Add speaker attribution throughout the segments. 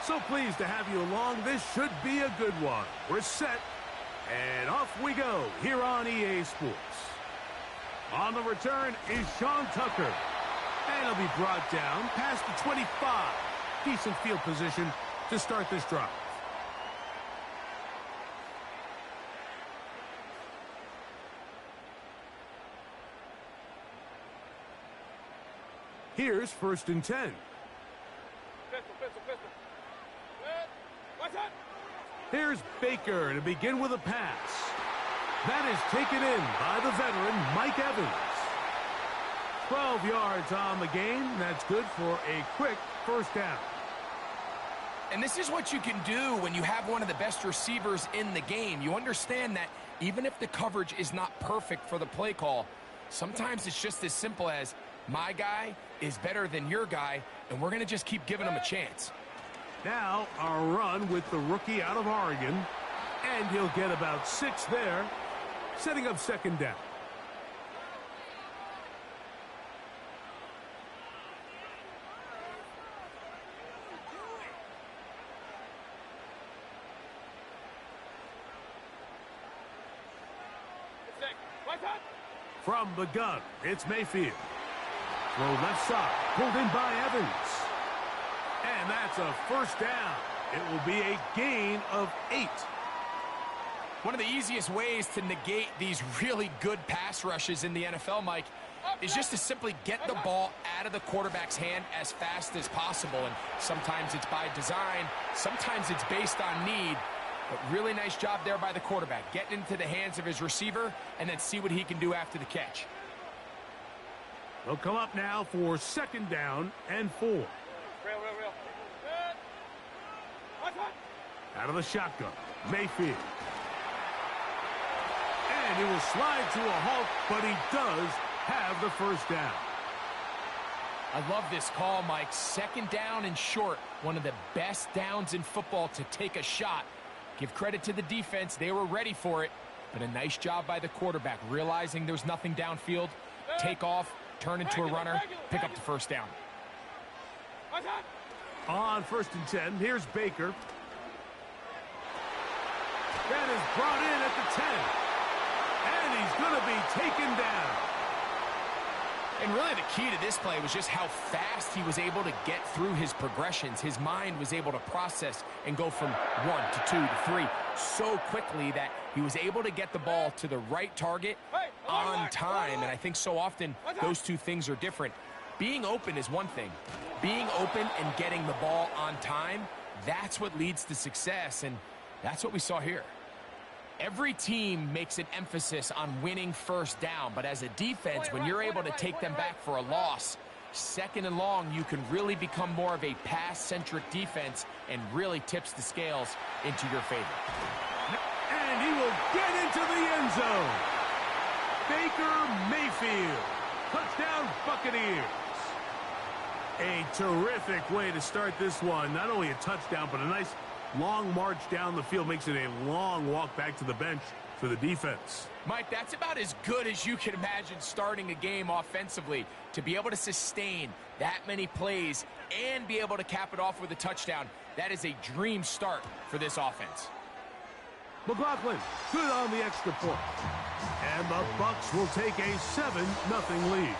Speaker 1: So pleased to have you along. This should be a good one. We're set, and off we go here on EA Sports. On the return is Sean Tucker. And he'll be brought down past the 25. Decent field position to start this drive. Here's 1st and 10. Here's Baker to begin with a pass. That is taken in by the veteran, Mike Evans. 12 yards on the game. That's good for a quick 1st down.
Speaker 2: And this is what you can do when you have one of the best receivers in the game. You understand that even if the coverage is not perfect for the play call, sometimes it's just as simple as my guy is better than your guy, and we're going to just keep giving him a chance.
Speaker 1: Now a run with the rookie out of Oregon, and he'll get about 6 there, setting up 2nd down. From the gun, it's Mayfield. Throw left side, pulled in by Evans. And that's a 1st down. It will be a gain of 8.
Speaker 2: One of the easiest ways to negate these really good pass rushes in the NFL, Mike, is just to simply get the ball out of the quarterback's hand as fast as possible. And sometimes it's by design, sometimes it's based on need. But really nice job there by the quarterback, getting into the hands of his receiver and then see what he can do after the catch.
Speaker 1: They'll come up now for 2nd down and 4.
Speaker 3: Real.
Speaker 1: Out of the shotgun, Mayfield. And he will slide to a halt, but he does have the 1st down.
Speaker 2: I love this call, Mike. 2nd down and short. One of the best downs in football to take a shot. Give credit to the defense. They were ready for it. But a nice job by the quarterback, realizing there's nothing downfield. Take off, turn into a runner, pick up the 1st down.
Speaker 1: On 1st and 10, here's Baker. That is brought in at the 10. And he's going to be taken down.
Speaker 2: And really the key to this play was just how fast he was able to get through his progressions. His mind was able to process and go from 1 to 2 to 3 so quickly that he was able to get the ball to the right target on time. And I think so often those two things are different. Being open is one thing. Being open and getting the ball on time, that's what leads to success. And that's what we saw here. Every team makes an emphasis on winning 1st down, but as a defense, when you're able to take them back for a loss, 2nd and long, you can really become more of a pass-centric defense and really tips the scales into your favor.
Speaker 1: And he will get into the end zone. Baker Mayfield. Touchdown Buccaneers. A terrific way to start this one. Not only a touchdown, but a nice long march down the field. Makes it a long walk back to the bench for the defense.
Speaker 2: Mike, that's about as good as you can imagine starting a game offensively. To be able to sustain that many plays and be able to cap it off with a touchdown, that is a dream start for this offense.
Speaker 1: McLaughlin, good on the extra point. And the Bucs will take a 7-0 lead.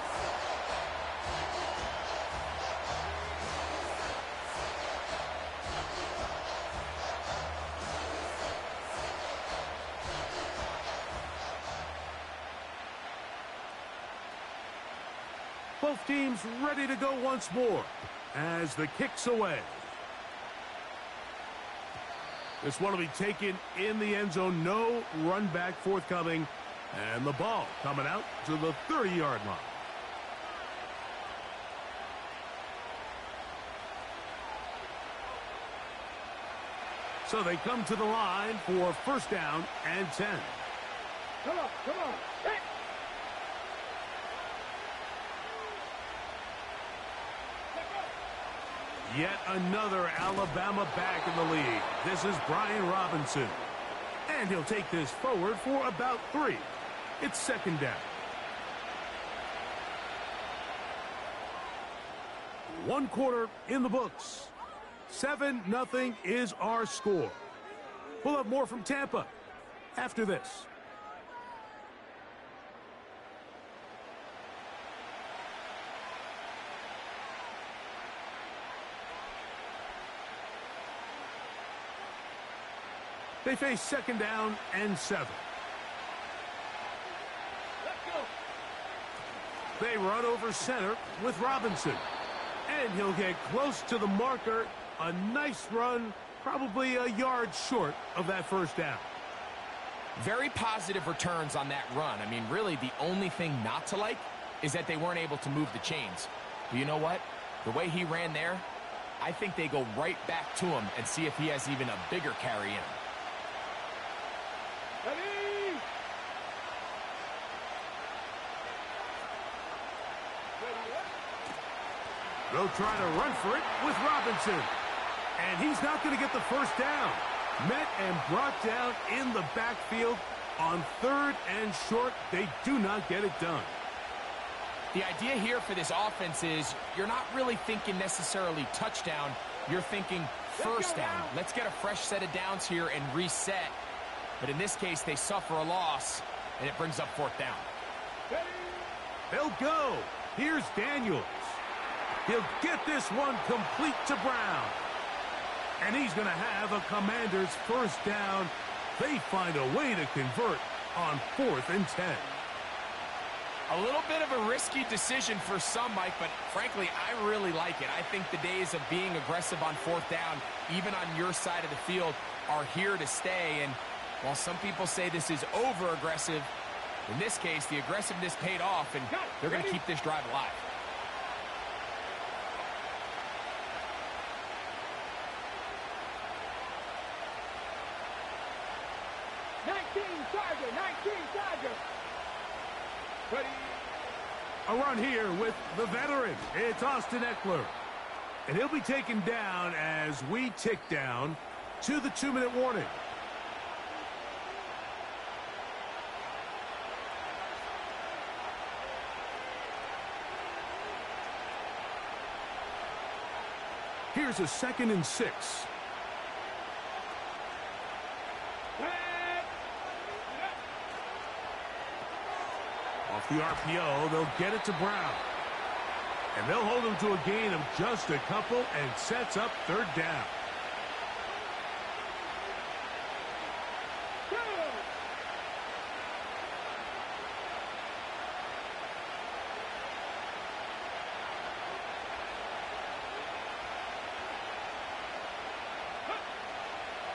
Speaker 1: Both teams ready to go once more as the kick's away. This one will be taken in the end zone. No run back forthcoming. And the ball coming out to the 30-yard line. So they come to the line for 1st down and 10.
Speaker 3: Come on. Hey.
Speaker 1: Yet another Alabama back in the league. This is Brian Robinson. And he'll take this forward for about 3. It's 2nd down. 1 quarter in the books. 7-0 is our score. We'll have more from Tampa after this. They face 2nd down and 7.
Speaker 3: Let's go.
Speaker 1: They run over center with Robinson. And he'll get close to the marker. A nice run, probably a yard short of that 1st down.
Speaker 2: Very positive returns on that run. I mean, really, the only thing not to like is that they weren't able to move the chains. But you know what? The way he ran there, I think they go right back to him and see if he has even a bigger carry in him.
Speaker 3: Ready?
Speaker 1: They'll try to run for it with Robinson. And he's not going to get the 1st down. Met and brought down in the backfield on 3rd and short. They do not get it done.
Speaker 2: The idea here for this offense is you're not really thinking necessarily touchdown. You're thinking 1st down. Let's get a fresh set of downs here and reset. But in this case, they suffer a loss, and it brings up 4th down.
Speaker 1: They'll go. Here's Daniels. He'll get this one complete to Brown. And he's going to have a Commander's 1st down. They find a way to convert on 4th and 10.
Speaker 2: A little bit of a risky decision for some, Mike, but frankly, I really like it. I think the days of being aggressive on 4th down, even on your side of the field, are here to stay. And while some people say this is over-aggressive, in this case, the aggressiveness paid off, and they're going to keep this drive alive.
Speaker 1: A run here with the veteran. It's Austin Eckler. And he'll be taken down as we tick down to the 2-minute warning. Here's a 2nd and 6. Off the RPO, they'll get it to Brown. And they'll hold him to a gain of just a couple and sets up 3rd down.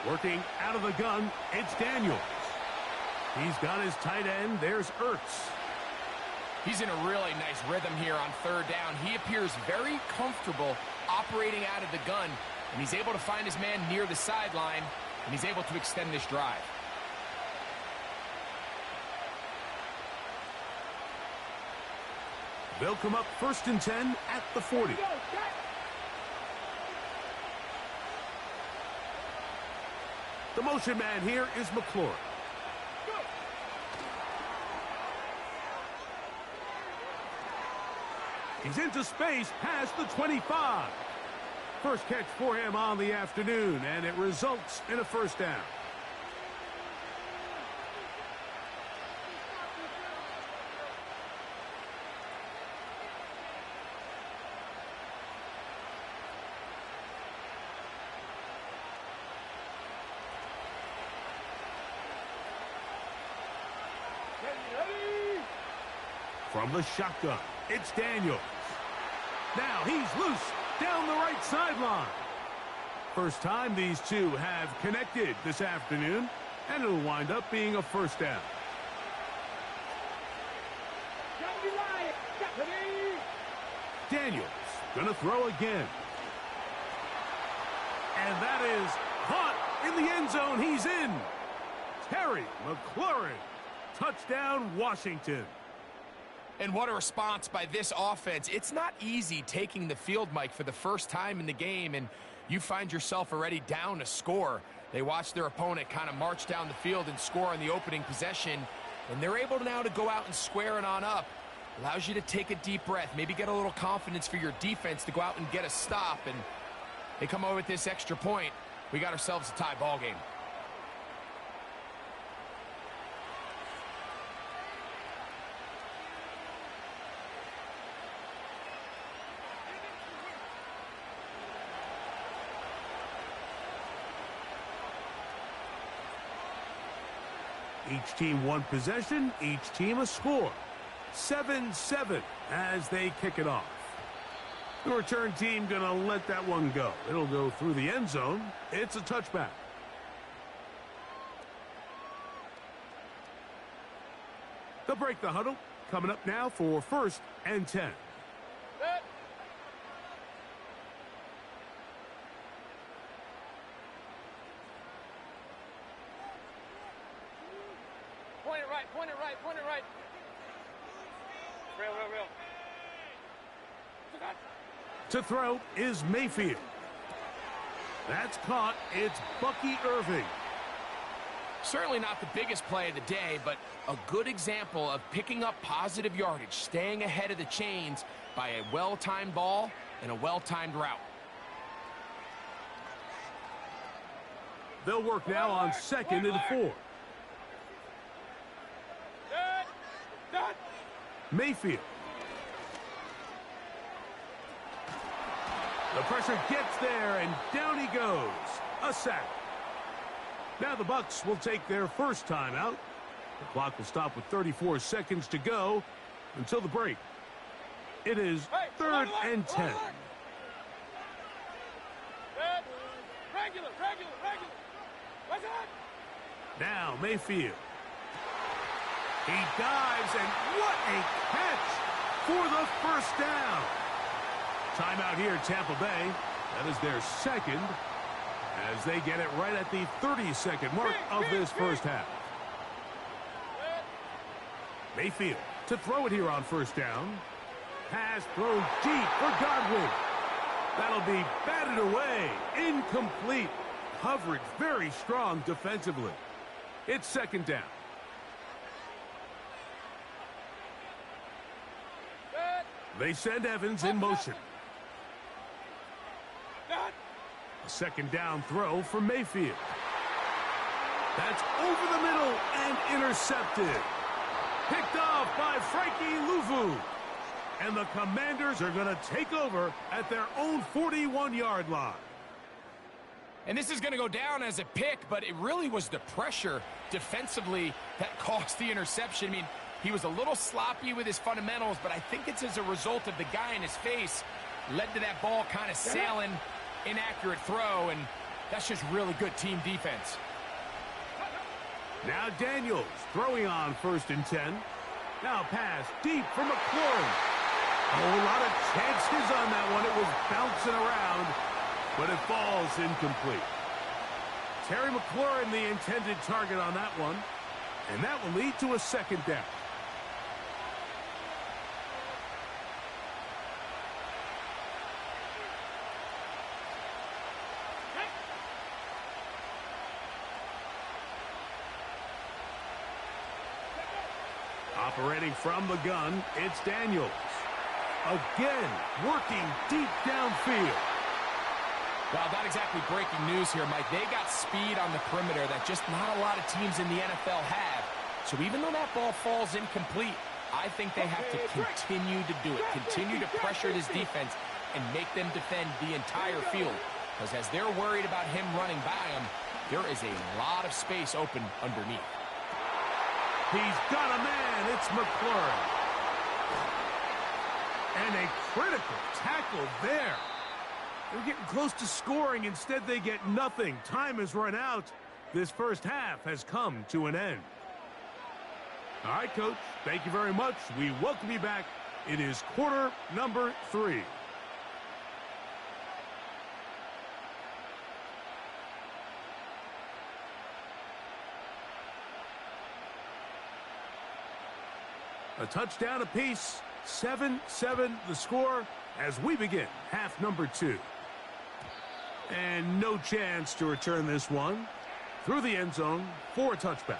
Speaker 1: Working out of the gun, it's Daniels. He's got his tight end. There's Ertz.
Speaker 2: He's in a really nice rhythm here on 3rd down. He appears very comfortable operating out of the gun, and he's able to find his man near the sideline, and he's able to extend this drive.
Speaker 1: They'll come up 1st and 10 at the 40. The motion man here is McLaurin. He's into space past the 25. First catch for him on the afternoon, and it results in a 1st down. From the shotgun, it's Daniels. Now he's loose down the right sideline. First time these two have connected this afternoon, and it'll wind up being a 1st down. Daniels gonna throw again. And that is caught in the end zone. He's in. Terry McLaurin. Touchdown, Washington.
Speaker 2: And what a response by this offense. It's not easy taking the field, Mike, for the first time in the game, and you find yourself already down a score. They watch their opponent kind of march down the field and score on the opening possession, and they're able now to go out and square it on up. Allows you to take a deep breath, maybe get a little confidence for your defense to go out and get a stop, and They come over with this extra point. We got ourselves a tie ball game.
Speaker 1: Each team one possession, each team a score. 7-7 as they kick it off. The return team gonna let that one go. It'll go through the end zone. It's a touchback. They'll break the huddle. Coming up now for 1st and 10.
Speaker 3: Point it right. Real.
Speaker 1: To throw is Mayfield. That's caught. It's Bucky Irving.
Speaker 2: Certainly not the biggest play of the day, but a good example of picking up positive yardage, staying ahead of the chains by a well-timed ball and a well-timed route.
Speaker 1: They'll work now on 2nd and 4. Mayfield. The pressure gets there, and down he goes. A sack. Now the Bucs will take their first timeout. The clock will stop with 34 seconds to go until the break. It is 3rd and 10.
Speaker 3: Regular.
Speaker 1: Now Mayfield. He dives, and what a catch for the first down. Timeout here, Tampa Bay. That is their second, as they get it right at the 30-second mark of this first half. Mayfield to throw it here on 1st down. Pass thrown deep for Godwin. That'll be batted away. Incomplete. Coverage very strong defensively. It's 2nd down. They send Evans in motion. A 2nd down throw for Mayfield. That's over the middle and intercepted. Picked off by Frankie Luvu. And the Commanders are going to take over at their own 41-yard line.
Speaker 2: And this is going to go down as a pick, but it really was the pressure defensively that caused the interception. I mean, he was a little sloppy with his fundamentals, but I think it's as a result of the guy in his face led to that ball kind of sailing, inaccurate throw, and that's just really good team defense.
Speaker 1: Now Daniels throwing on 1st and 10. Now pass deep for McLaurin. A whole lot of chances on that one. It was bouncing around, but it falls incomplete. Terry McLaurin, the intended target on that one, and that will lead to a 2nd down. Operating from the gun, it's Daniels. Again, working deep downfield.
Speaker 2: Well, not exactly breaking news here, Mike. They got speed on the perimeter that just not a lot of teams in the NFL have. So even though that ball falls incomplete, I think they have to continue to do it. Continue to pressure this defense and make them defend the entire field. Because as they're worried about him running by them, there is a lot of space open underneath.
Speaker 1: He's got a man. It's McLaurin. And a critical tackle there. They're getting close to scoring. Instead, they get nothing. Time has run out. This first half has come to an end. All right, Coach. Thank you very much. We welcome you back. It is quarter number 3. A touchdown apiece. 7-7 the score as we begin half number 2. And no chance to return this one through the end zone for a touchback.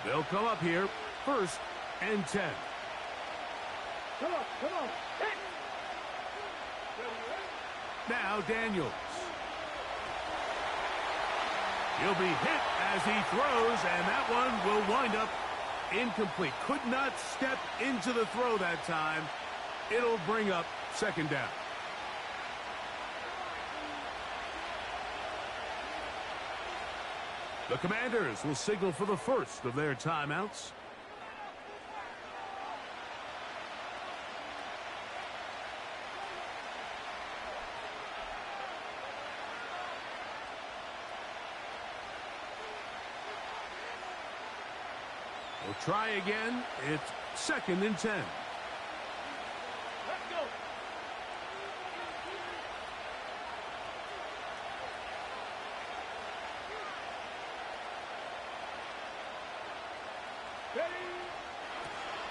Speaker 1: They'll come up here, 1st and 10.
Speaker 3: Come on, come on. Hit.
Speaker 1: Now Daniels. He'll be hit as he throws, and that one will wind up incomplete. Could not step into the throw that time. It'll bring up 2nd down. The Commanders will signal for the first of their timeouts. We'll try again. It's 2nd and 10.
Speaker 3: Let's go. Ready.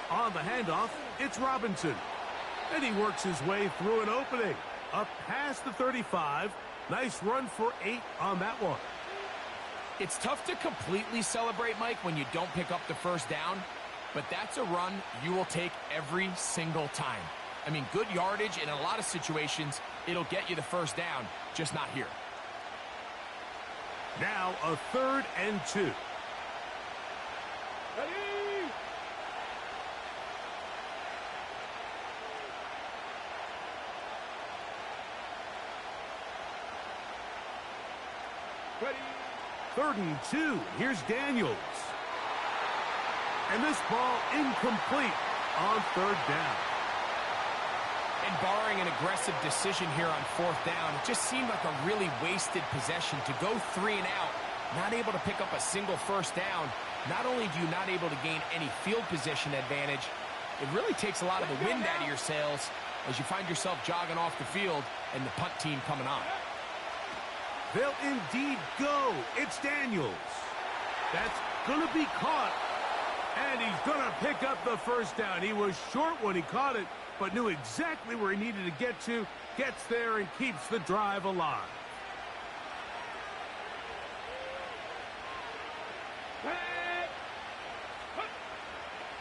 Speaker 1: On the handoff, it's Robinson. And he works his way through an opening. Up past the 35. Nice run for 8 on that one.
Speaker 2: It's tough to completely celebrate, Mike, when you don't pick up the 1st down, but that's a run you will take every single time. I mean, good yardage in a lot of situations, it'll get you the 1st down, just not here.
Speaker 1: Now a 3rd and 2.
Speaker 3: Ready. Ready.
Speaker 1: 3rd and 2. Here's Daniels. And this ball incomplete on 3rd down.
Speaker 2: And barring an aggressive decision here on 4th down, it just seemed like a really wasted possession to go 3 and out, not able to pick up a single 1st down. Not only do you not able to gain any field position advantage, it really takes a lot of the wind out of your sails as you find yourself jogging off the field and the punt team coming on.
Speaker 1: They'll indeed go. It's Daniels. That's going to be caught. And he's going to pick up the 1st down. He was short when he caught it, but knew exactly where he needed to get to. Gets there and keeps the drive alive.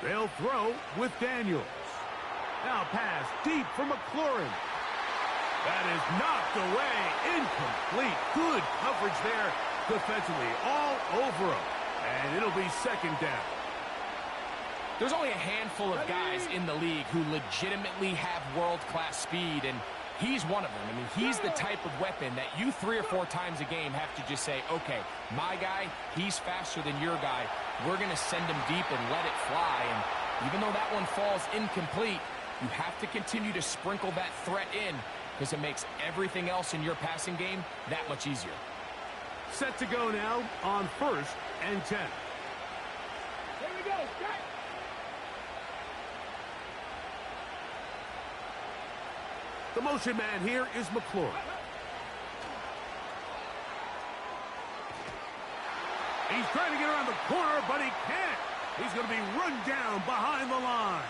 Speaker 1: They'll throw with Daniels. Now pass deep for McLaurin. That is knocked away. Incomplete. Good coverage there defensively. All over him. And it'll be 2nd down.
Speaker 2: There's only a handful of guys in the league who legitimately have world-class speed, and he's one of them. I mean, he's the type of weapon that you 3 or 4 times a game have to just say, okay, my guy, he's faster than your guy. We're going to send him deep and let it fly. And even though that one falls incomplete, you have to continue to sprinkle that threat in because it makes everything else in your passing game that much easier.
Speaker 1: Set to go now on 1st and 10.
Speaker 3: Here we go. Strike.
Speaker 1: The motion man here is McLaurin. He's trying to get around the corner, but he can't. He's going to be run down behind the line.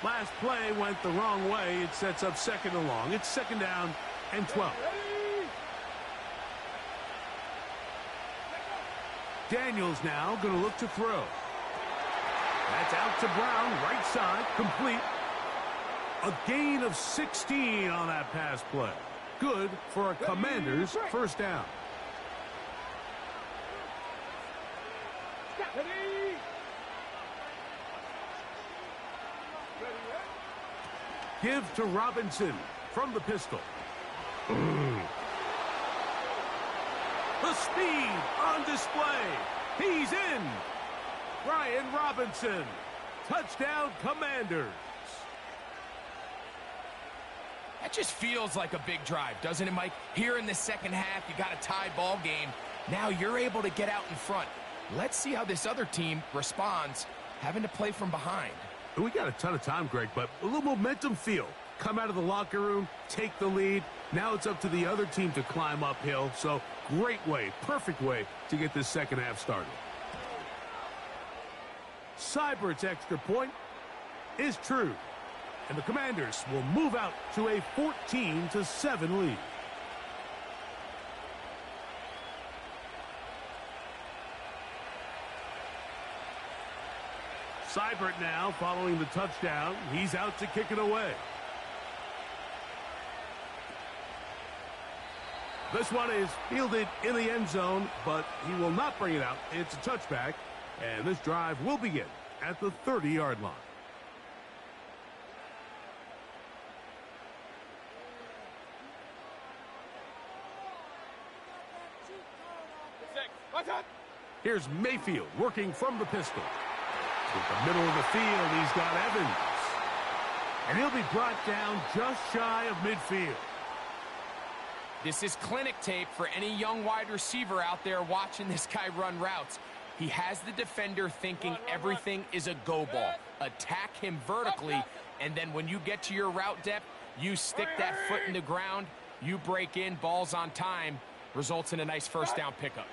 Speaker 1: Last play went the wrong way. It sets up 2nd and long. It's 2nd down and 12. Daniels now going to look to throw. That's out to Brown, right side, complete. A gain of 16 on that pass play. Good for a Commanders 1st down. Give to Robinson from the pistol. The speed on display. He's in. Brian Robinson. Touchdown, Commanders.
Speaker 2: That just feels like a big drive, doesn't it, Mike? Here in the 2nd half, you got a tie ball game. Now you're able to get out in front. Let's see how this other team responds, having to play from behind.
Speaker 1: We got a ton of time, Greg, but a little momentum feel. Come out of the locker room, take the lead. Now it's up to the other team to climb uphill. So great way, perfect way to get this 2nd half started. Seibert's extra point is true. And the Commanders will move out to a 14-7 lead. Seibert now following the touchdown. He's out to kick it away. This one is fielded in the end zone, but he will not bring it out. It's a touchback, and this drive will begin at the 30-yard line. Here's Mayfield working from the pistol. With the middle of the field, he's got Evans. And he'll be brought down just shy of midfield.
Speaker 2: This is clinic tape for any young wide receiver out there watching this guy run routes. He has the defender thinking everything is a go ball. Attack him vertically, and then when you get to your route depth, you stick that foot in the ground, you break in, balls on time, results in a nice first down pickup.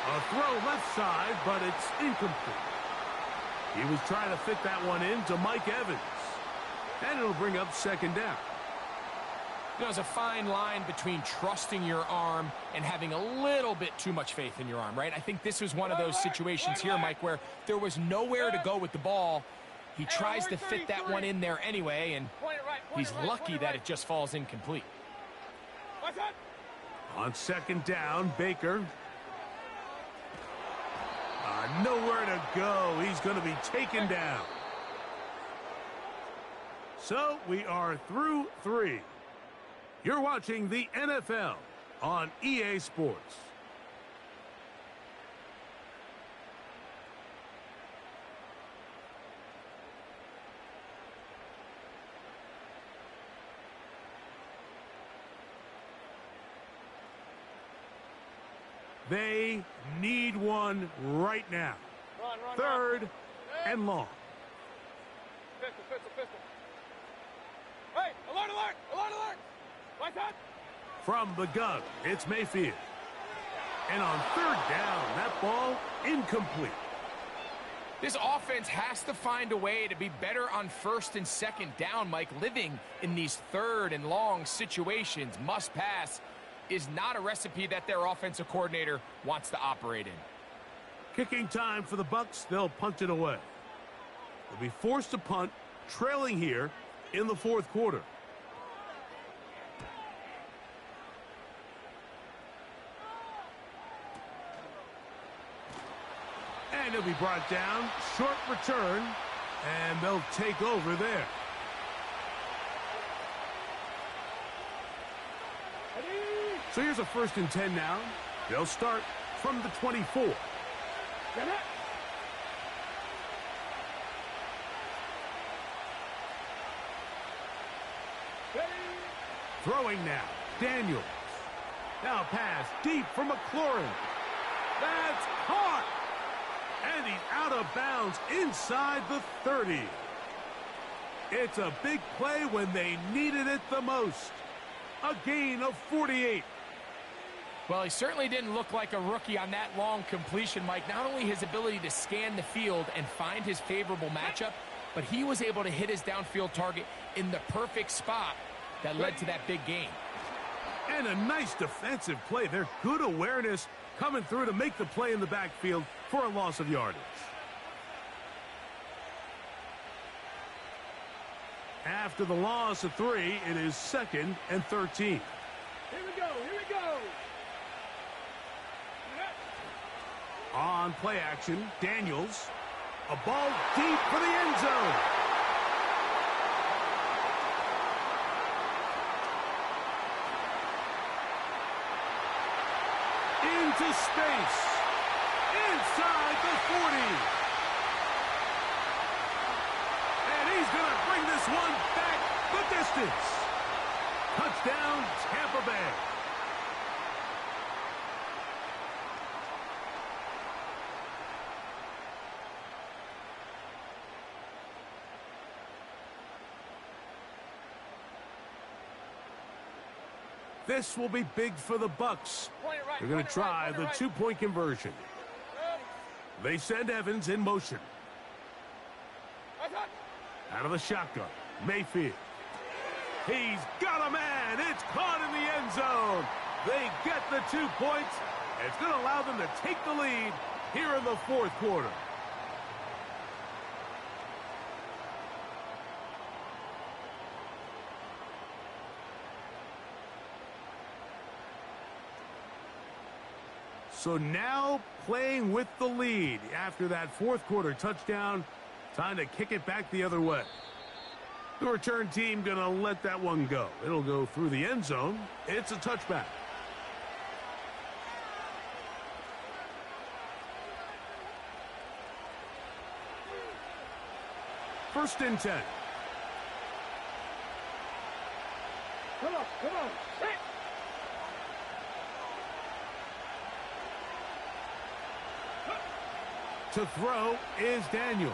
Speaker 1: A throw left side, but it's incomplete. He was trying to fit that one in to Mike Evans. And it'll bring up second down.
Speaker 2: There's a fine line between trusting your arm and having a little bit too much faith in your arm, right? I think this was one of those situations here, Mike, where there was nowhere to go with the ball. He tries to fit that one in there anyway, and he's lucky that it just falls incomplete.
Speaker 1: On second down, Baker. Nowhere to go. He's going to be taken down. So we are through 3. You're watching the NFL on EA Sports. They need one right now. Third and long.
Speaker 3: Pistol. Hey, alert!
Speaker 1: From the gun, it's Mayfield. And on third down, that ball incomplete.
Speaker 2: This offense has to find a way to be better on first and second down, Mike. Living in these third and long situations, must pass, is not a recipe that their offensive coordinator wants to operate in.
Speaker 1: Kicking time for the Bucs. They'll punt it away. They'll be forced to punt, trailing here in the fourth quarter. And he'll be brought down. Short return. And they'll take over there. So here's a 1st and 10 now. They'll start from the 24. Throwing now. Daniels. Now pass deep for McLaurin. That's caught. And he's out of bounds inside the 30. It's a big play when they needed it the most. A gain of 48.
Speaker 2: Well, he certainly didn't look like a rookie on that long completion, Mike. Not only his ability to scan the field and find his favorable matchup, but he was able to hit his downfield target in the perfect spot that led to that big gain.
Speaker 1: And a nice defensive play. Their good awareness coming through to make the play in the backfield for a loss of yardage. After the loss of 3, it is 2nd and 13.
Speaker 3: Here we go.
Speaker 1: On play action, Daniels. A ball deep for the end zone. Into space. Inside the 40. And he's going to bring this one back the distance. Touchdown, Tampa Bay. This will be big for the Bucs. They're going to try the 2-point conversion. They send Evans in motion. Out of the shotgun, Mayfield. He's got a man. It's caught in the end zone. They get the 2 points, It's going to allow them to take the lead here in the fourth quarter. So now playing with the lead after that fourth quarter touchdown. Time to kick it back the other way. The return team going to let that one go. It'll go through the end zone. It's a touchback. First and 10.
Speaker 3: Come on, come on. Set.
Speaker 1: To throw is Daniels.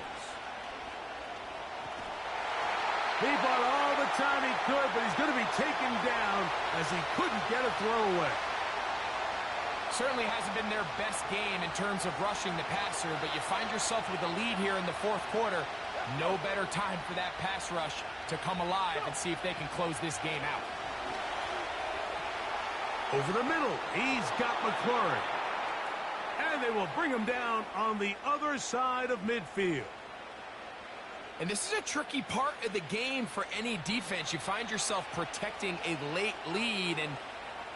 Speaker 1: He bought all the time he could, but he's going to be taken down as he couldn't get a throw away.
Speaker 2: Certainly hasn't been their best game in terms of rushing the passer, but you find yourself with the lead here in the fourth quarter. No better time for that pass rush to come alive and see if they can close this game out.
Speaker 1: Over the middle, he's got McClurry. And they will bring him down on the other side of midfield.
Speaker 2: And this is a tricky part of the game for any defense. You find yourself protecting a late lead, and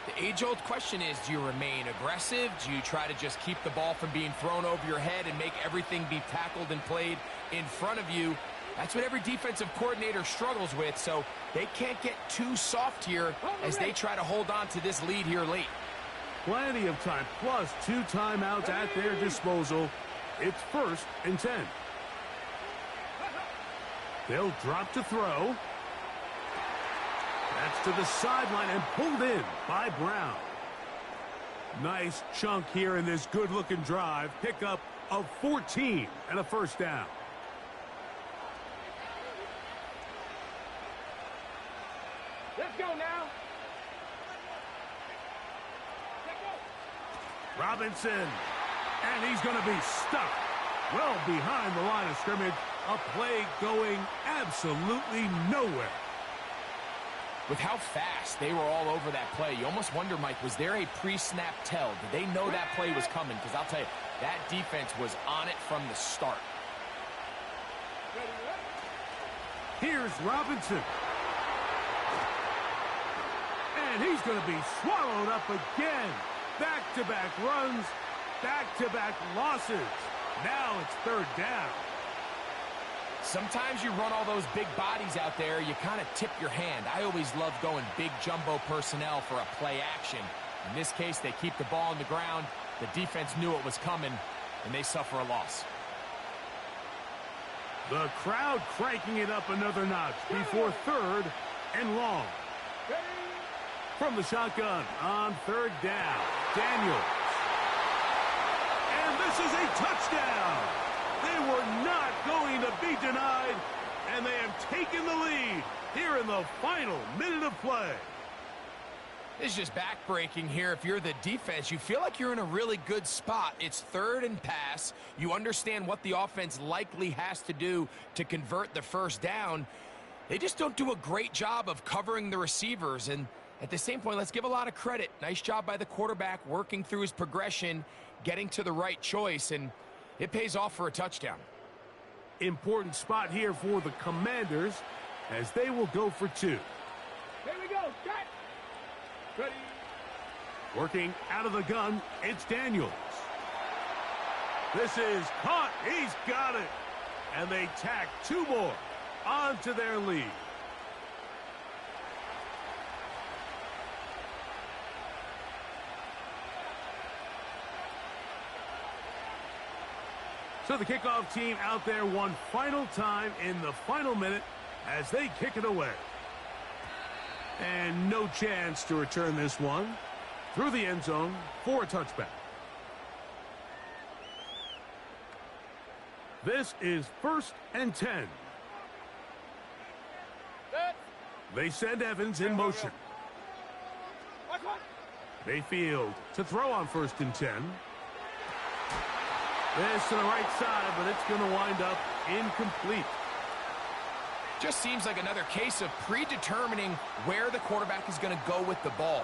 Speaker 2: the age-old question is, do you remain aggressive? Do you try to just keep the ball from being thrown over your head and make everything be tackled and played in front of you? That's what every defensive coordinator struggles with, so they can't get too soft here as they try to hold on to this lead here late.
Speaker 1: Plenty of time, plus 2 timeouts at their disposal. It's first and 10. They'll drop to throw. That's to the sideline and pulled in by Brown. Nice chunk here in this good-looking drive. Pickup of 14 and a first down.
Speaker 3: Let's go now.
Speaker 1: Robinson, and he's going to be stuck well behind the line of scrimmage. A play going absolutely nowhere.
Speaker 2: With how fast they were all over that play, you almost wonder, Mike, was there a pre-snap tell? Did they know that play was coming? Because I'll tell you, that defense was on it from the start.
Speaker 1: Here's Robinson. And he's going to be swallowed up again. Back-to-back runs, back-to-back losses. Now it's third down.
Speaker 2: Sometimes you run all those big bodies out there, you kind of tip your hand. I always love going big jumbo personnel for a play action. In this case, they keep the ball on the ground. The defense knew it was coming, and they suffer a loss.
Speaker 1: The crowd cranking it up another notch before third and long. From the shotgun on third down, Daniels. And this is a touchdown. They were not going to be denied, and they have taken the lead here in the final minute of play.
Speaker 2: This is just backbreaking here. If you're the defense, you feel like you're in a really good spot. It's third and pass. You understand what the offense likely has to do to convert the first down. They just don't do a great job of covering the receivers, and at the same point, let's give a lot of credit. Nice job by the quarterback working through his progression, getting to the right choice, and it pays off for a touchdown.
Speaker 1: Important spot here for the Commanders as they will go for 2.
Speaker 3: Here we go. Cut. Ready.
Speaker 1: Working out of the gun, it's Daniels. This is caught. He's got it. And they tack 2 more onto their lead. So the kickoff team out there one final time in the final minute as they kick it away. And no chance to return this one through the end zone for a touchback. This is first and 10. They send Evans in motion. Mayfield to throw on first and 10. This to the right side, but it's going to wind up incomplete.
Speaker 2: Just seems like another case of predetermining where the quarterback is going to go with the ball.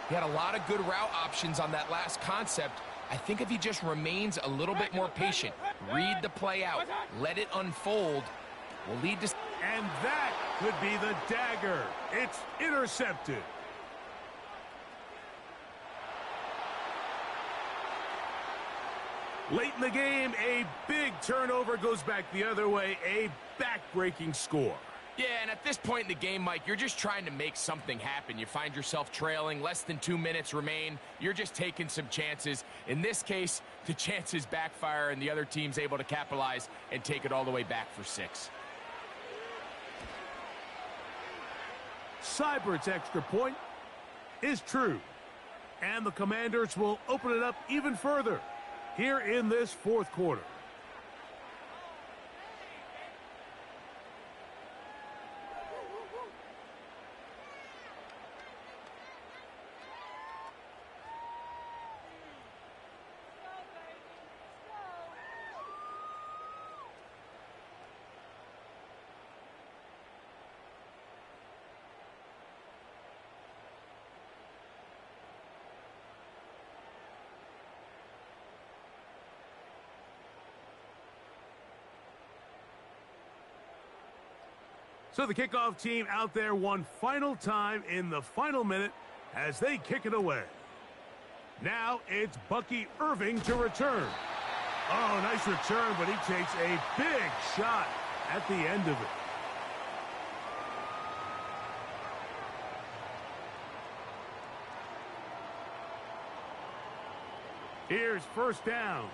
Speaker 2: He had a lot of good route options on that last concept. I think if he just remains a little bit more patient, read the play out, let it unfold, will lead to...
Speaker 1: And that could be the dagger. It's intercepted. Late in the game, a big turnover goes back the other way, a back-breaking score.
Speaker 2: Yeah, and at this point in the game, Mike, you're just trying to make something happen. You find yourself trailing, less than 2 minutes remain. You're just taking some chances. In this case, the chances backfire, and the other team's able to capitalize and take it all the way back for 6.
Speaker 1: Seibert's extra point is true. And the Commanders will open it up even further here in this fourth quarter. So the kickoff team out there one final time in the final minute as they kick it away. Now it's Bucky Irving to return. Oh, nice return, but he takes a big shot at the end of it. Here's first down.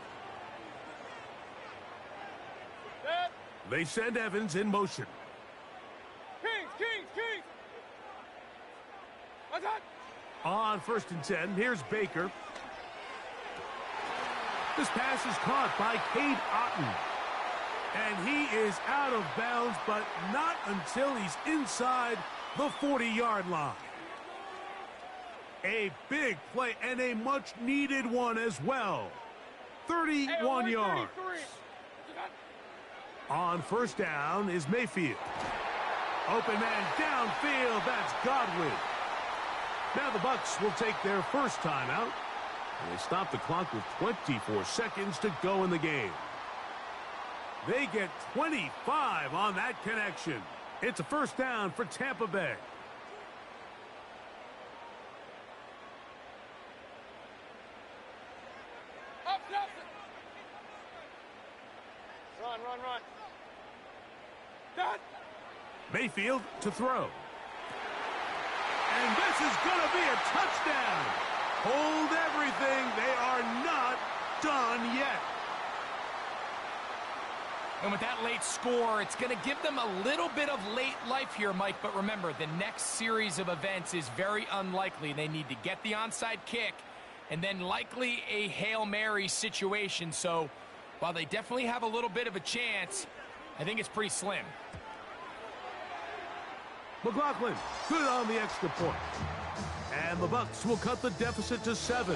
Speaker 1: They send Evans in motion.
Speaker 3: Kings! Attack!
Speaker 1: On 1st and 10, here's Baker. This pass is caught by Cade Otton. And he is out of bounds, but not until he's inside the 40-yard line. A big play and a much-needed one as well. 31 yards. On 1st down is Mayfield. Open man downfield, that's Godwin. Now the Bucs will take their first timeout. And they stop the clock with 24 seconds to go in the game. They get 25 on that connection. It's a first down for Tampa Bay.
Speaker 3: Up. Run. Done.
Speaker 1: Mayfield to throw. And this is going to be a touchdown. Hold everything. They are not done yet.
Speaker 2: And with that late score, it's going to give them a little bit of late life here, Mike. But remember, the next series of events is very unlikely. They need to get the onside kick and then likely a Hail Mary situation. So while they definitely have a little bit of a chance, I think it's pretty slim.
Speaker 1: McLaughlin, good on the extra point. And the Bucs will cut the deficit to 7.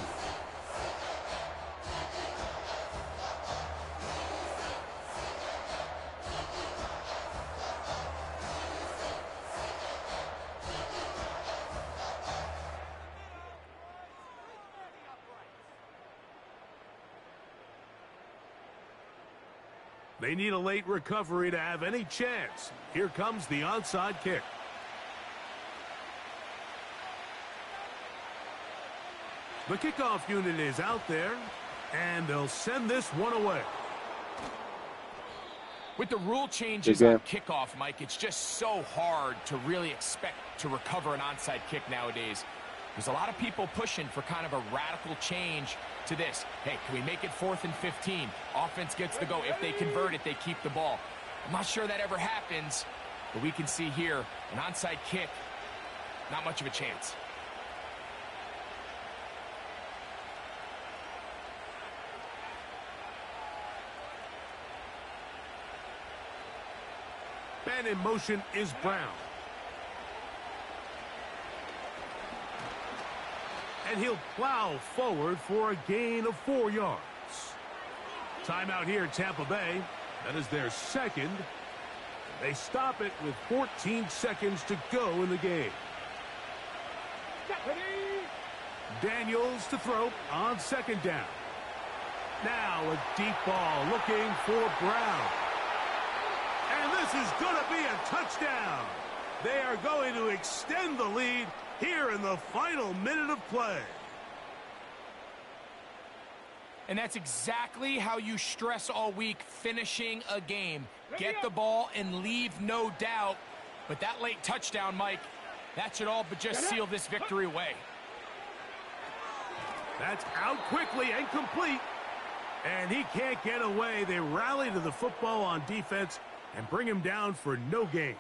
Speaker 1: They need a late recovery to have any chance. Here comes the onside kick. The kickoff unit is out there, and they'll send this one away.
Speaker 2: With the rule changes on kickoff, Mike, it's just so hard to really expect to recover an onside kick nowadays. There's a lot of people pushing for kind of a radical change to this. Hey, can we make it 4th and 15? Offense gets the go. If they convert it, they keep the ball. I'm not sure that ever happens, but we can see here an onside kick, not much of a chance.
Speaker 1: Man in motion is Brown. And he'll plow forward for a gain of 4 yards. Timeout here, Tampa Bay. That is their second. They stop it with 14 seconds to go in the game. Daniels to throw on second down. Now a deep ball looking for Brown. And this is going to be a touchdown. They are going to extend the lead here in the final minute of play.
Speaker 2: And that's exactly how you stress all week, finishing a game. Get the ball and leave no doubt. But that late touchdown, Mike, that should all but just seal this victory away.
Speaker 1: That's out quickly and complete. And he can't get away. They rally to the football on defense and bring him down for no gain.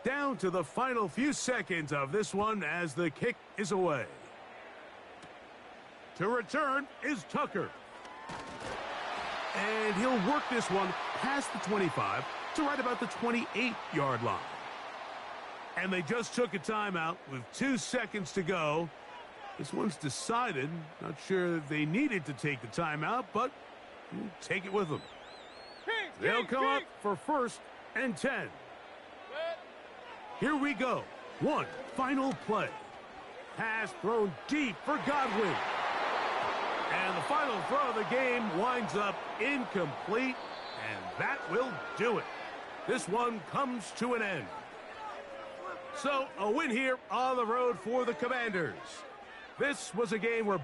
Speaker 1: Down to the final few seconds of this one as the kick is away. To return is Tucker. And he'll work this one past the 25 to right about the 28-yard line. And they just took a timeout with 2 seconds to go. This one's decided. Not sure if they needed to take the timeout, but we'll take it with them. They'll come up for 1st and 10. Here we go. One final play. Pass thrown deep for Godwin. And the final throw of the game winds up incomplete, and that will do it. This one comes to an end. So, a win here on the road for the Commanders. This was a game where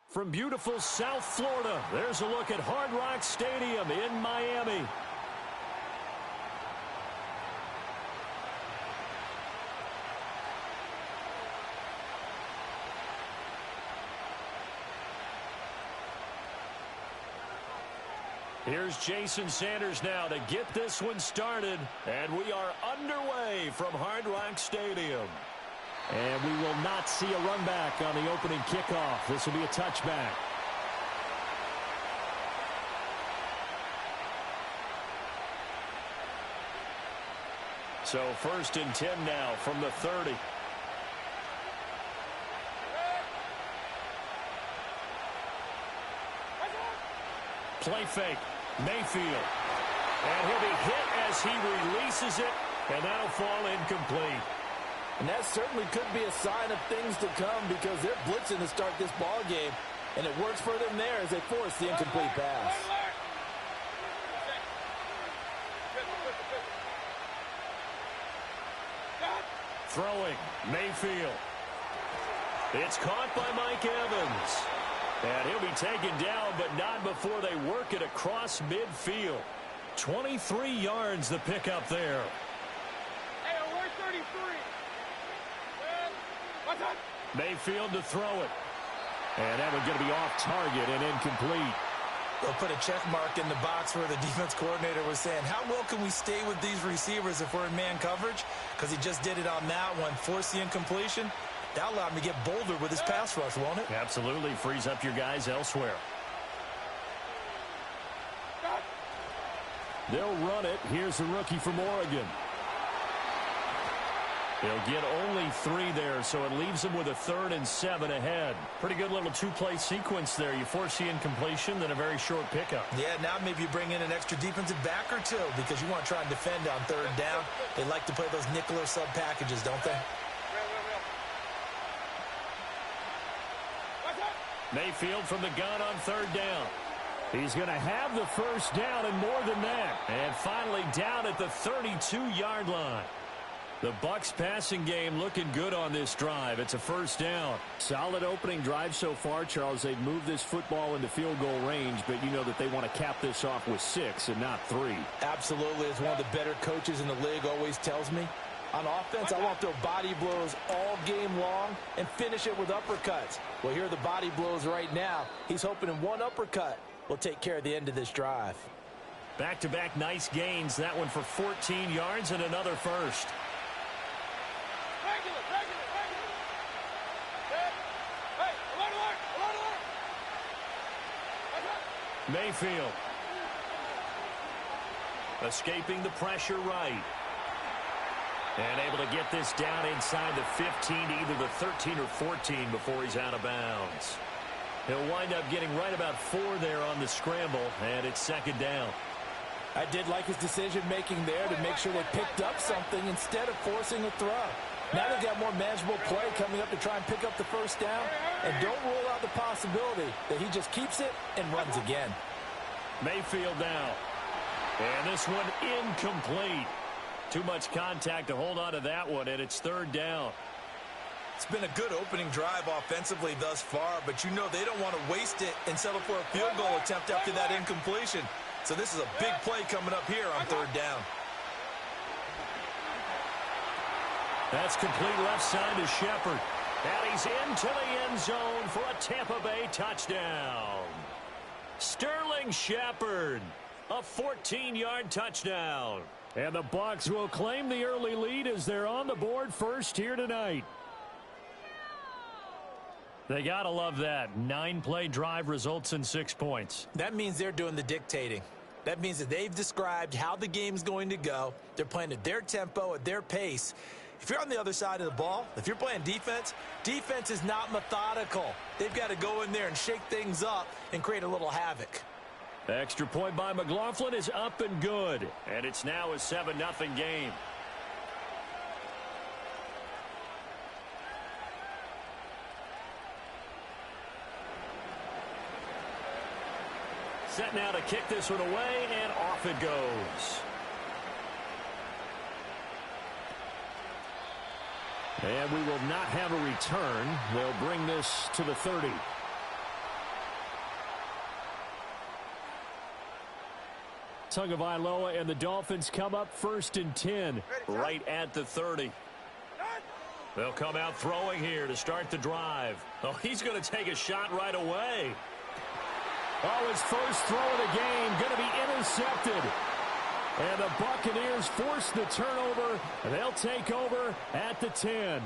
Speaker 4: From beautiful South Florida, there's a look at Hard Rock Stadium in Miami. Here's Jason Sanders now to get this one started. And we are underway from Hard Rock Stadium. And we will not see a run back on the opening kickoff. This will be a touchback. So 1st and 10 now from the 30. Play fake. Mayfield. And he'll be hit as he releases it, and that'll fall incomplete.
Speaker 5: And that certainly could be a sign of things to come because they're blitzing to start this ball game, and it works for them there as they force the incomplete pass.
Speaker 4: Throwing. Mayfield. It's caught by Mike Evans. And he'll be taken down, but not before they work it across midfield. 23 yards the pickup there.
Speaker 3: Hey, alert 33. What's up?
Speaker 4: Mayfield to throw it. And that one's going to be off target and incomplete.
Speaker 5: They'll put a check mark in the box where the defense coordinator was saying, how well can we stay with these receivers if we're in man coverage? Because he just did it on that one. Force the incompletion. That'll allow him to get bolder with his pass rush, won't it?
Speaker 4: Absolutely. Frees up your guys elsewhere. They'll run it. Here's the rookie from Oregon. They'll get only 3 there, so it leaves them with a 3rd and 7 ahead. Pretty good little 2-play sequence there. You force the incompletion, then a very short pickup.
Speaker 5: Yeah, now maybe you bring in an extra defensive back or 2 because you want to try and defend on 3rd down. They like to play those nickel or sub packages, don't they?
Speaker 4: Mayfield from the gun on 3rd down. He's going to have the 1st down and more than that. And finally down at the 32-yard line. The Bucs passing game looking good on this drive. It's a 1st down. Solid opening drive so far, Charles. They've moved this football into field goal range, but you know that they want to cap this off with 6 and not 3.
Speaker 5: Absolutely. As one of the better coaches in the league always tells me, on offense, I want to throw body blows all game long and finish it with uppercuts. Well, here are the body blows right now. He's hoping in one uppercut will take care of the end of this drive.
Speaker 4: Back-to-back nice gains. That one for 14 yards and another 1st. Mayfield. Escaping the pressure right. And able to get this down inside the 15, either the 13 or 14 before he's out of bounds. He'll wind up getting right about 4 there on the scramble, and it's 2nd down.
Speaker 5: I did like his decision-making there to make sure they picked up something instead of forcing a throw. Now they've got more manageable play coming up to try and pick up the 1st down, and don't rule out the possibility that he just keeps it and runs again.
Speaker 4: Mayfield now. And this one incomplete. Too much contact to hold on to that one, and it's 3rd down.
Speaker 5: It's been a good opening drive offensively thus far, but you know they don't want to waste it and settle for a field goal attempt after that incompletion. So this is a big play coming up here on 3rd down.
Speaker 4: That's complete left side to Shepard. And he's into the end zone for a Tampa Bay touchdown. Sterling Shepard, a 14-yard touchdown. And the Bucs will claim the early lead as they're on the board first here tonight. They got to love that. 9-play drive results in 6 points.
Speaker 5: That means they're doing the dictating. That means that they've described how the game's going to go. They're playing at their tempo, at their pace. If you're on the other side of the ball, if you're playing defense, defense is not methodical. They've got to go in there and shake things up and create a little havoc.
Speaker 4: Extra point by McLaughlin is up and good. And it's now a 7-0 game. Set now to kick this one away, and off it goes. And we will not have a return. They'll bring this to the 30. Tagovailoa and the Dolphins come up 1st and 10. Right at the 30. They'll come out throwing here to start the drive. Oh, he's going to take a shot right away. Oh, his first throw of the game going to be intercepted. And the Buccaneers force the turnover, and they'll take over at the 10.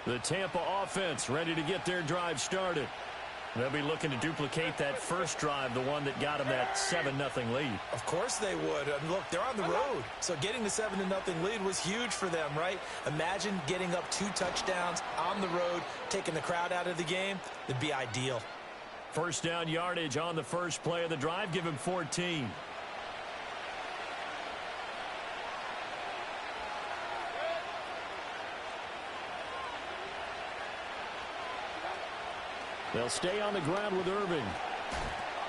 Speaker 4: The Tampa offense ready to get their drive started. They'll be looking to duplicate that first drive, the one that got them that 7-0 lead.
Speaker 5: Of course they would. And look, they're on the road. So getting the 7-0 lead was huge for them, right? Imagine getting up 2 touchdowns on the road, taking the crowd out of the game. It'd be ideal.
Speaker 4: First down yardage on the first play of the drive. Give him 14. They'll stay on the ground with Irving.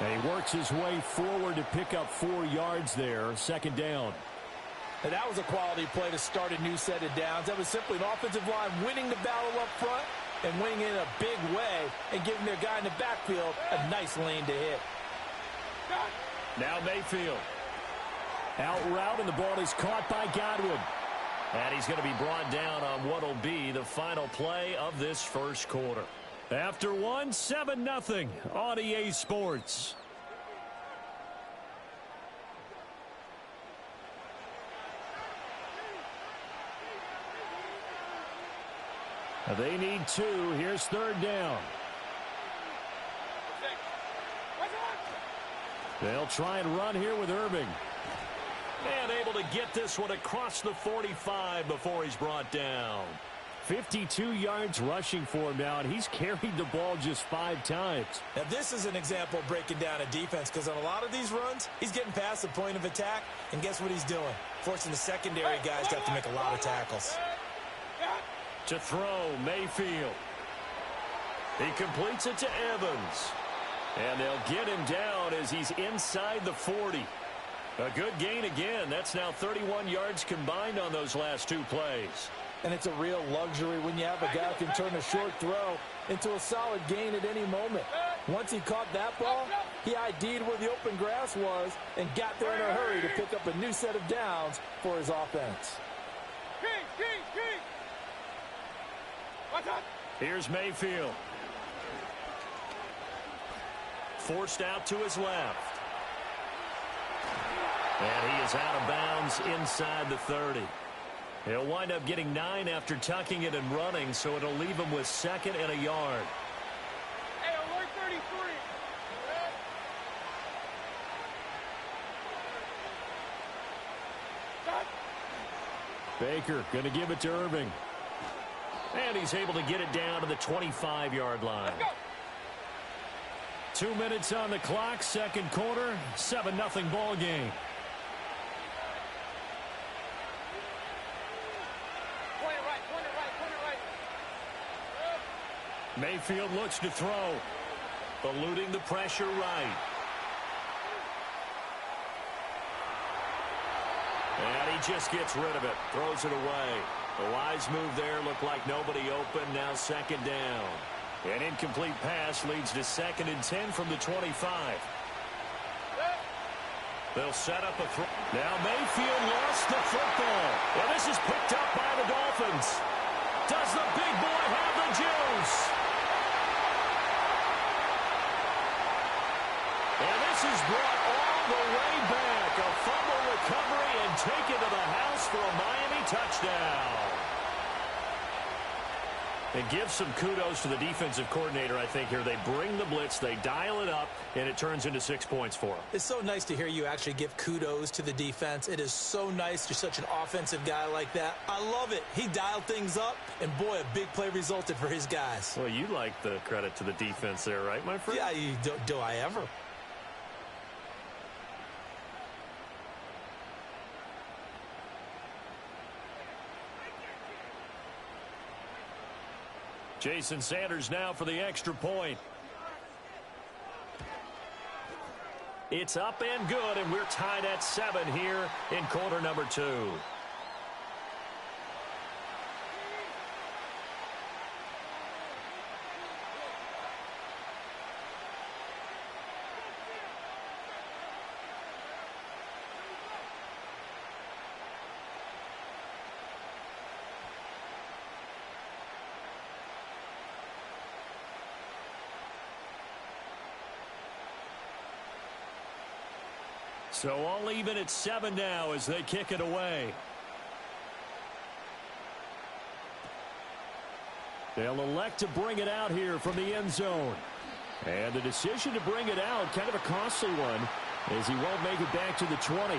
Speaker 4: And he works his way forward to pick up 4 yards there. 2nd down.
Speaker 5: And that was a quality play to start a new set of downs. That was simply an offensive line winning the battle up front and winning in a big way and giving their guy in the backfield a nice lane to hit.
Speaker 4: Now Mayfield. Out route, and the ball is caught by Godwin. And he's going to be brought down on what will be the final play of this first quarter. After 7-0 on EA Sports. They need 2. Here's 3rd down. They'll try and run here with Irving. And able to get this one across the 45 before he's brought down. 52 yards rushing for him now, and he's carried the ball just 5 times.
Speaker 5: Now, this is an example of breaking down a defense, because on a lot of these runs, he's getting past the point of attack, and guess what he's doing? Forcing the secondary guys to have to make a lot of tackles.
Speaker 4: To throw, Mayfield. He completes it to Evans. And they'll get him down as he's inside the 40. A good gain again. That's now 31 yards combined on those last 2 plays.
Speaker 5: And it's a real luxury when you have a guy who can turn a short throw into a solid gain at any moment. Once he caught that ball, he ID'd where the open grass was and got there in a hurry to pick up a new set of downs for his offense.
Speaker 4: Here's Mayfield. Forced out to his left. And he is out of bounds inside the 30. He'll wind up getting 9 after tucking it and running, so it'll leave him with 2nd and a yard.
Speaker 3: Hey, alert 33.
Speaker 4: Baker going to give it to Irving. And he's able to get it down to the 25-yard line. 2 minutes on the clock, 2nd quarter, 7-0 ball game. Mayfield looks to throw, eluding the pressure right. And he just gets rid of it, throws it away. A wise move there, looked like nobody open, now 2nd down. An incomplete pass leads to 2nd and 10 from the 25. They'll set up a throw. Now Mayfield lost the football. And this is picked up by the Dolphins. Does the big boy have the juice? And this is brought all the way back. A fumble recovery and taken to the house for a Miami touchdown. And give some kudos to the defensive coordinator, I think, here. They bring the blitz, they dial it up, and it turns into 6 points for them.
Speaker 5: It's so nice to hear you actually give kudos to the defense. It is so nice. You're such an offensive guy like that. I love it. He dialed things up, and boy, a big play resulted for his guys.
Speaker 4: Well, you like the credit to the defense there, right, my friend?
Speaker 5: Yeah, do I ever?
Speaker 4: Jason Sanders now for the extra point. It's up and good, and we're tied at 7 here in quarter number 2. So all even at 7 now as they kick it away. They'll elect to bring it out here from the end zone. And the decision to bring it out, kind of a costly one, as he won't make it back to the 20.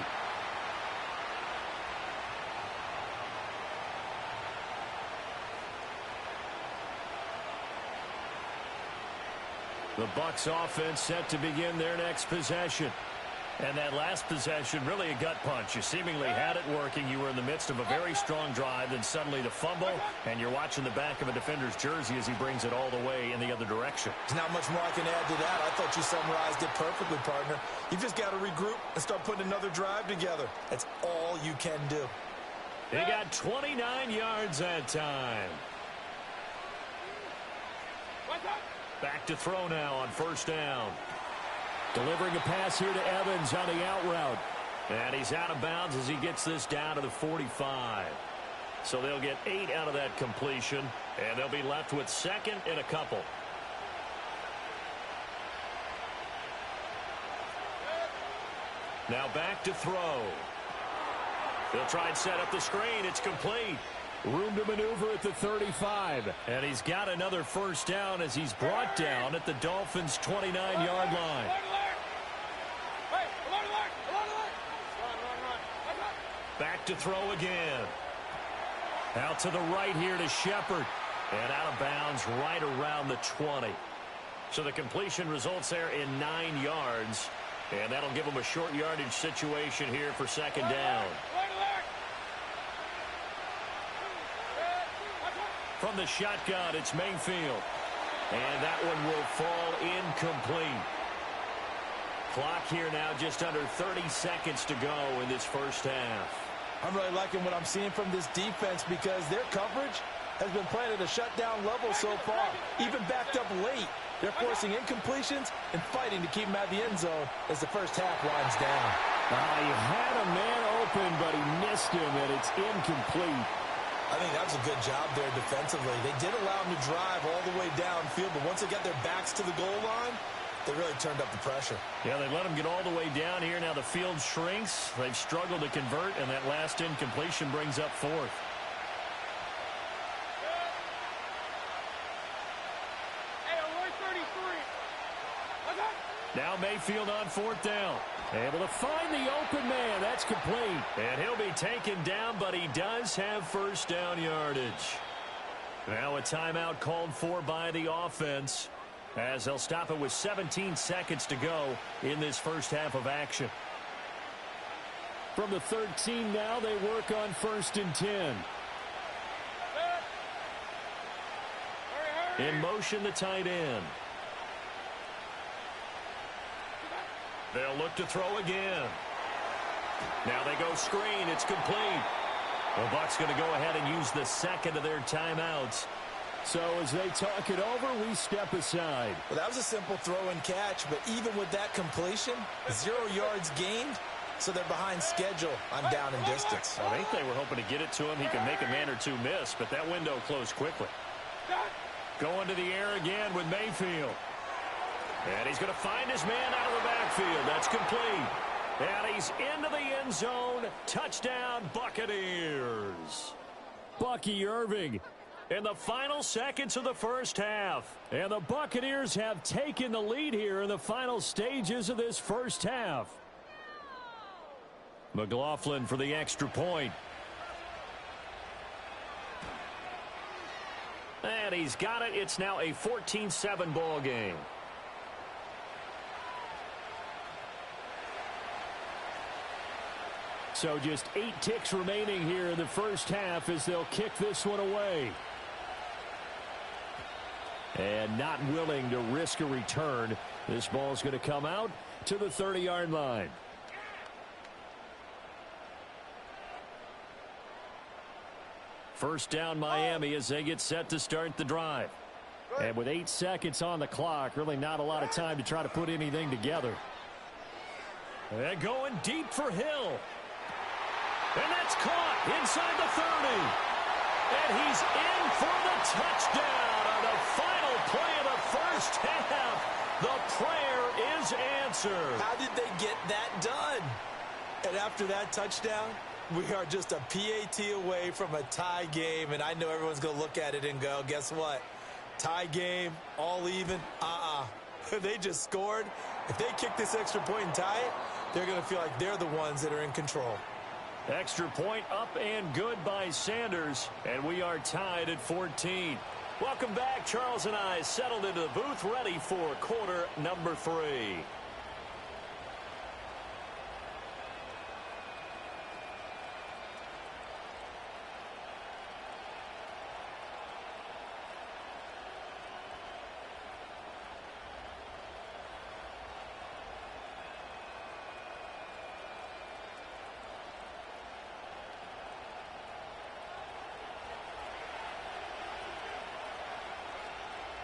Speaker 4: The Bucs offense set to begin their next possession. And that last possession, really a gut punch. You seemingly had it working. You were in the midst of a very strong drive, then suddenly the fumble, and you're watching the back of a defender's jersey as he brings it all the way in the other direction.
Speaker 5: There's not much more I can add to that. I thought you summarized it perfectly, partner. You just got to regroup and start putting another drive together. That's all you can do.
Speaker 4: He got 29 yards that time. Back to throw now on first down. Delivering a pass here to Evans on the out route. And he's out of bounds as he gets this down to the 45. So they'll get 8 out of that completion, and they'll be left with second and a couple. Now back to throw. He'll try and set up the screen. It's complete. Room to maneuver at the 35. And he's got another first down as he's brought down at the Dolphins' 29-yard line. Back to throw again. Out to the right here to Shepard. And out of bounds right around the 20. So the completion results there in 9 yards. And that'll give him a short yardage situation here for second down. From the shotgun, it's Mayfield. And that one will fall incomplete. Clock here now just under 30 seconds to go in this first half.
Speaker 5: I'm really liking what I'm seeing from this defense because their coverage has been playing at a shutdown level so far. Even backed up late, they're forcing incompletions and fighting to keep him out of the end zone as the first half winds down.
Speaker 4: He had a man open, but he missed him, and it's incomplete.
Speaker 5: I think that was a good job there defensively. They did allow him to drive all the way downfield, but once they got their backs to the goal line, they really turned up the pressure. Yeah, they let him get all the way down here. Now the field shrinks. They've struggled to convert, and that last incompletion brings up fourth. Now Mayfield on fourth down. Able to find the open man. That's complete. And he'll be taken down, but he does have first down yardage. Now a timeout called for by the offense, as they'll stop it with 17 seconds to go in this first half of action. From the 13 now, they work on first and 10. In motion, the tight end. They'll look to throw again. Now they go screen. It's complete. The Bucs going to go ahead and use the second of their timeouts. So as they talk it over, we step aside. Well, that was a simple throw and catch, but even with that completion, 0 yards gained, so they're behind schedule on down and distance. I think they were hoping to get it to him. He can make a man or two miss, but that window closed quickly. Going to the air again with Mayfield. And he's going to find his man out of the backfield. That's complete. And he's into the end zone. Touchdown, Buccaneers. Bucky Irving in the final seconds of the first half. And the Buccaneers have taken the lead here in the final stages of this first half. McLaughlin for the extra point. And he's got it. It's now a 14-7 ball game. So just 8 ticks remaining here in the first half as they'll kick this one away. And not willing to risk a return. This ball's going to come out to the 30-yard line. First down Miami as they get set to start the drive. And with 8 seconds on the clock, really not a lot of time to try to put anything together. And going deep for Hill. And that's caught inside the 30. And he's in for the touchdown on the final play of the first half.
Speaker 4: The prayer is answered.
Speaker 5: How did they get that done? And after that touchdown, we are just a PAT away from a tie game, and I know everyone's going to look at it and go, guess what? Tie game, all even, They just scored. If they kick this extra point and tie it, they're going to feel like they're the ones that are in control.
Speaker 4: Extra point up and good by Sanders, and we are tied at 14. Welcome back. Charles and I settled into the booth, ready for quarter number 3.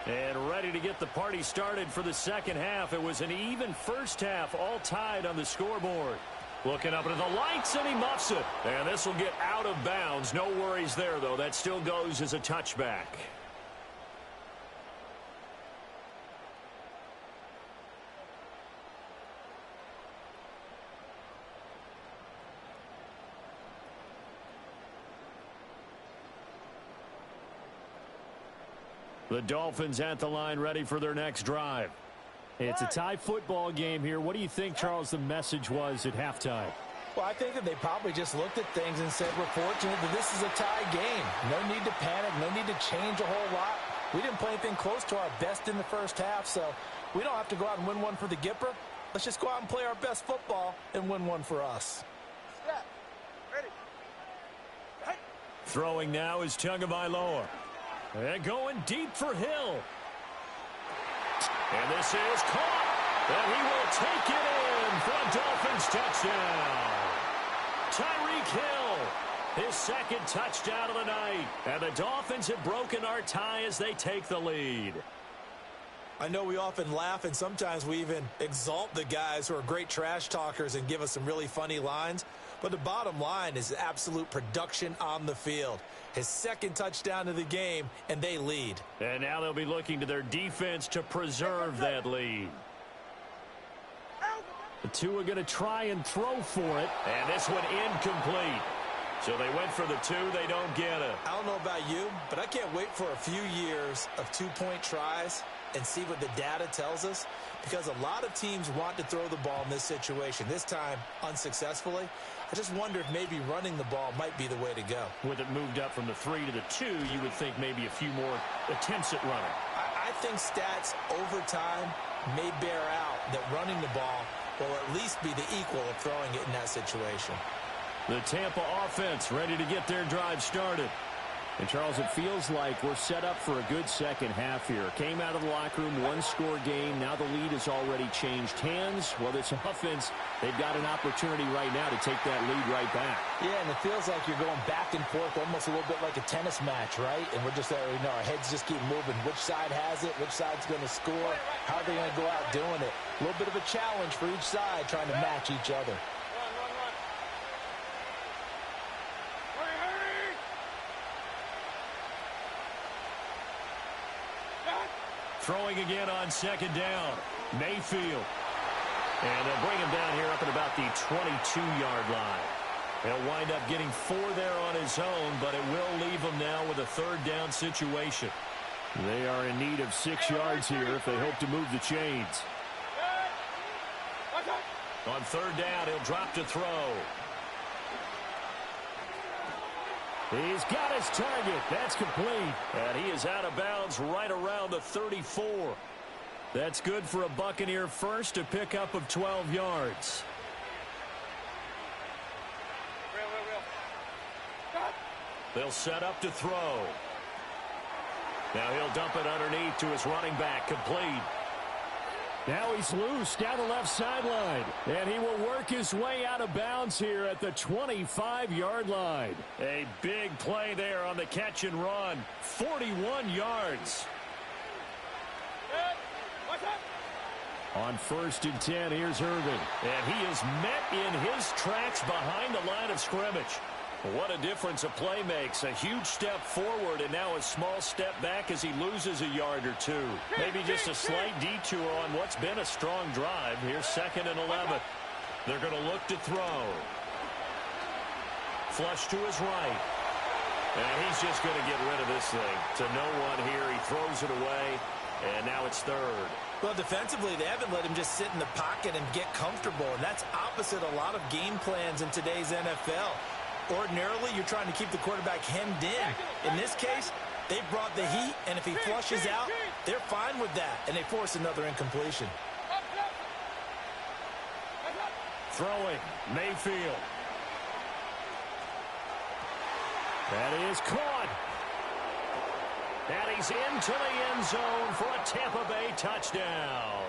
Speaker 4: And ready to get the party started for the second half. It was an even first half, all tied on the scoreboard. Looking up into the lights, and he muffs it. And this will get out of bounds. No worries there, though. That still goes as a touchback. The Dolphins at the line, ready for their next drive.
Speaker 6: It's a tie football game here. What do you think, Charles, the message was at halftime?
Speaker 5: Well, I think that they probably just looked at things and said, we're fortunate that this is a tie game. No need to panic, no need to change a whole lot. We didn't play anything close to our best in the first half, so we don't have to go out and win one for the Gipper. Let's just go out and play our best football and win one for us.
Speaker 3: Yeah. Ready. Hey.
Speaker 4: Throwing now is Tagovailoa. And going deep for Hill. And this is caught. And he will take it in for a Dolphins touchdown. Tyreek Hill, his second touchdown of the night. And the Dolphins have broken our tie as they take the lead.
Speaker 5: I know we often laugh, and sometimes we even exalt the guys who are great trash talkers and give us some really funny lines. But the bottom line is absolute production on the field. His second touchdown of the game, and they lead.
Speaker 4: And now they'll be looking to their defense to preserve that lead.
Speaker 6: The two are going to try and throw for it.
Speaker 4: And this one incomplete. So they went for the 2. They don't get it.
Speaker 5: I don't know about you, but I can't wait for a few years of two-point tries and see what the data tells us, because a lot of teams want to throw the ball in this situation, this time unsuccessfully. I just wonder if maybe running the ball might be the way to go.
Speaker 4: With it moved up from the 3 to the 2, you would think maybe a few more attempts at running.
Speaker 5: I think stats over time may bear out that running the ball will at least be the equal of throwing it in that situation.
Speaker 4: The Tampa offense ready to get their drive started.
Speaker 6: And, Charles, it feels like we're set up for a good second half here. Came out of the locker room, one-score game. Now the lead has already changed hands. Well, this offense, they've got an opportunity right now to take that lead right back.
Speaker 5: Yeah, and it feels like you're going back and forth, almost a little bit like a tennis match, right? And we're just, our heads just keep moving. Which side has it? Which side's going to score? How are they going to go out doing it? A little bit of a challenge for each side, trying to match each other.
Speaker 4: Throwing again on second down. Mayfield. And they'll bring him down here up at about the 22-yard line. He'll wind up getting 4 there on his own, but it will leave him now with a third down situation.
Speaker 6: They are in need of 6 yards here if they hope to move the chains.
Speaker 4: On third down, he'll drop to throw.
Speaker 6: He's got his target. That's complete.
Speaker 4: And he is out of bounds right around the 34. That's good for a Buccaneer first, a pickup of 12 yards. They'll set up to throw. Now he'll dump it underneath to his running back, complete.
Speaker 6: Now he's loose down the left sideline. And he will work his way out of bounds here at the 25-yard line.
Speaker 4: A big play there on the catch and run. 41 yards.
Speaker 6: On 1st and 10, here's Irvin.
Speaker 4: And he is met in his tracks behind the line of scrimmage. What a difference a play makes. A huge step forward and now a small step back as he loses a yard or two. Maybe just a slight detour on what's been a strong drive. Here's 2nd and 11. They're going to look to throw. Flush to his right. And he's just going to get rid of this thing. To no one here. He throws it away. And now it's 3rd.
Speaker 5: Well, defensively, they haven't let him just sit in the pocket and get comfortable. And that's opposite a lot of game plans in today's NFL. Ordinarily, you're trying to keep the quarterback hemmed in. In this case, they brought the heat, and if he flushes out, they're fine with that, and they force another incompletion.
Speaker 4: Throwing, Mayfield. That is caught. And he's into the end zone for a Tampa Bay touchdown.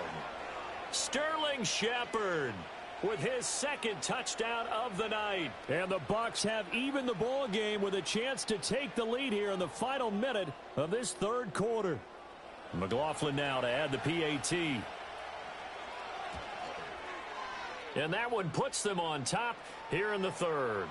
Speaker 4: Sterling Shepard with his 2nd touchdown of the night.
Speaker 6: And the Bucs have even the ball game with a chance to take the lead here in the final minute of this 3rd quarter.
Speaker 4: McLaughlin now to add the PAT. And that one puts them on top here in the 3rd.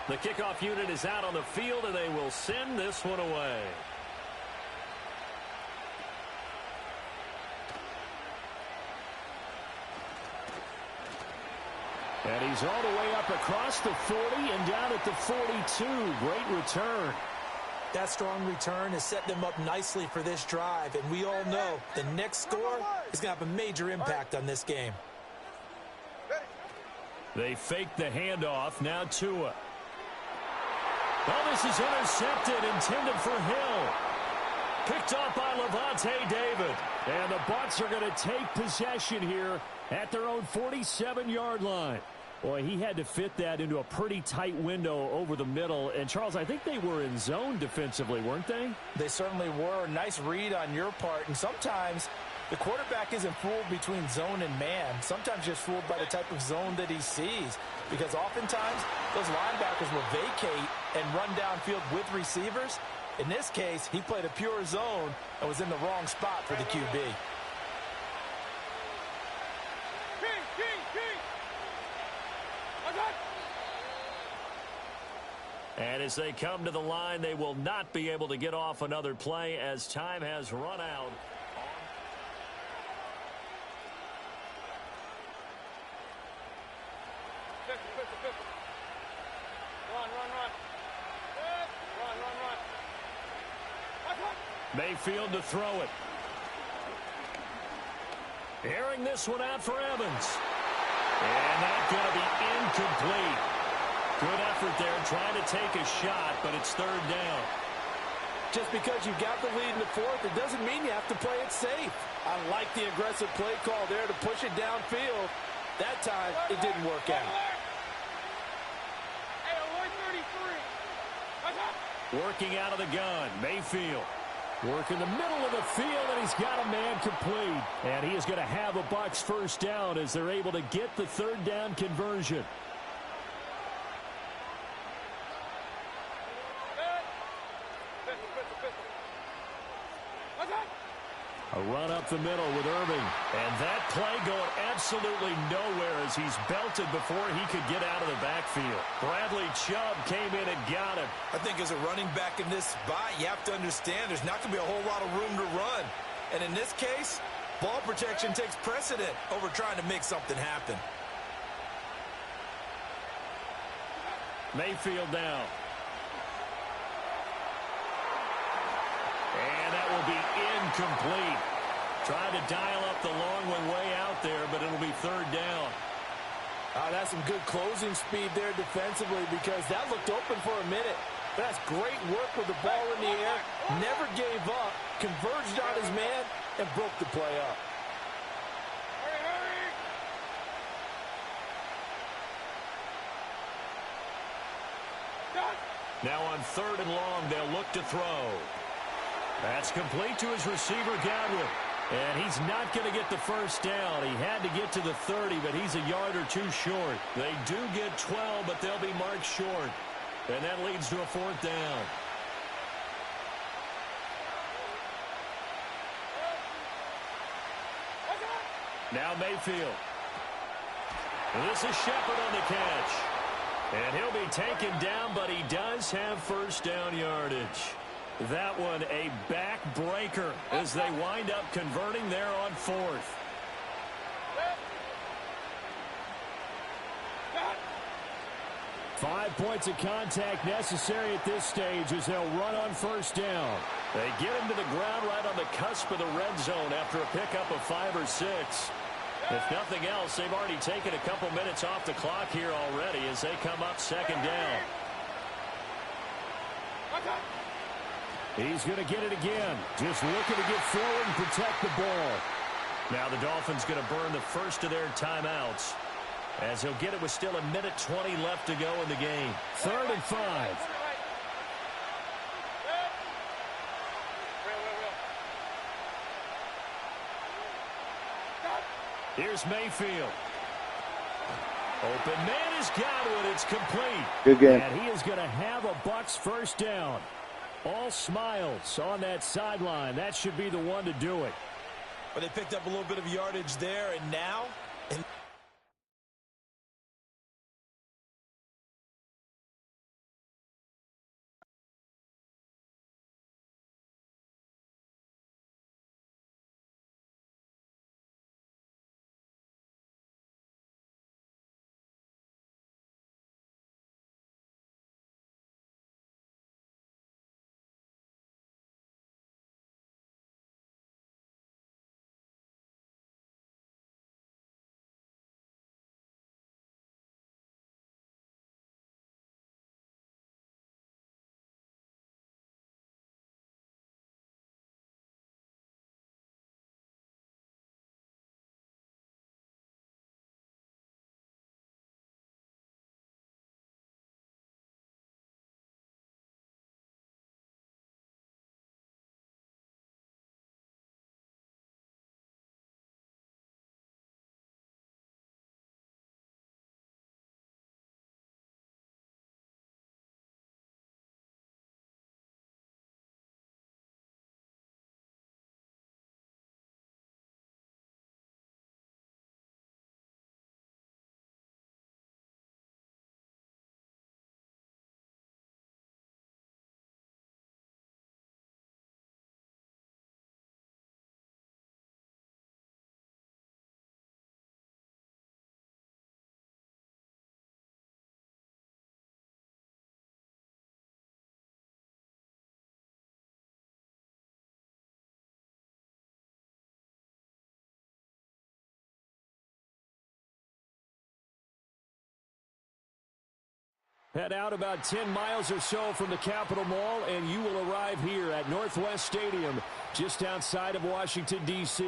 Speaker 4: The kickoff unit is out on the field, and they will send this one away.
Speaker 6: And he's all the way up across the 40 and down at the 42. Great return.
Speaker 5: That strong return has set them up nicely for this drive, and we all know the next score is going to have a major impact on this game.
Speaker 4: They fake the handoff. Now Tua. Oh, this is intercepted, intended for Hill. Picked up by Levante David.
Speaker 6: And the Bucs are going to take possession here at their own 47-yard line. Boy, he had to fit that into a pretty tight window over the middle. And, Charles, I think they were in zone defensively, weren't they?
Speaker 5: They certainly were. Nice read on your part. And sometimes the quarterback isn't fooled between zone and man. Sometimes just fooled by the type of zone that he sees. Because oftentimes those linebackers will vacate and run downfield with receivers. In this case, he played a pure zone and was in the wrong spot for the QB.
Speaker 4: And as they come to the line, they will not be able to get off another play as time has run out. Mayfield to throw it. Airing this one out for Evans. And that's going to be incomplete. Good effort there trying to take a shot, but it's 3rd down.
Speaker 3: Just because you got the lead in the 4th, it doesn't mean you have to play it safe. I like the aggressive play call there to push it downfield. That time, it didn't work out.
Speaker 4: Working out of the gun, Mayfield.
Speaker 6: Work in the middle of the field, and he's got a man complete. And he is going to have a Bucs 1st down as they're able to get the 3rd down conversion. A run up the middle with Irving.
Speaker 4: And that play going absolutely nowhere as he's belted before he could get out of the backfield. Bradley Chubb came in and got him.
Speaker 5: I think as a running back in this spot, you have to understand there's not going to be a whole lot of room to run. And in this case, ball protection takes precedent over trying to make something happen.
Speaker 4: Mayfield down. And that will be incomplete. Trying to dial up the long one way out there, but it'll be 3rd down.
Speaker 3: That's some good closing speed there defensively because that looked open for a minute. That's great work with the ball in the air. Never gave up, converged on his man, and broke the play up.
Speaker 4: Now on 3rd and long, they'll look to throw. That's complete to his receiver, Godwin. And he's not going to get the 1st down. He had to get to the 30, but he's a yard or two short. They do get 12, but they'll be marked short. And that leads to a 4th down. Now Mayfield. This is Shepard on the catch. And he'll be taken down, but he does have first down yardage. That one a backbreaker as they wind up converting there on fourth.
Speaker 6: Five points of contact necessary at this stage as they'll run on first down.
Speaker 4: They get him to the ground right on the cusp of the red zone after a pickup of 5 or 6. If nothing else, they've already taken a couple minutes off the clock here already as they come up second down.
Speaker 6: He's going to get it again. Just looking to get forward and protect the ball.
Speaker 4: Now the Dolphins going to burn the first of their timeouts as he'll get it with still 1:20 left to go in the game.
Speaker 6: 3rd and 5.
Speaker 4: Here's Mayfield. Open man has got it. It's complete.
Speaker 7: Good game.
Speaker 6: And he is going to have a Bucs first down. All smiles on that sideline. That should be the one to do it.
Speaker 5: But they picked up a little bit of yardage there, and now...
Speaker 6: Head out about 10 miles or so from the Capitol Mall, and you will arrive here at Northwest Stadium, just outside of Washington, D.C.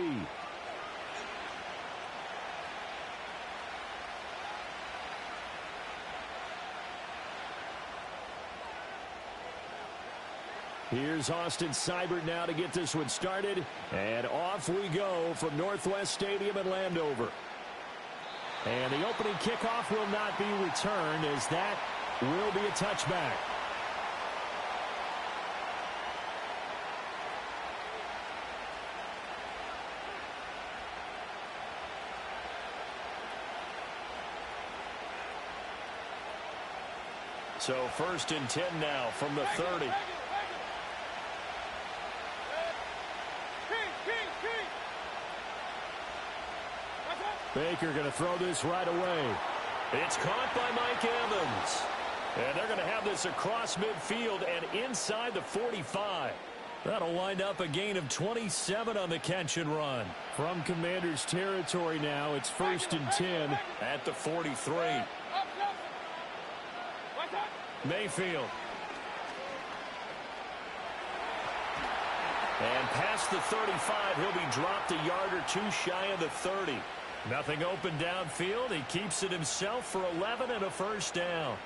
Speaker 6: Here's Austin Seibert now to get this one started, and off we go from Northwest Stadium in Landover. And the opening kickoff will not be returned, as that will be a touchback.
Speaker 4: So 1st and 10 now from the 30.
Speaker 6: Baker going to throw this right away.
Speaker 4: It's caught by Mike Evans. And they're going to have this across midfield and inside the 45. That'll wind up a gain of 27 on the catch and run.
Speaker 6: From Commander's territory now, it's 1st and 10.
Speaker 4: At the 43. Mayfield. And past the 35, he'll be dropped a yard or two shy of the 30. Nothing open downfield. He keeps it himself for 11 and a first down.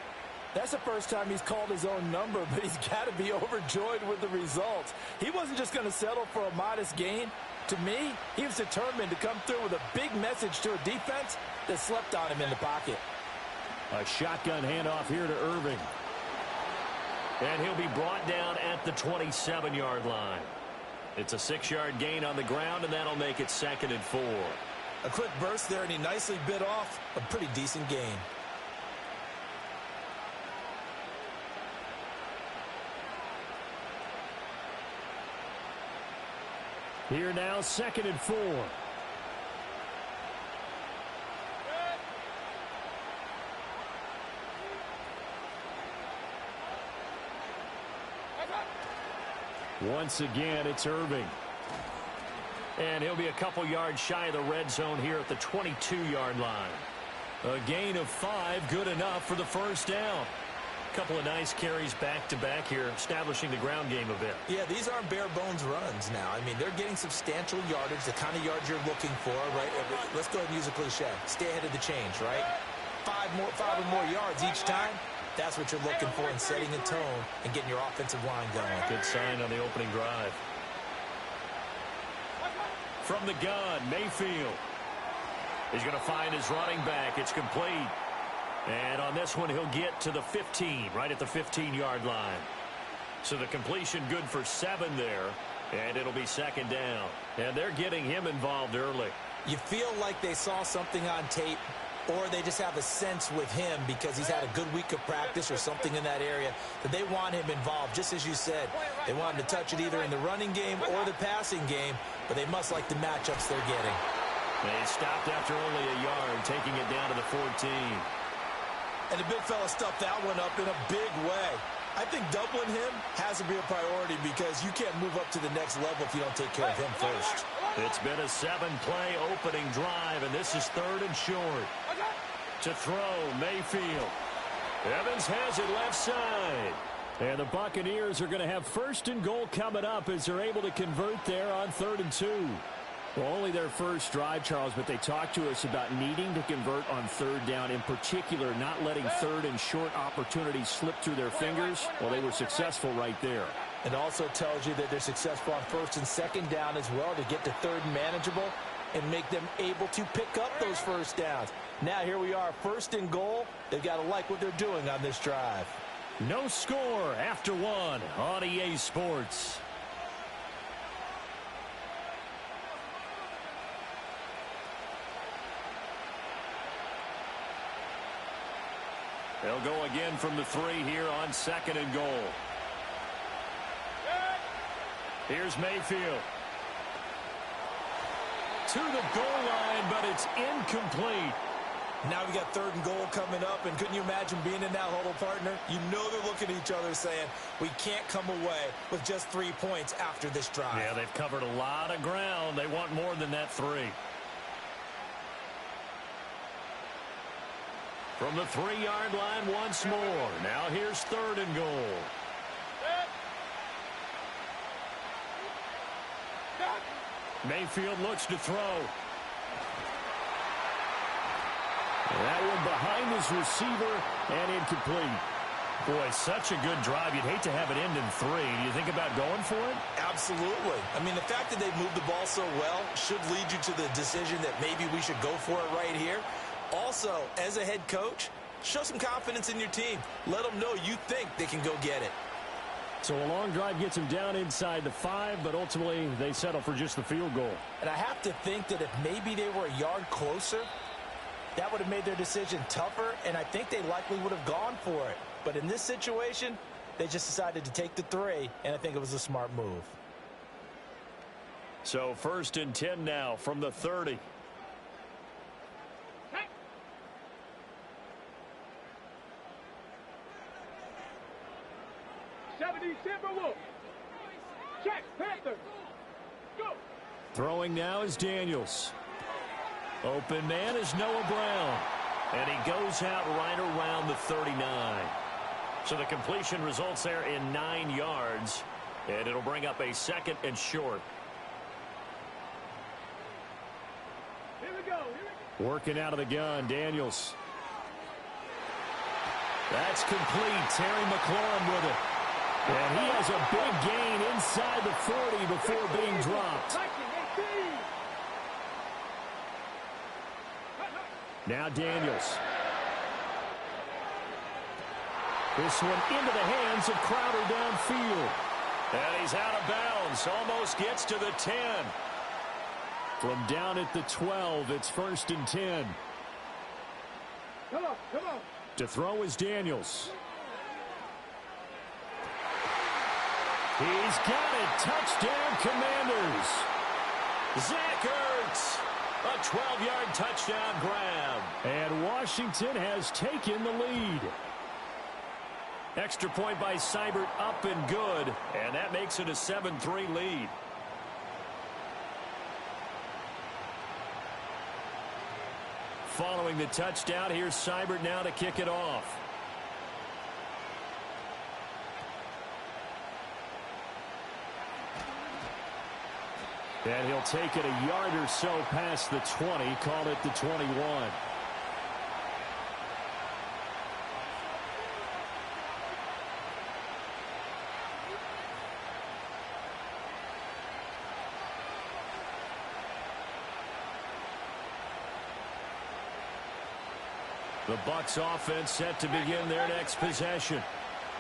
Speaker 5: That's the first time he's called his own number, but he's got to be overjoyed with the results. He wasn't just going to settle for a modest gain. To me, he was determined to come through with a big message to a defense that slept on him in the pocket.
Speaker 6: A shotgun handoff here to Irving.
Speaker 4: And he'll be brought down at the 27-yard line. It's a 6-yard gain on the ground, and that'll make it 2nd and 4.
Speaker 5: A quick burst there, and he nicely bit off a pretty decent gain.
Speaker 4: Here now, 2nd and 4. Once again, it's Irving. And he'll be a couple yards shy of the red zone here at the 22-yard line. A gain of 5, good enough for the first down. A couple of nice carries back-to-back here, establishing the ground game a bit.
Speaker 5: Yeah, these aren't bare-bones runs now. I mean, they're getting substantial yardage, the kind of yards you're looking for, right? Let's go ahead and use a cliche. Stay ahead of the change, right? Five or more yards each time. That's what you're looking for in setting a tone and getting your offensive line going.
Speaker 4: Good sign on the opening drive. From the gun, Mayfield. He's going to find his running back. It's complete. And on this one, he'll get to the 15, right at the 15-yard line. So the completion good for 7 there, and it'll be 2nd down. And they're getting him involved early.
Speaker 5: You feel like they saw something on tape, or they just have a sense with him because he's had a good week of practice or something in that area that they want him involved. Just as you said, they want him to touch it either in the running game or the passing game, but they must like the matchups they're getting.
Speaker 4: They stopped after only a yard, taking it down to the 14.
Speaker 5: And the big fella stuffed that one up in a big way. I think doubling him has to be a priority because you can't move up to the next level if you don't take care of him first.
Speaker 4: It's been a 7-play opening drive, and this is 3rd and short. To throw, Mayfield. Evans has it left side. And the Buccaneers are going to have 1st and goal coming up as they're able to convert there on 3rd and 2. Well, only their first drive, Charles, but they talked to us about needing to convert on 3rd down, in particular not letting 3rd and short opportunities slip through their fingers. Well, they were successful right there.
Speaker 5: It also tells you that they're successful on 1st and 2nd down as well to get to 3rd and manageable and make them able to pick up those first downs. Now here we are, 1st and goal. They've got to like what they're doing on this drive.
Speaker 4: No score after 1 on EA Sports. They'll go again from the 3 here on 2nd and goal. Here's Mayfield. To the goal line, but it's incomplete.
Speaker 5: Now we got 3rd and goal coming up, and couldn't you imagine being in that huddle, partner? You know they're looking at each other saying, we can't come away with just 3 points after this drive.
Speaker 4: Yeah, they've covered a lot of ground. They want more than that 3. From the 3-yard line once more. Now here's 3rd and goal. Mayfield looks to throw. That one behind his receiver and incomplete. Boy, such a good drive. You'd hate to have it end in 3. Do you think about going for it?
Speaker 5: Absolutely. I mean, the fact that they've moved the ball so well should lead you to the decision that maybe we should go for it right here. Also, as a head coach, show some confidence in your team. Let them know you think they can go get it.
Speaker 4: So a long drive gets them down inside the 5, but ultimately they settle for just the field goal.
Speaker 5: And I have to think that if maybe they were a yard closer, that would have made their decision tougher, and I think they likely would have gone for it. But in this situation, they just decided to take the 3, and I think it was a smart move.
Speaker 4: So 1st and 10 now from the 30.
Speaker 1: Check, Panther. Go.
Speaker 4: Throwing now is Daniels. Open man is Noah Brown. And he goes out right around the 39. So the completion results there in 9 yards. And it'll bring up a 2nd and short.
Speaker 1: Here we go.
Speaker 4: Working out of the gun, Daniels. That's complete. Terry McLaurin with it. And he has a big gain inside the 40 before being dropped. Now Daniels. This one into the hands of Crowder downfield. And he's out of bounds. Almost gets to the 10. From down at the 12, it's 1st and 10.
Speaker 1: Come on.
Speaker 4: To throw is Daniels. He's got it. Touchdown, Commanders. Zach Ertz. A 12-yard touchdown grab. And Washington has taken the lead. Extra point by Seibert, up and good. And that makes it a 7-3 lead. Following the touchdown, here's Seibert now to kick it off. And he'll take it a yard or so past the 20, call it the 21. The Bucs offense set to begin their next possession.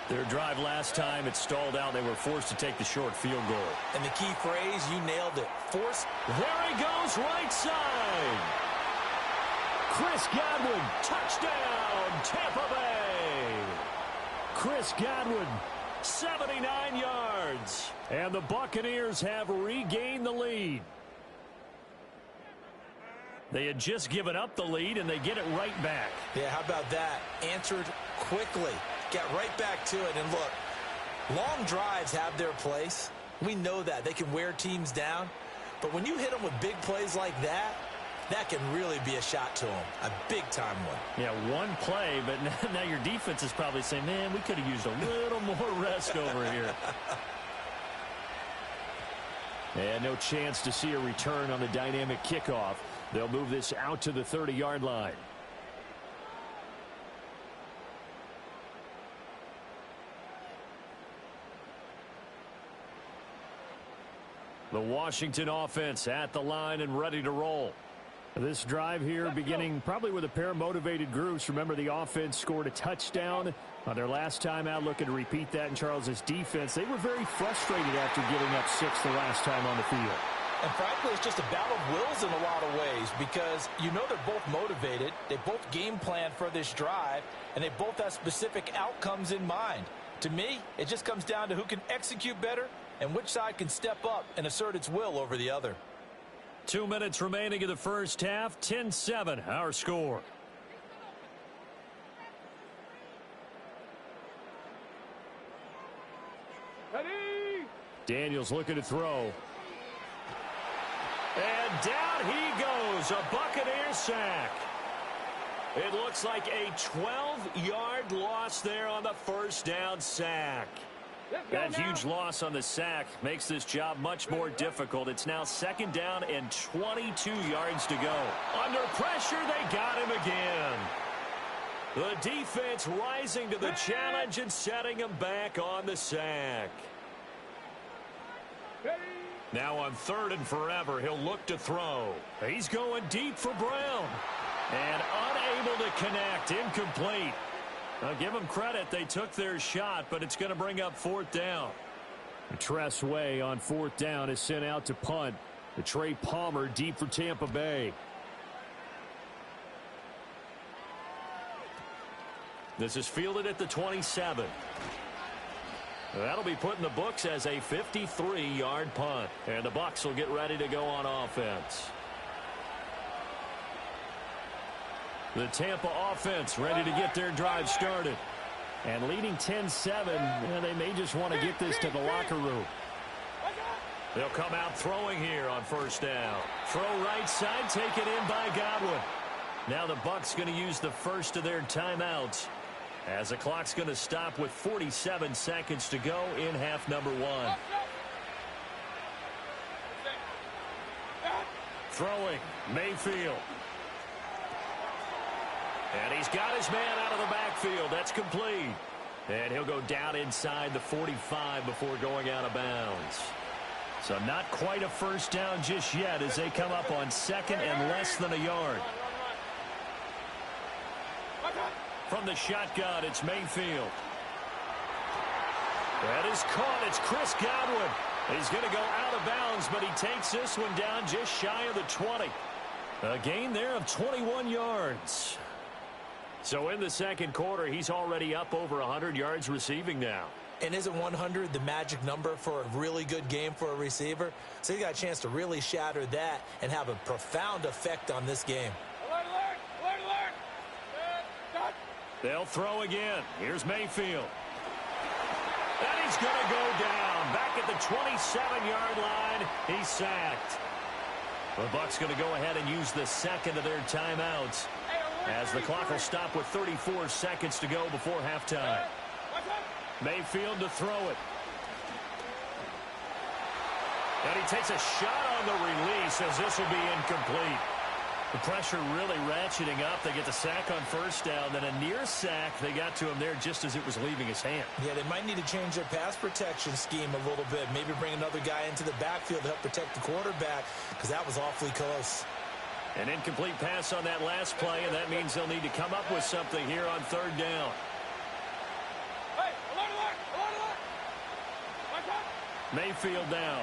Speaker 4: Their drive last time, it stalled out. They were forced to take the short field goal.
Speaker 5: And the key phrase, you nailed it. Force.
Speaker 4: There he goes, right side. Chris Godwin, touchdown, Tampa Bay. Chris Godwin, 79 yards. And the Buccaneers have regained the lead. They had just given up the lead, and they get it right back.
Speaker 5: Yeah, how about that? Answered quickly. Get right back to it. And look, long drives have their place. We know that. They can wear teams down. But when you hit them with big plays like that, that can really be a shot to them. A big-time one.
Speaker 4: Yeah, one play, but now your defense is probably saying, man, we could have used a little more rest over here. And no chance to see a return on the dynamic kickoff. They'll move this out to the 30-yard line. The Washington offense at the line and ready to roll. This drive here beginning probably with a pair of motivated groups. Remember, the offense scored a touchdown on their last time out, looking to repeat that in Charles's defense. They were very frustrated after giving up 6 the last time on the field.
Speaker 5: And frankly, it's just a battle of wills in a lot of ways because you know they're both motivated. They both game plan for this drive, and they both have specific outcomes in mind. To me, it just comes down to who can execute better and which side can step up and assert its will over the other.
Speaker 4: 2 minutes remaining in the first half. 10-7, our score.
Speaker 1: Ready?
Speaker 4: Daniels looking to throw. And down he goes. A Buccaneer sack. It looks like a 12-yard loss there on the first down sack. That huge loss on the sack makes this job much more difficult. It's now 2nd down and 22 yards to go. Under pressure, they got him again. The defense rising to the challenge and setting him back on the sack. Now on 3rd and forever, he'll look to throw. He's going deep for Brown. And unable to connect. Incomplete. I'll give them credit. They took their shot, but it's going to bring up 4th down. Tress Way on 4th down is sent out to punt. The Trey Palmer deep for Tampa Bay. This is fielded at the 27. That'll be put in the books as a 53-yard punt. And the Bucs will get ready to go on offense. The Tampa offense ready to get their drive started. And leading 10-7, they may just want to get this to the locker room. They'll come out throwing here on 1st down. Throw right side, taken in by Godwin. Now the Bucs going to use the first of their timeouts, as the clock's going to stop with 47 seconds to go in half number 1. Throwing, Mayfield. And he's got his man out of the backfield. That's complete. And he'll go down inside the 45 before going out of bounds. So not quite a 1st down just yet as they come up on 2nd and less than a yard. From the shotgun, it's Mayfield. That is caught. It's Chris Godwin. He's going to go out of bounds, but he takes this one down just shy of the 20. A gain there of 21 yards. So in the second quarter, he's already up over 100 yards receiving now.
Speaker 5: And isn't 100 the magic number for a really good game for a receiver? So he got a chance to really shatter that and have a profound effect on this game.
Speaker 7: Alert, alert, alert.
Speaker 4: They'll throw again. Here's Mayfield. And he's going to go down. Back at the 27-yard line, he's sacked. The Bucs going to go ahead and use the second of their timeouts as the clock will stop with 34 seconds to go before halftime. Mayfield to throw it. And he takes a shot on the release as this will be incomplete. The pressure really ratcheting up. They get the sack on first down, then a near sack. They got to him there just as it was leaving his hand.
Speaker 5: Yeah, they might need to change their pass protection scheme a little bit. Maybe bring another guy into the backfield to help protect the quarterback because that was awfully close.
Speaker 4: An incomplete pass on that last play, and that means they'll need to come up with something here on third down.
Speaker 7: Hey, alert, alert, alert, alert. Watch out.
Speaker 4: Mayfield now.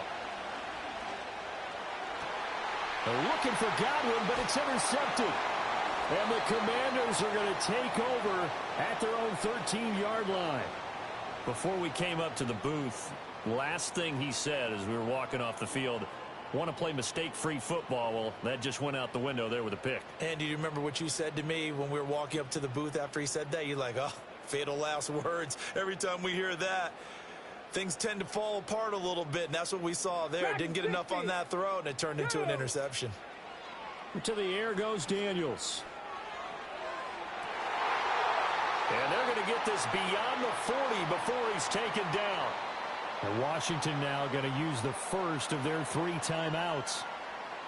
Speaker 6: They're looking for Godwin, but it's intercepted. And the Commanders are going to take over at their own 13-yard line.
Speaker 4: Before we came up to the booth, last thing he said as we were walking off the field, want to play mistake-free football. Well, that just went out the window there with a pick.
Speaker 5: And do you remember what you said to me when we were walking up to the booth after he said that? You're like, oh, fatal last words. Every time we hear that, things tend to fall apart a little bit, and that's what we saw there. Didn't get enough on that throw, and it turned into an interception.
Speaker 6: To the air goes Daniels.
Speaker 4: And they're going to get this beyond the 40 before he's taken down.
Speaker 6: And Washington now going to use the first of their 3 timeouts.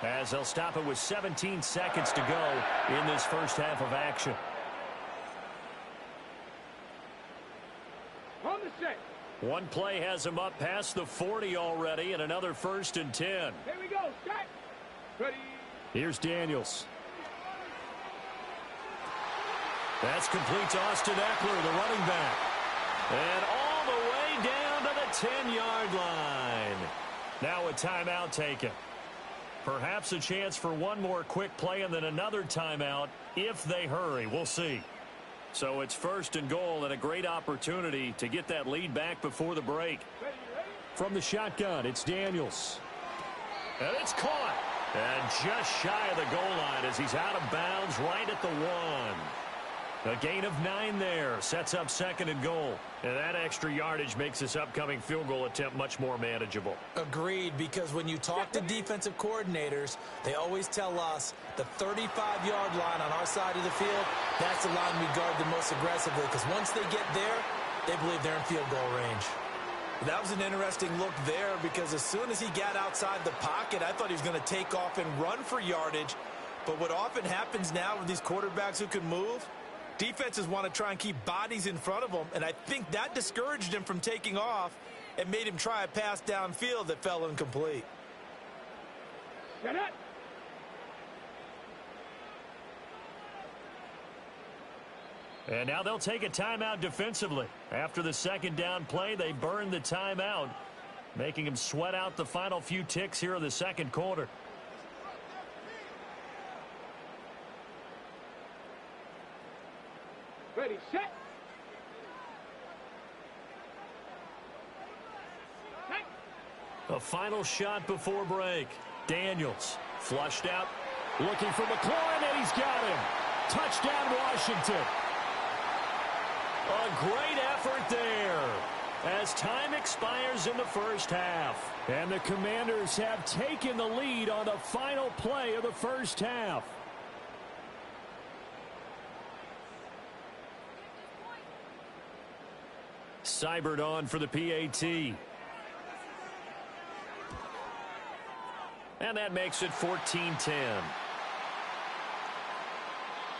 Speaker 4: As they'll stop it with 17 seconds to go in this first half of action.
Speaker 7: On the set.
Speaker 4: One play has him up past the 40 already, and another 1st and 10.
Speaker 7: Here we go. Set. Ready.
Speaker 6: Here's Daniels.
Speaker 4: That's complete to Austin Eckler, the running back. And all the way down to the 10-yard line. Now a timeout taken. Perhaps a chance for one more quick play and then another timeout if they hurry. We'll see. So it's 1st and goal and a great opportunity to get that lead back before the break.
Speaker 6: From the shotgun, it's Daniels.
Speaker 4: And it's caught. And just shy of the goal line as he's out of bounds right at the 1. A gain of 9 there. Sets up 2nd and goal. And that extra yardage makes this upcoming field goal attempt much more manageable.
Speaker 5: Agreed, because when you talk to defensive coordinators, they always tell us the 35-yard line on our side of the field, that's the line we guard the most aggressively, because once they get there, they believe they're in field goal range. That was an interesting look there because as soon as he got outside the pocket, I thought he was going to take off and run for yardage. But what often happens now with these quarterbacks who can move, defenses want to try and keep bodies in front of them, and I think that discouraged him from taking off and made him try a pass downfield that fell incomplete.
Speaker 7: Get it.
Speaker 4: And now they'll take a timeout defensively. After the 2nd down play, they burn the timeout, making them sweat out the final few ticks here in the 2nd quarter.
Speaker 7: Ready, set.
Speaker 4: A final shot before break. Daniels flushed out.
Speaker 6: Looking for McLaurin, and he's got him. Touchdown, Washington.
Speaker 4: A great effort there as time expires in the first half.
Speaker 6: And the Commanders have taken the lead on the final play of the first half.
Speaker 4: Seibert on for the PAT. And that makes it 14-10.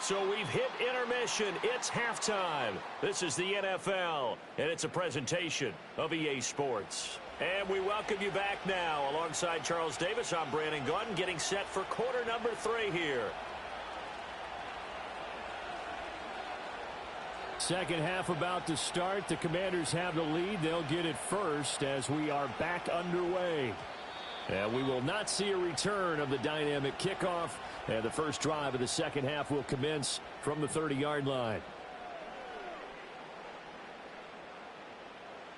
Speaker 4: So we've hit intermission. It's halftime. This is the NFL, and it's a presentation of EA Sports. And we welcome you back now. Alongside Charles Davis, I'm Brandon Gaudin, getting set for quarter number 3 here.
Speaker 6: Second half about to start. The Commanders have the lead. They'll get it first as we are back underway. And we will not see a return of the dynamic kickoff. And the first drive of the second half will commence from the 30-yard line.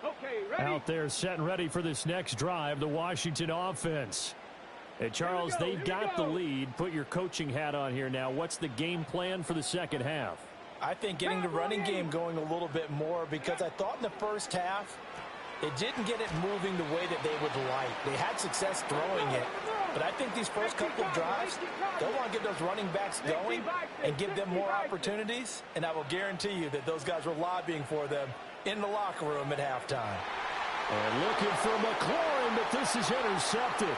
Speaker 7: Okay, ready?
Speaker 4: Out there set and ready for this next drive, the Washington offense. And Charles, they've got the lead. Put your coaching hat on here now. What's the game plan for the second half?
Speaker 5: I think getting the running game going a little bit more, because I thought in the first half they didn't get it moving the way that they would like. They had success throwing it, but I think these first couple of drives, they'll want to get those running backs going and give them more opportunities, and I will guarantee you that those guys were lobbying for them in the locker room at halftime.
Speaker 4: And looking for McLaurin, but this is intercepted.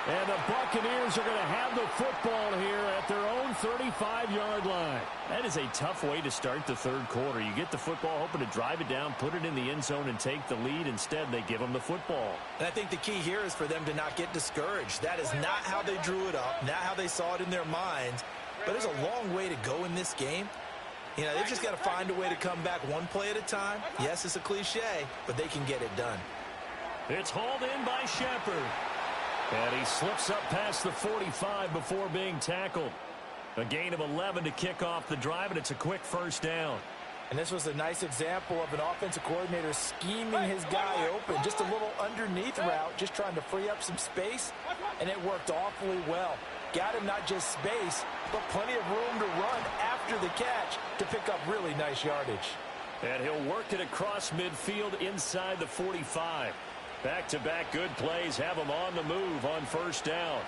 Speaker 4: And the Buccaneers are going to have the football here at their own 35-yard line. That is a tough way to start the third quarter. You get the football, hoping to drive it down, put it in the end zone, and take the lead. Instead, they give them the football.
Speaker 5: And I think the key here is for them to not get discouraged. That is not how they drew it up, not how they saw it in their minds. But there's a long way to go in this game. You know, they've just got to find a way to come back one play at a time. Yes, it's a cliche, but they can get it done.
Speaker 4: It's hauled in by Shepard. And he slips up past the 45 before being tackled. A gain of 11 to kick off the drive, and it's a quick first down.
Speaker 5: And this was a nice example of an offensive coordinator scheming his guy open. Just a little underneath route, just trying to free up some space, and it worked awfully well. Got him not just space, but plenty of room to run after the catch to pick up really nice yardage.
Speaker 4: And he'll work it across midfield inside the 45. Back-to-back good plays have him on the move on first down.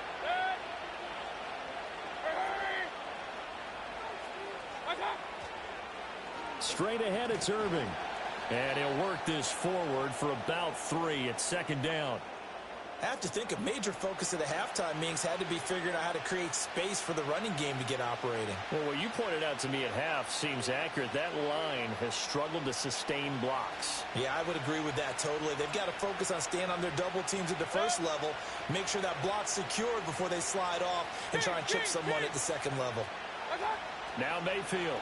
Speaker 4: Straight ahead, it's Irving. And he'll work this forward for about 3 at second down.
Speaker 5: I have to think a major focus of the halftime meetings had to be figuring out how to create space for the running game to get operating.
Speaker 4: Well, what you pointed out to me at half seems accurate. That line has struggled to sustain blocks.
Speaker 5: Yeah, I would agree with that totally. They've got to focus on staying on their double teams at the first level, make sure that block's secured before they slide off and try and chip someone at the second level.
Speaker 4: Now Mayfield.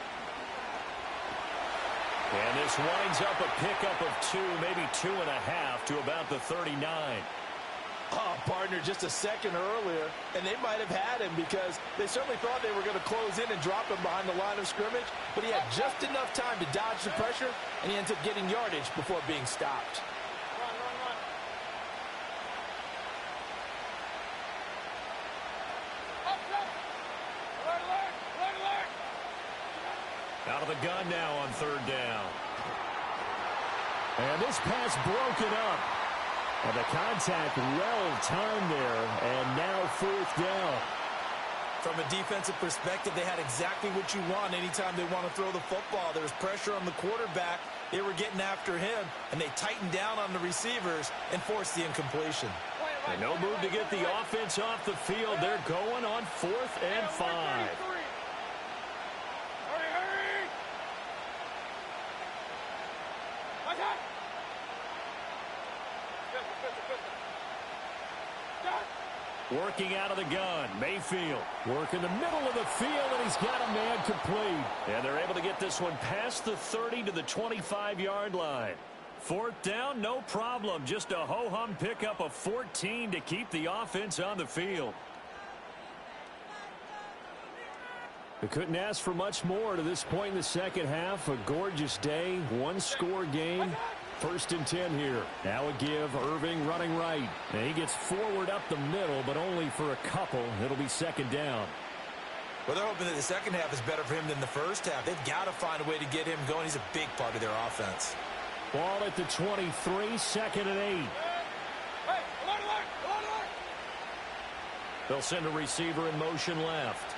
Speaker 4: And this winds up a pickup of 2, maybe 2.5 to about the 39.
Speaker 5: Oh, partner, just a second earlier, and they might have had him because they certainly thought they were going to close in and drop him behind the line of scrimmage, but he had just enough time to dodge the pressure, and he ends up getting yardage before being stopped.
Speaker 4: Out of the gun now on third down. And this pass broken up. And the contact well-timed there, and now fourth down.
Speaker 5: From a defensive perspective, they had exactly what you want anytime they want to throw the football. There was pressure on the quarterback. They were getting after him, and they tightened down on the receivers and forced the incompletion.
Speaker 4: And no move to get the offense off the field. They're going on 4th and 5. Working out of the gun, Mayfield. Work in the middle of the field, and he's got a man complete. And they're able to get this one past the 30 to the 25-yard line. 4th down, no problem. Just a ho-hum pickup of 14 to keep the offense on the field. They couldn't ask for much more to this point in the second half. A gorgeous day, one-score game. 1st and 10 here. Now a give, Irving running right. And he gets forward up the middle, but only for a couple. It'll be second down.
Speaker 5: Well, they're hoping that the second half is better for him than the first half. They've got to find a way to get him going. He's a big part of their offense.
Speaker 4: Ball at the 23, 2nd and 8. They'll send a receiver in motion left.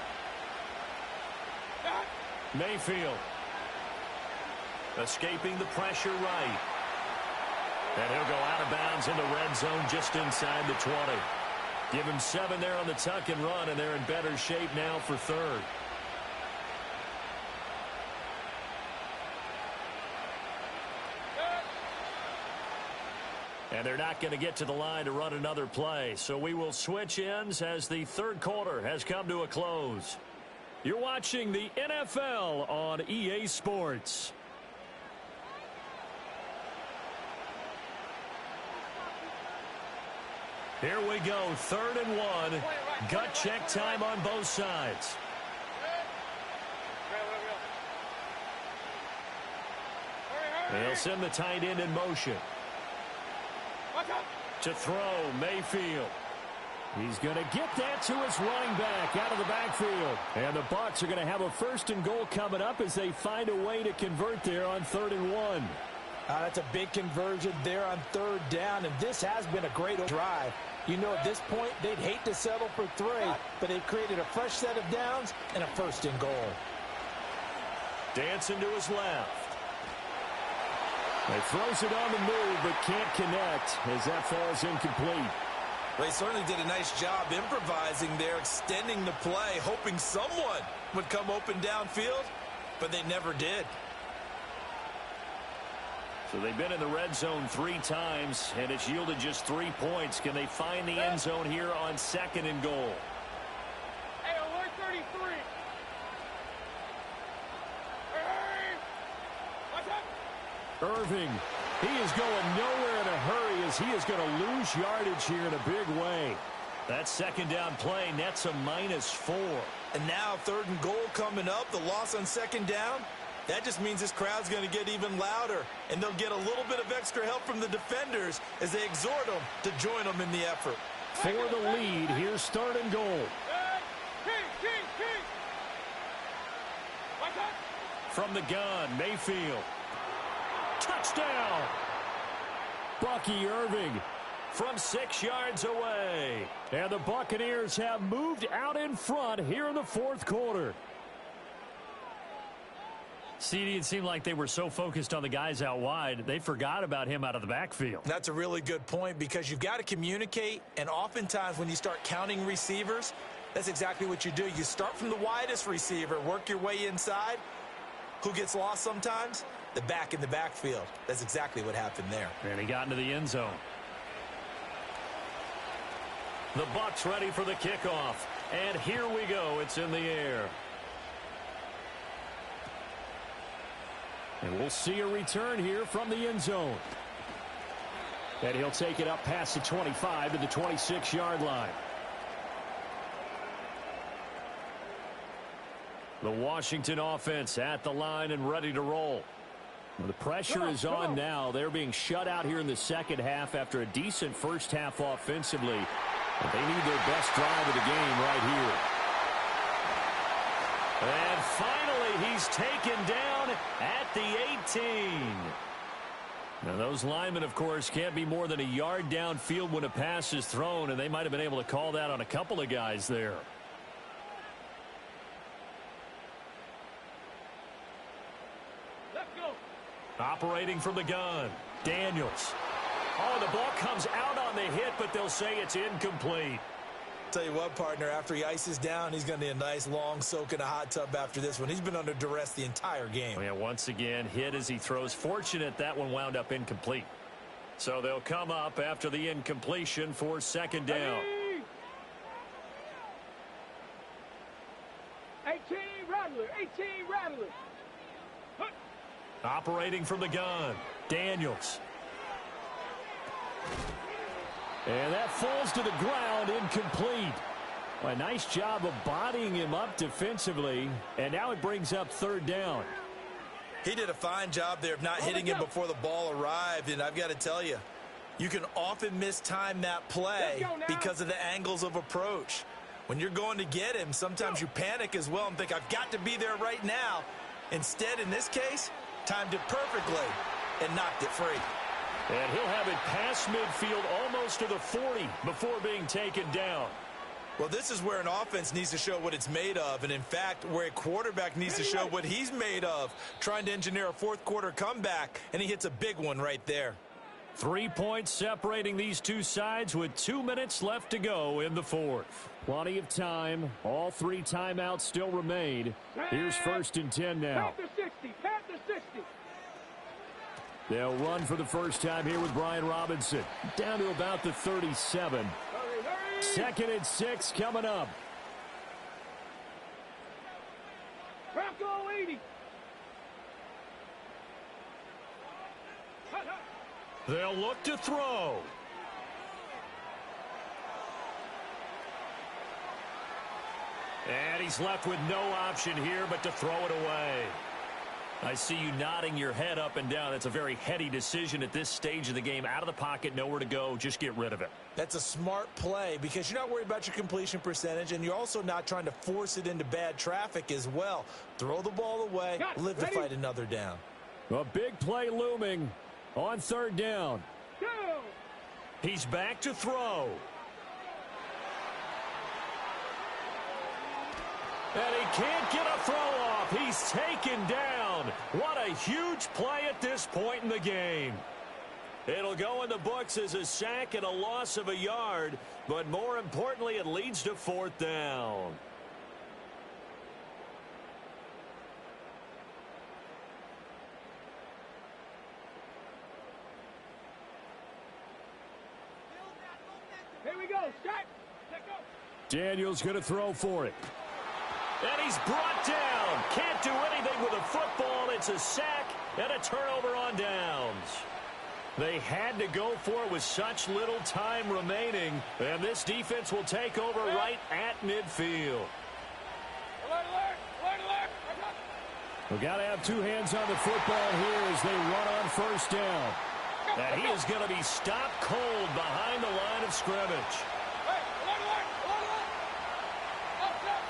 Speaker 4: Mayfield. Escaping the pressure right. And he'll go out of bounds in the red zone just inside the 20. Give him 7 there on the tuck and run, and they're in better shape now for 3rd. And they're not going to get to the line to run another play, so we will switch ends as the third quarter has come to a close. You're watching the NFL on EA Sports. Here we go, 3rd and 1. Gut check time on both sides. They'll send the tight end in motion. To throw, Mayfield. He's going to get that to his running back out of the backfield. And the Bucs are going to have a 1st and goal coming up as they find a way to convert there on 3rd and 1.
Speaker 5: That's a big conversion there on 3rd down, and this has been a great drive. You know, at this point, they'd hate to settle for 3, but they've created a fresh set of downs and a 1st and goal.
Speaker 4: Dancing to his left. He throws it on the move, but can't connect as that falls incomplete.
Speaker 5: They certainly did a nice job improvising there, extending the play, hoping someone would come open downfield, but they never did.
Speaker 4: So they've been in the red zone 3 times, and it's yielded just 3 points. Can they find the end zone here on 2nd and goal?
Speaker 7: Hey, alert 33. Hey, watch out.
Speaker 4: Irving, he is going nowhere in a hurry as he is going to lose yardage here in a big way. That 2nd down play nets a -4.
Speaker 5: And now 3rd and goal coming up, the loss on 2nd down. That just means this crowd's going to get even louder, and they'll get a little bit of extra help from the defenders as they exhort them to join them in the effort.
Speaker 4: For the lead, here's 3rd and goal.
Speaker 7: King. Watch out.
Speaker 4: From the gun, Mayfield. Touchdown! Bucky Irving from 6 yards away. And the Buccaneers have moved out in front here in the 4th quarter. CD, it seemed like they were so focused on the guys out wide, they forgot about him out of the backfield.
Speaker 5: That's a really good point because you've got to communicate, and oftentimes when you start counting receivers, that's exactly what you do. You start from the widest receiver, work your way inside. Who gets lost sometimes? The back in the backfield. That's exactly what happened there.
Speaker 4: And he got into the end zone. The Bucs ready for the kickoff. And here we go. It's in the air. And we'll see a return here from the end zone. And he'll take it up past the 25 to the 26-yard line. The Washington offense at the line and ready to roll. The pressure is on now. They're being shut out here in the 2nd half after a decent first half offensively. But they need their best drive of the game right here. And finally, he's taken down at the 18. Now, those linemen, of course, can't be more than a yard downfield when a pass is thrown, and they might have been able to call that on a couple of guys there.
Speaker 7: Let's go.
Speaker 4: Operating from the gun, Daniels. Oh, the ball comes out on the hit, but they'll say it's incomplete.
Speaker 5: Tell you what, partner, after he ices down, he's going to need a nice long soak in a hot tub after this one. He's been under duress the entire game.
Speaker 4: Oh, yeah, once again, hit as he throws. Fortunate that one wound up incomplete. So they'll come up after the incompletion for 2nd down.
Speaker 7: 18 Rattler.
Speaker 4: Operating from the gun, Daniels. And that falls to the ground, incomplete. A nice job of bodying him up defensively, and now it brings up 3rd down.
Speaker 5: He did a fine job there of not hitting him before the ball arrived, and I've got to tell you, you can often mistime that play because of the angles of approach. When you're going to get him, sometimes you panic as well and think, I've got to be there right now. Instead, in this case, timed it perfectly and knocked it free.
Speaker 4: And he'll have it past midfield almost to the 40 before being taken down.
Speaker 5: Well, this is where an offense needs to show what it's made of, and in fact, where a quarterback needs to show what he's made of, trying to engineer a 4th quarter comeback, and he hits a big one right there.
Speaker 4: 3 points separating these two sides with 2 minutes left to go in the 4th. Plenty of time. All 3 timeouts still remain. Here's 1st and 10 now.
Speaker 7: Panther 60.
Speaker 4: They'll run for the first time here with Brian Robinson. Down to about the 37. 2nd and 6 coming up.
Speaker 7: Bronco 80.
Speaker 4: They'll look to throw. he's left with no option here but to throw it away. I see you nodding your head up and down. That's a very heady decision at this stage of the game. Out of the pocket, nowhere to go. Just get rid of it.
Speaker 5: That's a smart play because you're not worried about your completion percentage, and you're also not trying to force it into bad traffic as well. Throw the ball away, live to fight another down.
Speaker 6: A big play looming on third down.
Speaker 4: He's back to throw. And he can't get a throw off. He's taken down. What a huge play at this point in the game. It'll go in the books as a sack and a loss of a yard, but more importantly, it leads to fourth down.
Speaker 7: Here we go. Start. Let go.
Speaker 6: Daniel's going to throw for it.
Speaker 4: And he's brought down. Can't do anything with a football. It's a sack and a turnover on downs. They had to go for it with such little time remaining. And this defense will take over right at midfield.
Speaker 7: Alert, alert. Alert, alert.
Speaker 6: We've got to have two hands on the football here as they run on first down.
Speaker 4: And he is going to be stopped cold behind the line of scrimmage.
Speaker 7: Hey, alert, alert. Alert, alert. Stop, stop.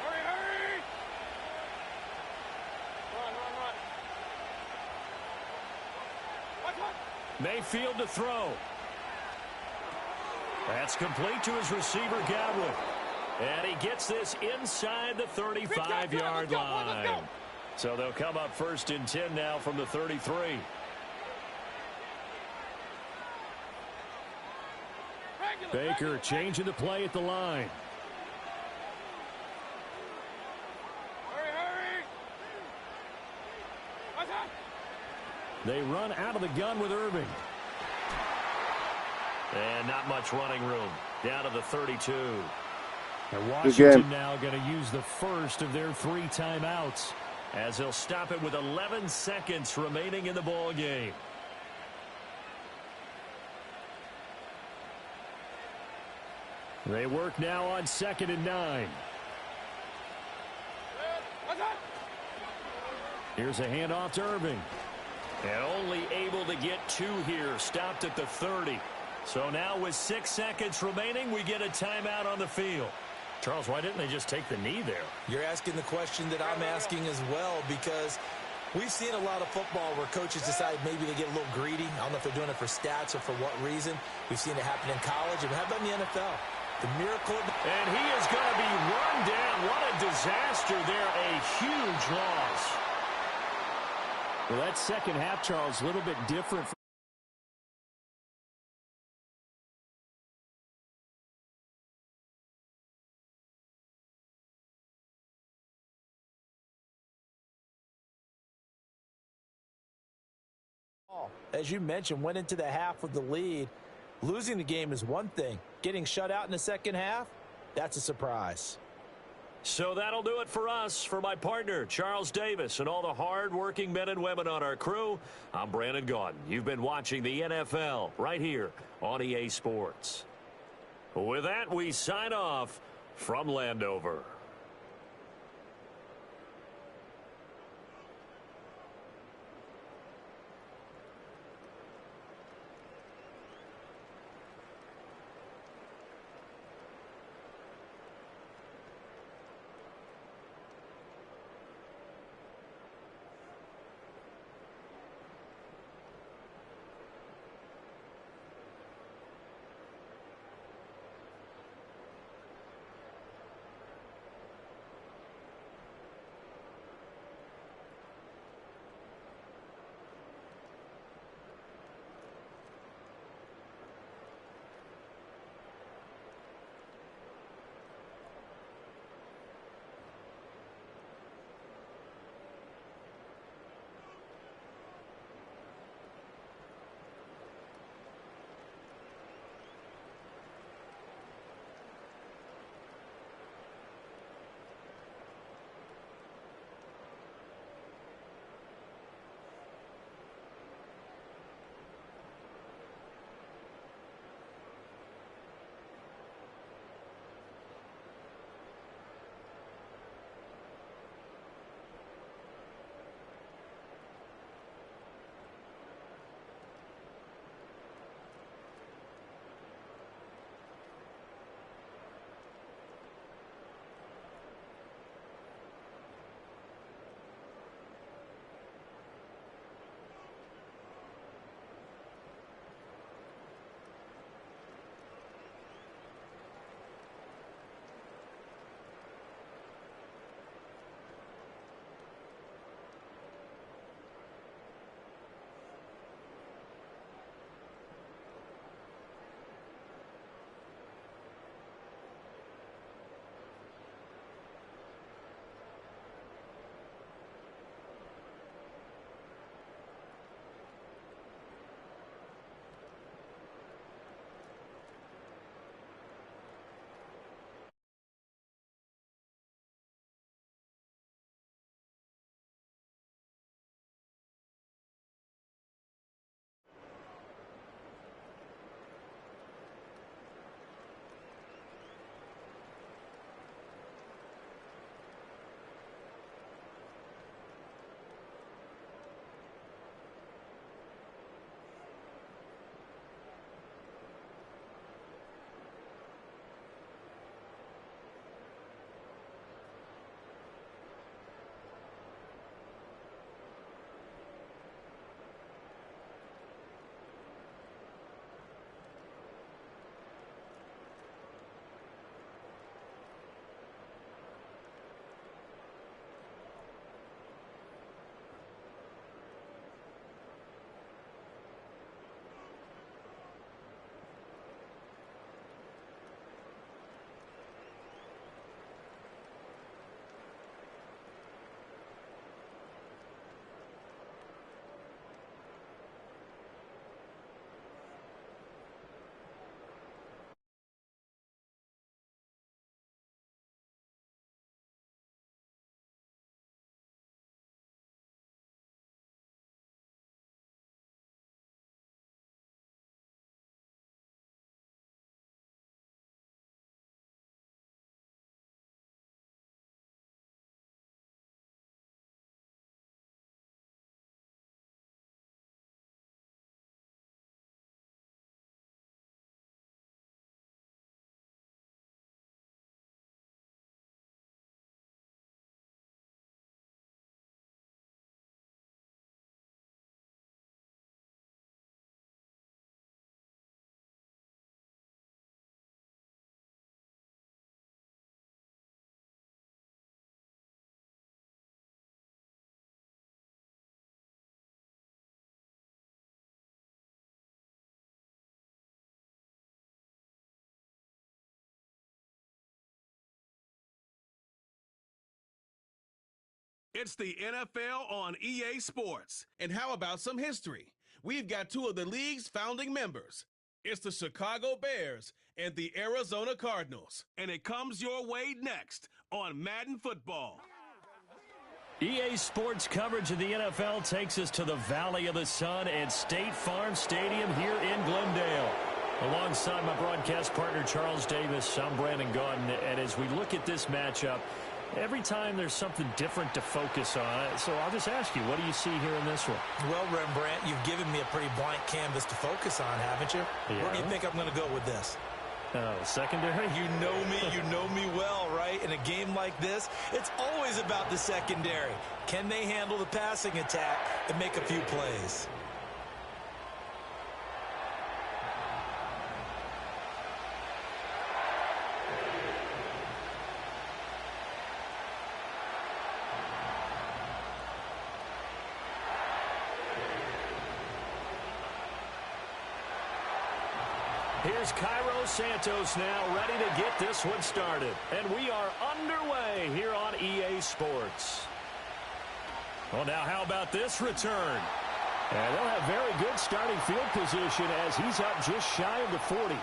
Speaker 7: Hurry, hurry. Run, run, run. Watch, watch.
Speaker 4: Mayfield to throw. That's complete to his receiver, Godwin. And he gets this inside the 35-yard line. So they'll come up first and 10 now from the 33.
Speaker 6: Baker changing the play at the line.
Speaker 7: Hurry, hurry. Watch out.
Speaker 6: They run out of the gun with Irving.
Speaker 4: And not much running room. Down to the 32.
Speaker 6: And Washington now going to use the first of their 3 timeouts,
Speaker 4: as they'll stop it with 11 seconds remaining in the ball game.
Speaker 6: They work now on 2nd and 9.
Speaker 7: Watch out.
Speaker 6: Here's a handoff to Irving.
Speaker 4: And only able to get 2 here. Stopped at the 30. So now with 6 seconds remaining, we get a timeout on the field. Charles, why didn't they just take the knee there?
Speaker 5: You're asking the question that I'm asking as well, because we've seen a lot of football where coaches decide maybe they get a little greedy. I don't know if they're doing it for stats or for what reason. We've seen it happen in college, and how about in the NFL? The miracle.
Speaker 4: And he is going to be run down. What a disaster there. A huge loss.
Speaker 6: Well, that second half, Charles, a little bit different.
Speaker 5: As you mentioned, went into the half with the lead. Losing the game is one thing. Getting shut out in the second half, that's a surprise.
Speaker 4: So that'll do it for us. For my partner, Charles Davis, and all the hard-working men and women on our crew, I'm Brandon Gaudin. You've been watching the NFL right here on EA Sports. With that, we sign off from Landover.
Speaker 8: It's the NFL on EA Sports. And how about some history? We've got two of the league's founding members. It's the Chicago Bears and the Arizona Cardinals. And it comes your way next on Madden Football.
Speaker 4: EA Sports coverage of the NFL takes us to the Valley of the Sun at State Farm Stadium here in Glendale. Alongside my broadcast partner Charles Davis, I'm Brandon Gaudin. And as we look at this matchup, every time there's something different to focus on. So I'll just ask you, what do you see here in this one?
Speaker 5: Well, Rembrandt, you've given me a pretty blank canvas to focus on, haven't you?
Speaker 4: Yeah.
Speaker 5: Where do you think I'm going to go with this?
Speaker 4: Secondary?
Speaker 5: You know me well, right? In a game like this, it's always about the secondary. Can they handle the passing attack and make a few plays?
Speaker 4: Here's Cairo Santos now ready to get this one started. And we are underway here on EA Sports. Well, now how about this return? And they'll have very good starting field position as he's up just shy of the 40.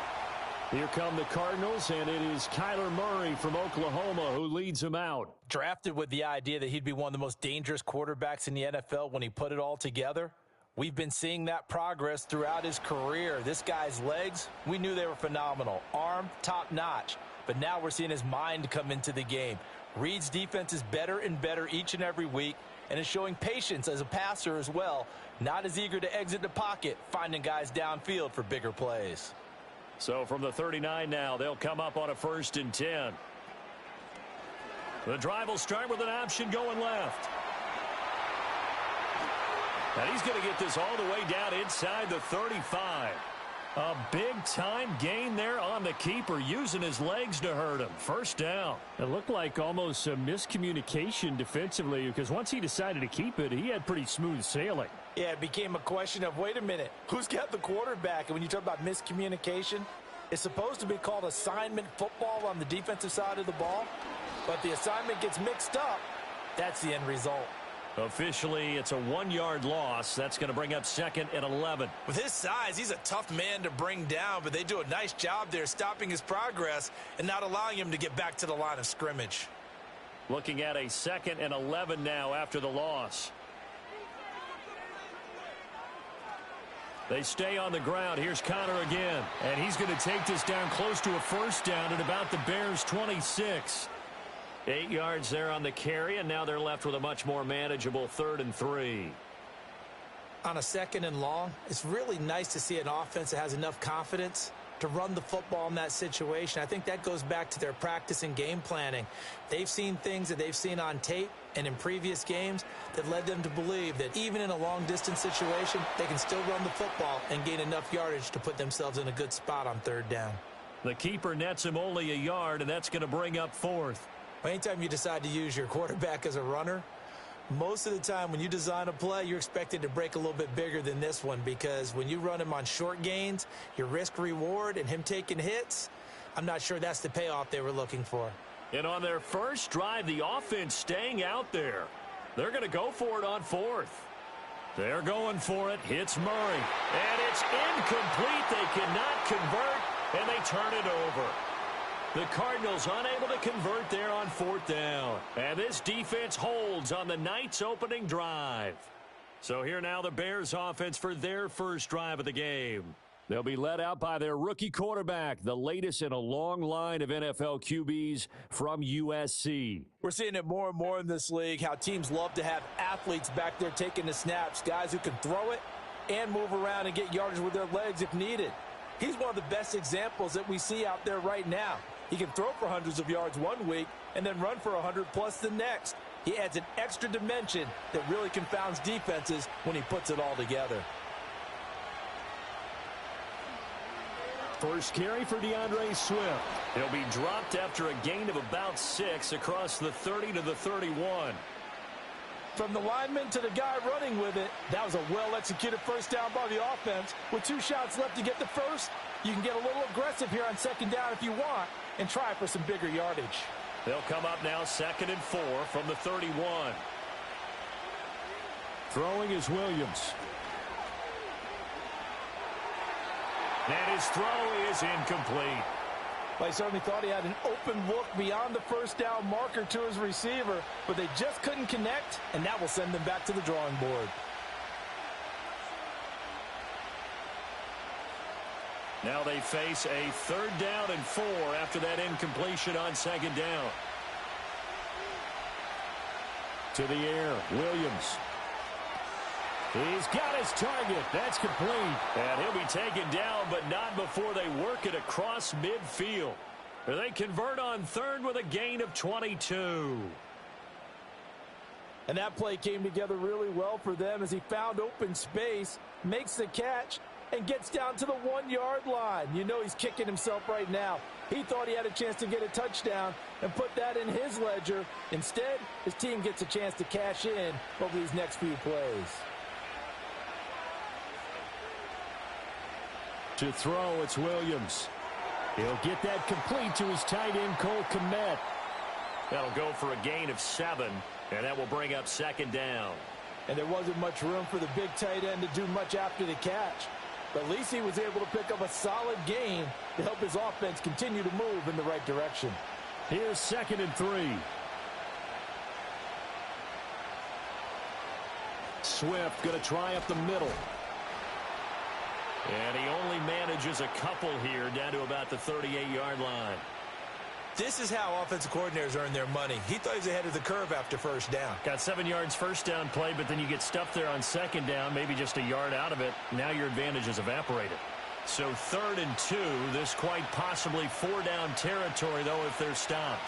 Speaker 4: Here come the Cardinals, and it is Kyler Murray from Oklahoma who leads them out.
Speaker 5: Drafted with the idea that he'd be one of the most dangerous quarterbacks in the NFL when he put it all together. We've been seeing that progress throughout his career. This guy's legs, we knew they were phenomenal. Arm, top-notch. But now we're seeing his mind come into the game. Reed's defense is better and better each and every week, and is showing patience as a passer as well. Not as eager to exit the pocket, finding guys downfield for bigger plays.
Speaker 4: So from the 39 now, they'll come up on a 1st and 10. The drive will start with an option going left. And he's going to get this all the way down inside the 35. A big-time gain there on the keeper, using his legs to hurt him. 1st down. It looked like almost a miscommunication defensively, because once he decided to keep it, he had pretty smooth sailing.
Speaker 5: Yeah, it became a question of, wait a minute, who's got the quarterback? And when you talk about miscommunication, it's supposed to be called assignment football on the defensive side of the ball. But the assignment gets mixed up. That's the end result.
Speaker 4: Officially, it's a 1-yard loss. That's going to bring up 2nd and 11.
Speaker 5: With his size, he's a tough man to bring down, but they do a nice job there stopping his progress and not allowing him to get back to the line of scrimmage.
Speaker 4: Looking at a 2nd and 11 now after the loss. They stay on the ground. Here's Connor again. And he's going to take this down close to a 1st down at about the Bears' 26. 8 yards there on the carry, and now they're left with a much more manageable 3rd and 3.
Speaker 5: On a 2nd and long, it's really nice to see an offense that has enough confidence to run the football in that situation. I think that goes back to their practice and game planning. They've seen things that they've seen on tape and in previous games that led them to believe that even in a long-distance situation, they can still run the football and gain enough yardage to put themselves in a good spot on 3rd down.
Speaker 4: The keeper nets him only a yard, and that's going to bring up 4th.
Speaker 5: Anytime you decide to use your quarterback as a runner, most of the time when you design a play, you're expected to break a little bit bigger than this one, because when you run him on short gains, your risk-reward and him taking hits, I'm not sure that's the payoff they were looking for.
Speaker 4: And on their first drive, the offense staying out there. They're going to go for it on 4th. They're going for it. Hits Murray. And it's incomplete. They cannot convert, and they turn it over. The Cardinals unable to convert there on 4th down. And this defense holds on the night's opening drive. So here now the Bears offense for their first drive of the game. They'll be led out by their rookie quarterback, the latest in a long line of NFL QBs from USC.
Speaker 5: We're seeing it more and more in this league, how teams love to have athletes back there taking the snaps, guys who can throw it and move around and get yardage with their legs if needed. He's one of the best examples that we see out there right now. He can throw for hundreds of yards one week and then run for 100+ the next. He adds an extra dimension that really confounds defenses when he puts it all together.
Speaker 4: First carry for DeAndre Swift. He'll be dropped after a gain of about 6 across the 30 to the 31.
Speaker 5: From the lineman to the guy running with it, that was a well-executed 1st down by the offense. With 2 shots left to get the first, you can get a little aggressive here on 2nd down if you want and try for some bigger yardage.
Speaker 4: They'll come up now 2nd and 4 from the 31.
Speaker 6: Throwing is Williams.
Speaker 4: And his throw is incomplete.
Speaker 3: Well, he certainly thought he had an open look beyond the first down marker to his receiver, but they just couldn't connect, and that will send them back to the drawing board.
Speaker 4: Now they face a 3rd down and 4 after that incompletion on 2nd down.
Speaker 6: To the air, Williams. He's got his target. That's complete.
Speaker 4: And he'll be taken down, but not before they work it across midfield. They convert on 3rd with a gain of 22.
Speaker 3: And that play came together really well for them as he found open space, makes the catch, and gets down to the 1-yard line. You know he's kicking himself right now. He thought he had a chance to get a touchdown and put that in his ledger. Instead, his team gets a chance to cash in over these next few plays.
Speaker 6: To throw, it's Williams. He'll get that complete to his tight end, Cole Kmet.
Speaker 4: That'll go for a gain of 7, and that will bring up 2nd down.
Speaker 3: And there wasn't much room for the big tight end to do much after the catch. But at least he was able to pick up a solid gain to help his offense continue to move in the right direction.
Speaker 6: Here's 2nd and 3. Swift going to try up the middle.
Speaker 4: And he only manages a couple here down to about the 38-yard line.
Speaker 5: This is how offensive coordinators earn their money. He thought he was ahead of the curve after first down.
Speaker 4: Got 7 yards first down play, but then you get stuffed there on 2nd down, maybe just a yard out of it. Now your advantage is evaporated. So 3rd and 2, this quite possibly 4-down territory, though, if they're stopped.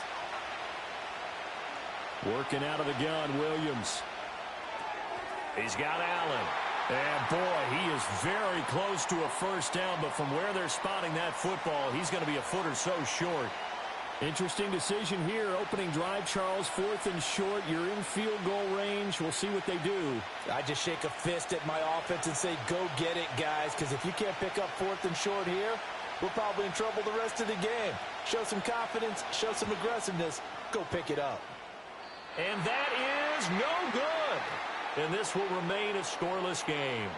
Speaker 6: Working out of the gun, Williams.
Speaker 4: He's got Allen.
Speaker 6: And, boy, he is very close to a first down, but from where they're spotting that football, he's going to be a foot or so short. Interesting decision here. Opening drive, Charles, 4th and short. You're in field goal range. We'll see what they do.
Speaker 3: I just shake a fist at my offense and say, go get it, guys, because if you can't pick up 4th and short here, we're probably in trouble the rest of the game. Show some confidence, show some aggressiveness, go pick it up.
Speaker 4: And that is no good. And this will remain a scoreless game.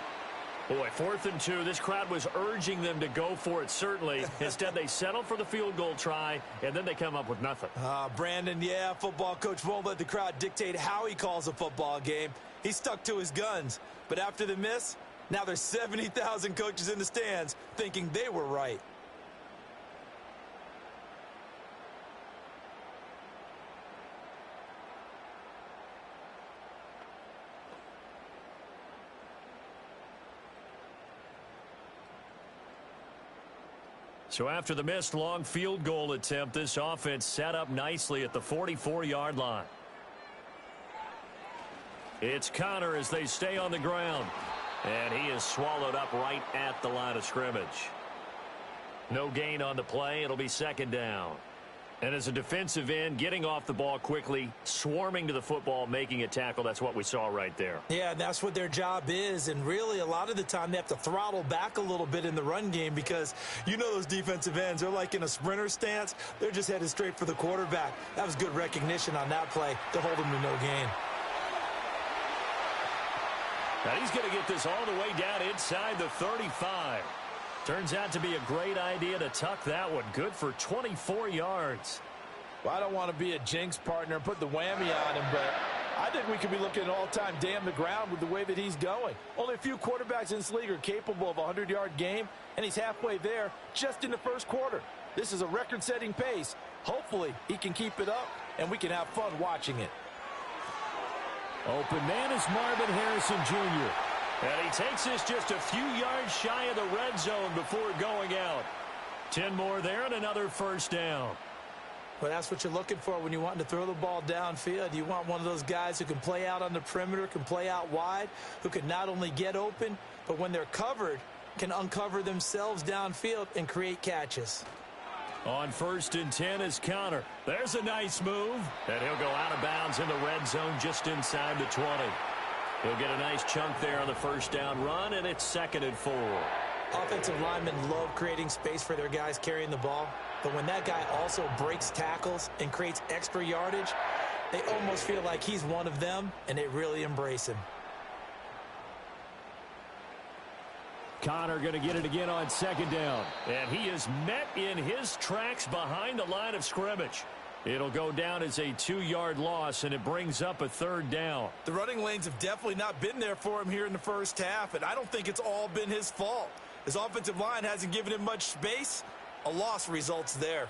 Speaker 4: Boy, 4th and 2, this crowd was urging them to go for it, certainly. Instead, they settle for the field goal try, and then they come up with nothing.
Speaker 5: Brandon, yeah, football coach won't let the crowd dictate how he calls a football game. He stuck to his guns. But after the miss, now there's 70,000 coaches in the stands thinking they were right.
Speaker 4: So after the missed long field goal attempt, this offense set up nicely at the 44-yard line. It's Connor as they stay on the ground. And he is swallowed up right at the line of scrimmage. No gain on the play. It'll be 2nd down. And as a defensive end, getting off the ball quickly, swarming to the football, making a tackle, that's what we saw right there.
Speaker 5: Yeah, that's what their job is. And really, a lot of the time, they have to throttle back a little bit in the run game because you know those defensive ends, they're like in a sprinter stance. They're just headed straight for the quarterback. That was good recognition on that play to hold him to no gain.
Speaker 4: Now he's going to get this all the way down inside the 35. Turns out to be a great idea to tuck that one. Good for 24 yards.
Speaker 3: Well, I don't want to be a jinx partner and put the whammy on him, but I think we could be looking at an all-time day on the ground with the way that he's going. Only a few quarterbacks in this league are capable of a 100-yard game, and he's halfway there just in the first quarter. This is a record-setting pace. Hopefully, he can keep it up, and we can have fun watching it.
Speaker 6: Open man is Marvin Harrison Jr.
Speaker 4: And he takes this just a few yards shy of the red zone before going out. 10 more there and another first down.
Speaker 5: Well, that's what you're looking for when you want to throw the ball downfield. You want one of those guys who can play out on the perimeter, can play out wide, who can not only get open, but when they're covered, can uncover themselves downfield and create catches.
Speaker 4: On 1st and 10 is Connor. There's a nice move. And he'll go out of bounds in the red zone just inside the 20. He'll get a nice chunk there on the first down run, and it's 2nd and 4.
Speaker 5: Offensive linemen love creating space for their guys carrying the ball, but when that guy also breaks tackles and creates extra yardage, they almost feel like he's one of them, and they really embrace him.
Speaker 6: Connor going to get it again on second down.
Speaker 4: And he is met in his tracks behind the line of scrimmage. It'll go down as a 2-yard loss, and it brings up a third down.
Speaker 5: The running lanes have definitely not been there for him here in the first half, and I don't think it's all been his fault. His offensive line hasn't given him much space. A loss results there.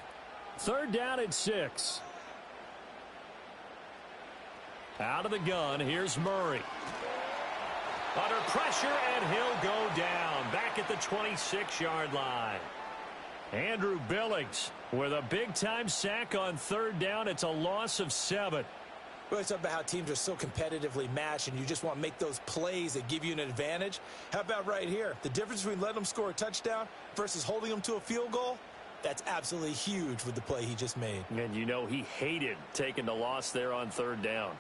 Speaker 6: Third down and 6.
Speaker 4: Out of the gun, here's Murray. Under pressure, and he'll go down. Back at the 26-yard line. Andrew Billings with a big-time sack on third down. It's a loss of 7.
Speaker 5: We always talk about how teams are so competitively matched, and you just want to make those plays that give you an advantage. How about right here? The difference between letting them score a touchdown versus holding them to a field goal, that's absolutely huge with the play he just made.
Speaker 4: And you know he hated taking the loss there on third down.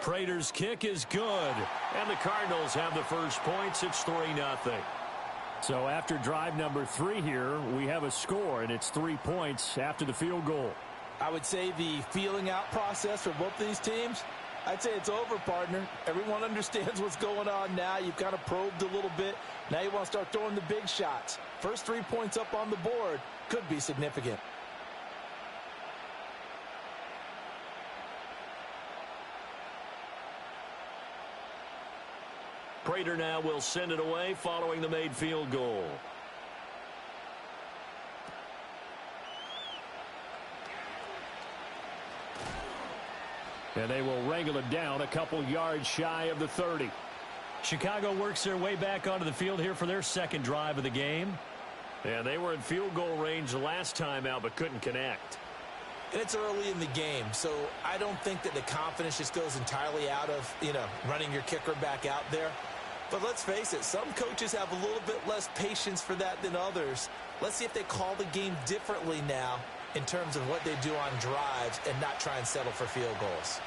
Speaker 4: Prater's kick is good, and the Cardinals have the first points. It's 3-0.
Speaker 6: So after drive number 3 here, we have a score, and it's 3 points after the field goal.
Speaker 5: I would say the feeling out process for both these teams, I'd say it's over, partner. Everyone understands what's going on now. You've kind of probed a little bit. Now you want to start throwing the big shots. First 3 points up on the board could be significant.
Speaker 4: Prater now will send it away following the made field goal.
Speaker 6: And they will wrangle it down a couple yards shy of the 30.
Speaker 4: Chicago works their way back onto the field here for their second drive of the game. And they were in field goal range the last time out but couldn't connect.
Speaker 5: And it's early in the game, so I don't think that the confidence just goes entirely out of, running your kicker back out there. But let's face it, some coaches have a little bit less patience for that than others. Let's see if they call the game differently now in terms of what they do on drives and not try and settle for field goals.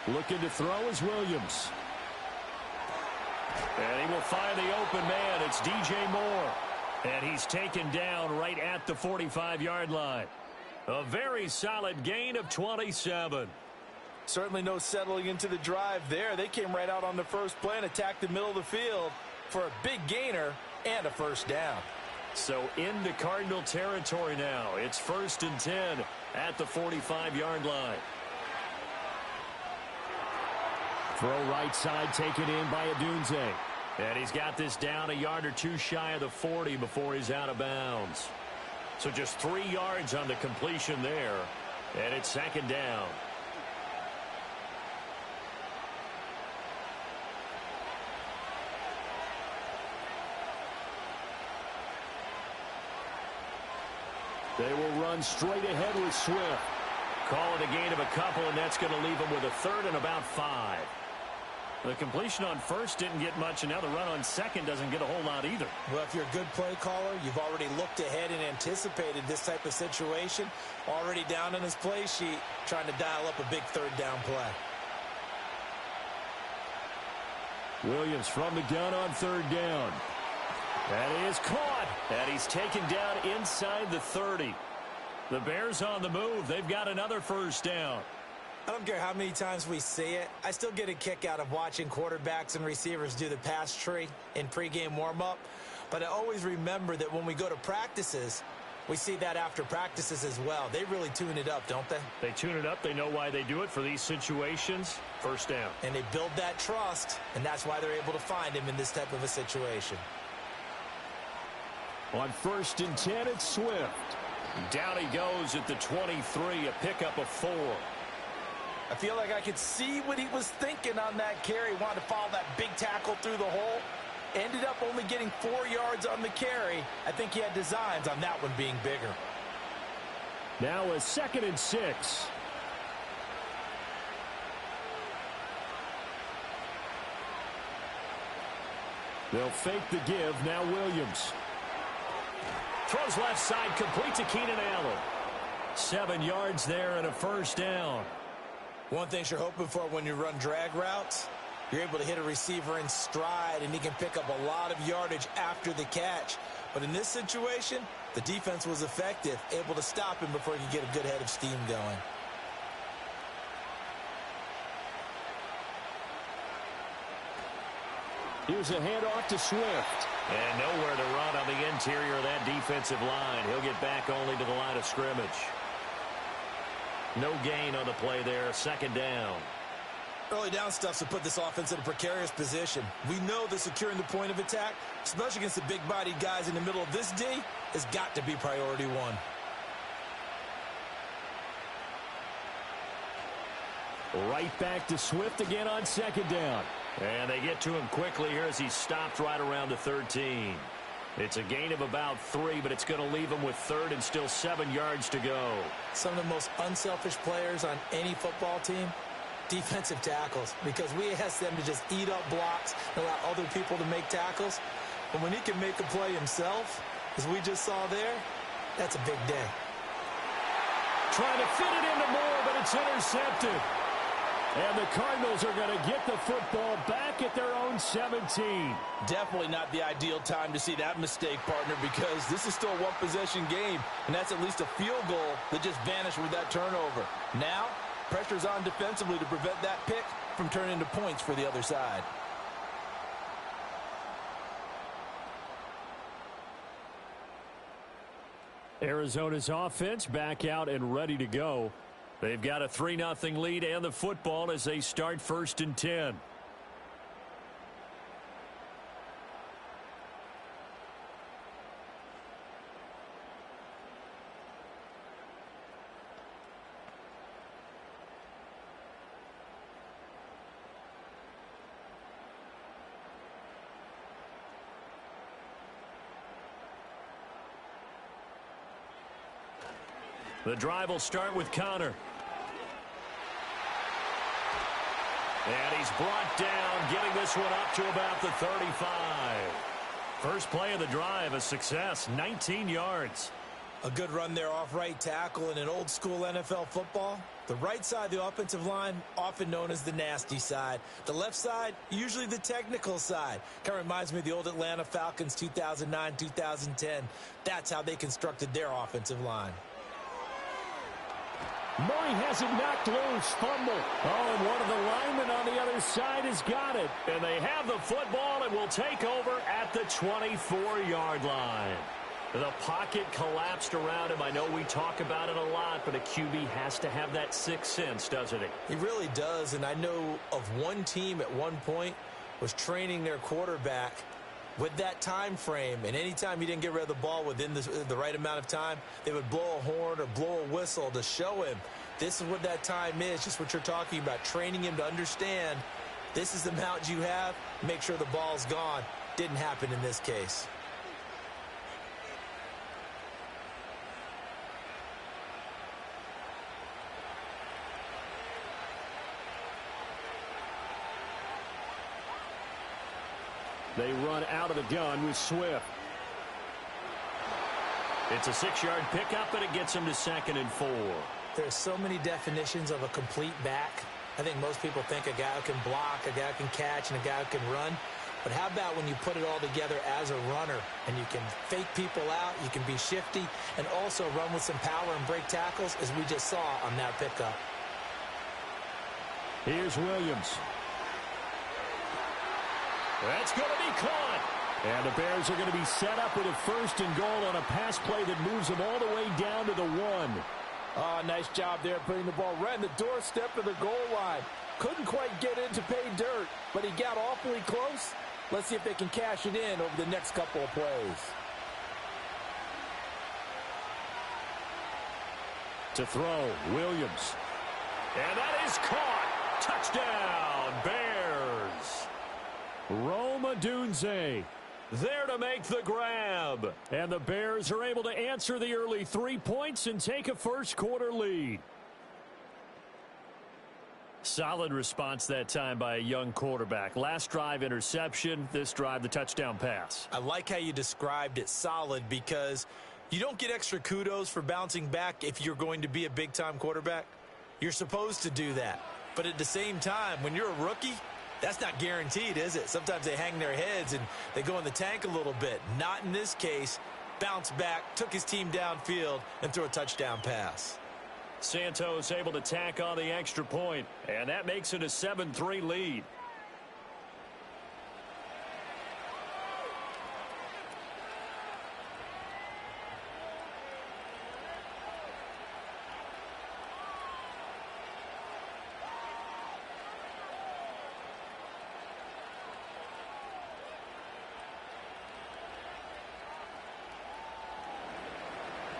Speaker 6: Looking to throw is Williams.
Speaker 4: And he will find the open man. It's DJ Moore. And he's taken down right at the 45-yard line. A very solid gain of 27.
Speaker 5: Certainly no settling into the drive there. They came right out on the first play and attacked the middle of the field for a big gainer and a first down.
Speaker 4: So into Cardinal territory now. It's 1st and 10 at the 45-yard line.
Speaker 6: Throw right side taken in by Adunze.
Speaker 4: And he's got this down a yard or 2 shy of the 40 before he's out of bounds. So just 3 yards on the completion there. And it's 2nd down.
Speaker 6: They will run straight ahead with Swift.
Speaker 4: Call it a gain of a couple, and that's going to leave them with a 3rd and about 5. The completion on first didn't get much, and now the run on second doesn't get a whole lot either.
Speaker 5: Well, if you're a good play caller, you've already looked ahead and anticipated this type of situation. Already down on his play sheet, trying to dial up a big 3rd down play.
Speaker 6: Williams from the gun on 3rd down.
Speaker 4: That is caught. And he's taken down inside the 30. The Bears on the move. They've got another first down.
Speaker 5: I don't care how many times we see it. I still get a kick out of watching quarterbacks and receivers do the pass tree in pregame warm-up. But I always remember that when we go to practices, we see that after practices as well. They really tune it up, don't they?
Speaker 4: They tune it up. They know why they do it for these situations. First down.
Speaker 5: And they build that trust, and that's why they're able to find him in this type of a situation.
Speaker 6: On 1st and 10, it's Swift.
Speaker 4: Down he goes at the 23, a pickup of 4.
Speaker 5: I feel like I could see what he was thinking on that carry. Wanted to follow that big tackle through the hole. Ended up only getting 4 yards on the carry. I think he had designs on that one being bigger.
Speaker 6: Now a 2nd and 6. They'll fake the give. Now Williams.
Speaker 4: Throws left side, complete to Keenan Allen. 7 yards there and a first down.
Speaker 5: One thing you're hoping for when you run drag routes, you're able to hit a receiver in stride, and he can pick up a lot of yardage after the catch. But in this situation, the defense was effective, able to stop him before he could get a good head of steam going.
Speaker 6: Here's a handoff to Swift.
Speaker 4: And nowhere to run on the interior of that defensive line. He'll get back only to the line of scrimmage. No gain on the play there. Second down.
Speaker 5: Early down stuff to put this offense in a precarious position. We know that securing the point of attack, especially against the big-bodied guys in the middle of this D, has got to be priority one.
Speaker 6: Right back to Swift again on second down.
Speaker 4: And they get to him quickly here as he's stopped right around the 13. It's a gain of about 3, but it's going to leave him with third and still 7 yards to go.
Speaker 5: Some of the most unselfish players on any football team, defensive tackles, because we ask them to just eat up blocks and allow other people to make tackles. But when he can make a play himself, as we just saw there, that's a big day.
Speaker 6: Trying to fit it into Moore, but it's intercepted. And the Cardinals are going to get the football back at their own 17.
Speaker 3: Definitely not the ideal time to see that mistake, partner, because this is still a one-possession game, and that's at least a field goal that just vanished with that turnover. Now, pressure's on defensively to prevent that pick from turning into points for the other side.
Speaker 6: Arizona's offense back out and ready to go. They've got a 3-0 lead and the football as they start 1st and 10. The drive will start with Connor. And he's brought down, getting this one up to about the 35. First play of the drive, a success, 19 yards.
Speaker 5: A good run there off right tackle in an old school NFL football. The right side of the offensive line, often known as the nasty side. The left side, usually the technical side. Kind of reminds me of the old Atlanta Falcons 2009-2010. That's how they constructed their offensive line.
Speaker 6: Murray has it knocked loose. Fumble. Oh, and one of the linemen on the other side has got it.
Speaker 4: And they have the football and will take over at the 24-yard line. The pocket collapsed around him. I know we talk about it a lot, but a QB has to have that sixth sense, doesn't he?
Speaker 5: He really does, and I know of one team at one point was training their quarterback with that time frame, and anytime he didn't get rid of the ball within the right amount of time, they would blow a horn or blow a whistle to show him this is what that time is, just what you're talking about, training him to understand this is the amount you have, make sure the ball's gone. Didn't happen in this case.
Speaker 6: They run out of the gun with Swift.
Speaker 4: It's a 6-yard pickup, and it gets him to 2nd and 4.
Speaker 5: There's so many definitions of a complete back. I think most people think a guy who can block, a guy who can catch, and a guy who can run. But how about when you put it all together as a runner, and you can fake people out, you can be shifty, and also run with some power and break tackles, as we just saw on that pickup.
Speaker 6: Here's Williams.
Speaker 4: That's going to be caught.
Speaker 6: And the Bears are going to be set up with a 1st and goal on a pass play that moves them all the way down to the 1.
Speaker 3: Oh, nice job there putting the ball right in the doorstep of the goal line. Couldn't quite get in to pay dirt, but he got awfully close. Let's see if they can cash it in over the next couple of plays.
Speaker 6: To throw, Williams.
Speaker 4: And that is caught. Touchdown, Bears.
Speaker 6: Rome Odunze
Speaker 4: there to make the grab.
Speaker 6: And the Bears are able to answer the early 3 points and take a first-quarter lead. Solid response that time by a young quarterback. Last drive, interception. This drive, the touchdown pass.
Speaker 5: I like how you described it solid because you don't get extra kudos for bouncing back if you're going to be a big-time quarterback. You're supposed to do that. But at the same time, when you're a rookie, that's not guaranteed, is it? Sometimes they hang their heads and they go in the tank a little bit. Not in this case. Bounced back, took his team downfield, and threw a touchdown pass.
Speaker 4: Santos able to tack on the extra point, and that makes it a 7-3 lead.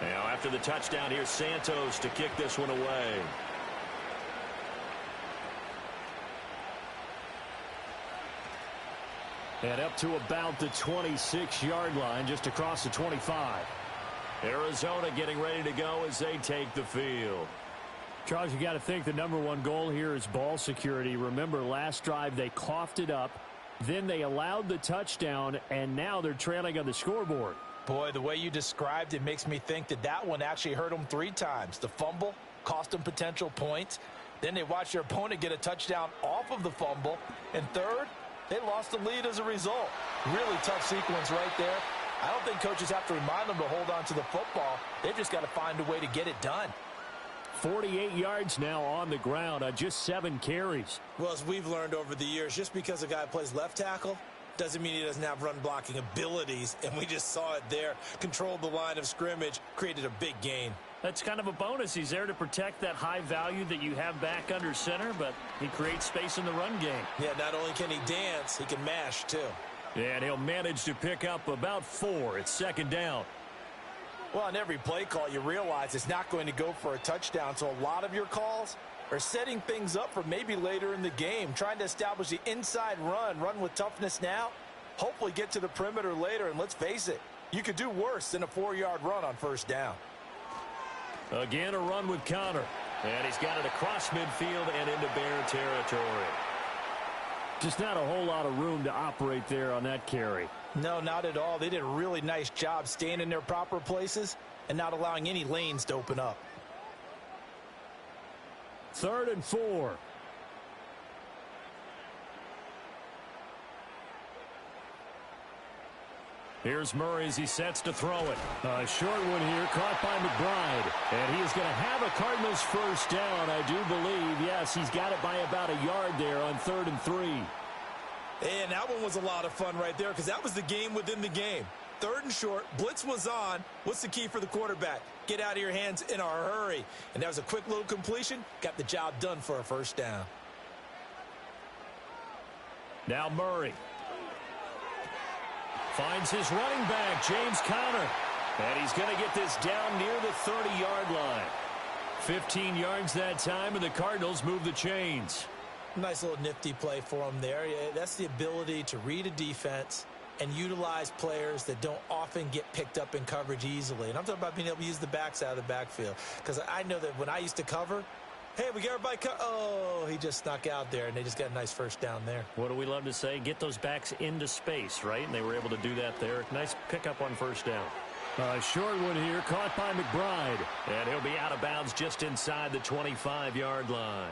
Speaker 4: Now after the touchdown, here's Santos to kick this one away. And up to about the 26-yard line, just across the 25. Arizona getting ready to go as they take the field.
Speaker 6: Charles, you got to think the #1 goal here is ball security. Remember, last drive they coughed it up, then they allowed the touchdown, and now they're trailing on the scoreboard.
Speaker 5: Boy, the way you described it makes me think that that one actually hurt them 3 times. The fumble cost them potential points. Then they watched their opponent get a touchdown off of the fumble. And third, they lost the lead as a result. Really tough sequence right there. I don't think coaches have to remind them to hold on to the football. They've just got to find a way to get it done.
Speaker 6: 48 yards now on the ground on just 7 carries.
Speaker 5: Well, as we've learned over the years, just because a guy plays left tackle doesn't mean he doesn't have run blocking abilities, and we just saw it there. Controlled the line of scrimmage, created a big gain.
Speaker 4: That's kind of a bonus. He's there to protect that high value that you have back under center, but he creates space in the run game.
Speaker 5: Yeah, not only can he dance, he can mash too.
Speaker 4: And he'll manage to pick up about 4. It's 2nd down.
Speaker 5: Well, on every play call, you realize it's not going to go for a touchdown, so a lot of your calls are setting things up for maybe later in the game, trying to establish the inside run with toughness now, hopefully get to the perimeter later, and let's face it, you could do worse than a 4-yard run on 1st down.
Speaker 4: Again, a run with Connor. And he's got it across midfield and into Bear territory.
Speaker 6: Just not a whole lot of room to operate there on that carry.
Speaker 5: No, not at all. They did a really nice job staying in their proper places and not allowing any lanes to open up.
Speaker 6: 3rd and 4.
Speaker 4: Here's Murray as he sets to throw it.
Speaker 6: A short one here, caught by McBride. And he is going to have a Cardinals 1st down, I do believe. Yes, he's got it by about a yard there on 3rd and 3.
Speaker 5: And that one was a lot of fun right there because that was the game within the game. 3rd and short, blitz was on. What's the key for the quarterback? Get out of your hands in a hurry. And that was a quick little completion. Got the job done for a 1st down.
Speaker 4: Now Murray. Finds his running back, James Conner. And he's going to get this down near the 30-yard line. 15 yards that time, and the Cardinals move the chains.
Speaker 5: Nice little nifty play for him there. That's the ability to read a defense and utilize players that don't often get picked up in coverage easily. And I'm talking about being able to use the backs out of the backfield. Because I know that when I used to cover, hey, we got everybody oh, he just snuck out there, and they just got a nice 1st down there.
Speaker 4: What do we love to say? Get those backs into space, right? And they were able to do that there. Nice pickup on 1st down.
Speaker 6: A short one here, caught by McBride.
Speaker 4: And he'll be out of bounds just inside the 25-yard line.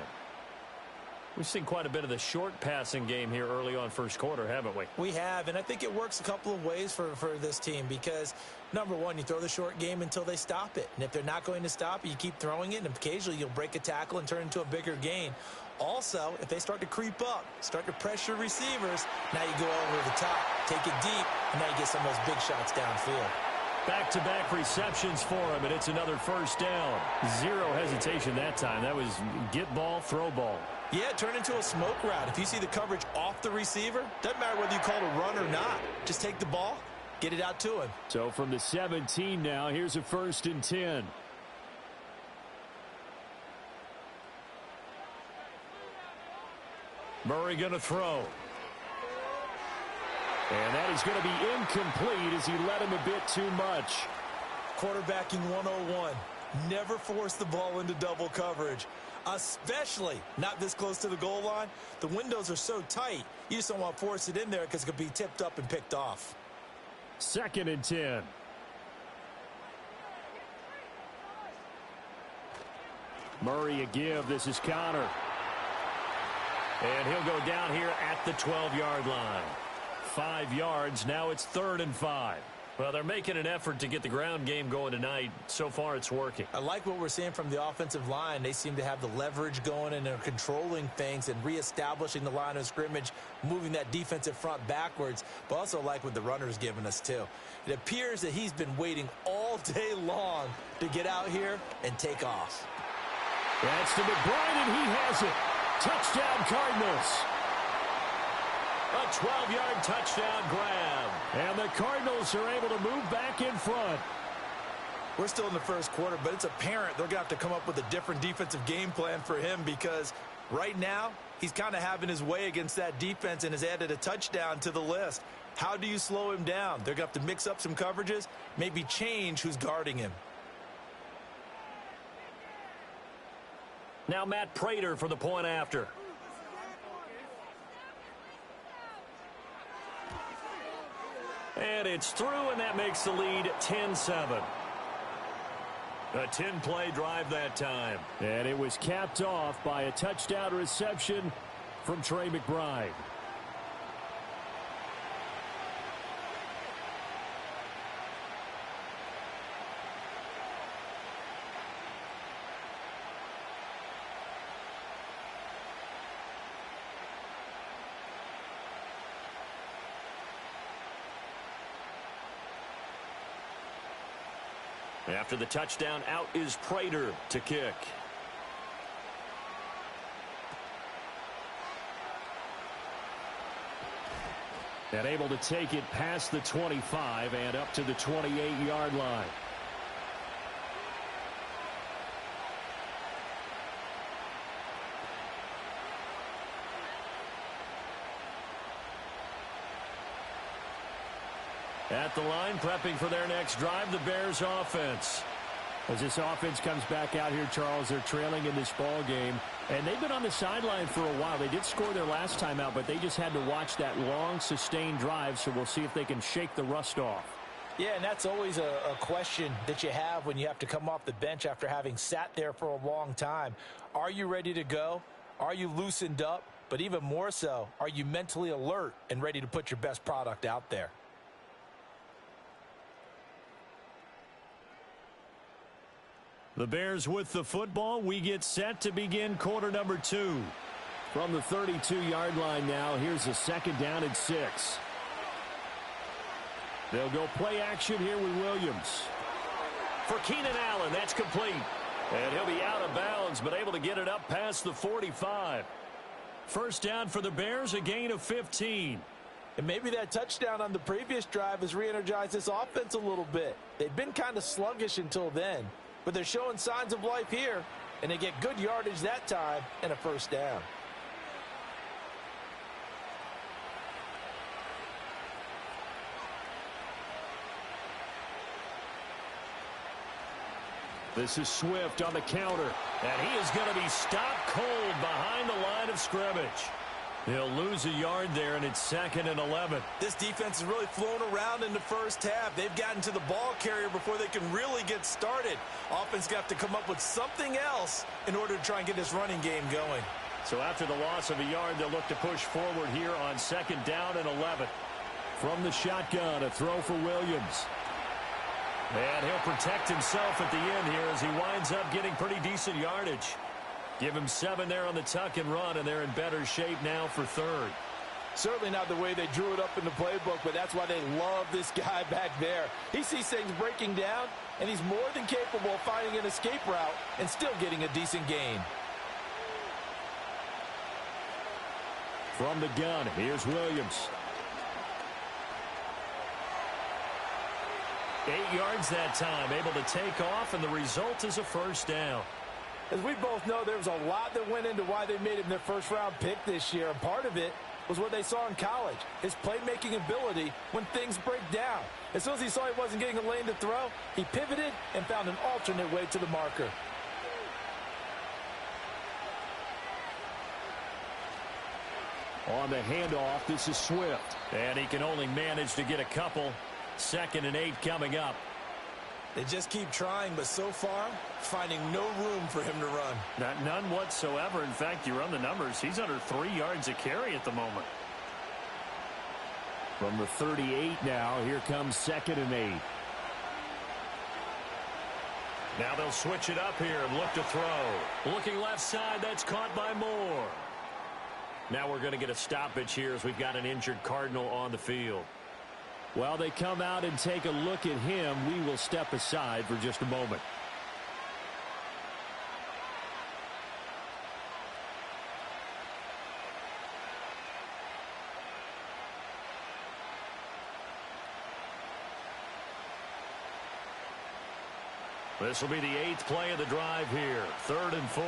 Speaker 4: We've seen quite a bit of the short passing game here early on 1st quarter, haven't we?
Speaker 5: We have, and I think it works a couple of ways for this team because, number one, you throw the short game until they stop it. And if they're not going to stop it, you keep throwing it, and occasionally you'll break a tackle and turn into a bigger gain. Also, if they start to creep up, start to pressure receivers, now you go over the top, take it deep, and now you get some of those big shots downfield.
Speaker 4: Back-to-back receptions for him, and it's another 1st down. Zero hesitation that time. That was get ball, throw ball.
Speaker 5: Yeah, turn into a smoke route. If you see the coverage off the receiver, doesn't matter whether you call it a run or not. Just take the ball, get it out to him.
Speaker 6: So from the 17 now, here's a 1st and 10.
Speaker 4: Murray going to throw.
Speaker 6: And that is going to be incomplete as he led him a bit too much.
Speaker 5: Quarterbacking 101. Never force the ball into double coverage, especially not this close to the goal line. The windows are so tight, you just don't want to force it in there because it could be tipped up and picked off.
Speaker 6: 2nd and 10. Murray a give. This is Connor.
Speaker 4: And he'll go down here at the 12-yard line. 5 yards. Now it's 3rd and 5. Well, they're making an effort to get the ground game going tonight. So far, it's working.
Speaker 5: I like what we're seeing from the offensive line. They seem to have the leverage going, and they're controlling things and reestablishing the line of scrimmage, moving that defensive front backwards, but also like what the runner's giving us, too. It appears that he's been waiting all day long to get out here and take off.
Speaker 6: That's to McBride, and he has it. Touchdown, Cardinals.
Speaker 4: A 12-yard touchdown grab.
Speaker 6: And the Cardinals are able to move back in front.
Speaker 5: We're still in the first quarter, but it's apparent they're going to have to come up with a different defensive game plan for him because right now he's kind of having his way against that defense and has added a touchdown to the list. How do you slow him down? They're going to have to mix up some coverages, maybe change who's guarding him.
Speaker 4: Now Matt Prater for the point after. And it's through, and that makes the lead 10-7. A 10-play drive that time.
Speaker 6: And it was capped off by a touchdown reception from Trey McBride.
Speaker 4: After the touchdown, out is Prater to kick.
Speaker 6: And able to take it past the 25 and up to the 28-yard line.
Speaker 4: At the line, prepping for their next drive, the Bears offense.
Speaker 6: As this offense comes back out here, Charles, they're trailing in this ball game. And they've been on the sideline for a while. They did score their last time out, but they just had to watch that long, sustained drive. So we'll see if they can shake the rust off.
Speaker 5: Yeah, and that's always a question that you have when you have to come off the bench after having sat there for a long time. Are you ready to go? Are you loosened up? But even more so, are you mentally alert and ready to put your best product out there?
Speaker 4: The Bears with the football. We get set to begin quarter number 2.
Speaker 6: From the 32-yard line now, here's a 2nd down and 6. They'll go play action here with Williams.
Speaker 4: For Keenan Allen, that's complete. And he'll be out of bounds, but able to get it up past the 45. First down for the Bears, a gain of 15.
Speaker 5: And maybe that touchdown on the previous drive has re-energized this offense a little bit. They've been kind of sluggish until then. But they're showing signs of life here, and they get good yardage that time and a first down.
Speaker 6: This is Swift on the counter.
Speaker 4: And he is going to be stopped cold behind the line of scrimmage. He'll lose a yard there, and it's 2nd and 11.
Speaker 5: This defense has really flown around in the first half. They've gotten to the ball carrier before they can really get started. Offense got to come up with something else in order to try and get this running game going.
Speaker 4: So after the loss of a yard, they'll look to push forward here on 2nd down and 11.
Speaker 6: From the shotgun, a throw for Williams.
Speaker 4: And he'll protect himself at the end here as he winds up getting pretty decent yardage. Give him 7 there on the tuck and run, and they're in better shape now for 3rd.
Speaker 5: Certainly not the way they drew it up in the playbook, but that's why they love this guy back there. He sees things breaking down, and he's more than capable of finding an escape route and still getting a decent gain.
Speaker 6: From the gun, here's Williams.
Speaker 4: 8 yards that time, able to take off, and the result is a first down.
Speaker 5: As we both know, there was a lot that went into why they made him their first-round pick this year, and part of it was what they saw in college, his playmaking ability when things break down. As soon as he saw he wasn't getting a lane to throw, he pivoted and found an alternate way to the marker.
Speaker 6: On the handoff, this is Swift.
Speaker 4: And he can only manage to get a couple. 2nd and 8 coming up.
Speaker 5: They just keep trying, but so far, finding no room for him to run.
Speaker 4: None whatsoever. In fact, you run the numbers. He's under 3 yards a carry at the moment.
Speaker 6: From the 38 now, here comes 2nd and 8.
Speaker 4: Now they'll switch it up here and look to throw. Looking left side, that's caught by Moore. Now we're going to get a stoppage here as we've got an injured Cardinal on the field.
Speaker 6: While they come out and take a look at him, we will step aside for just a moment.
Speaker 4: This will be the 8th play of the drive here. 3rd and 4.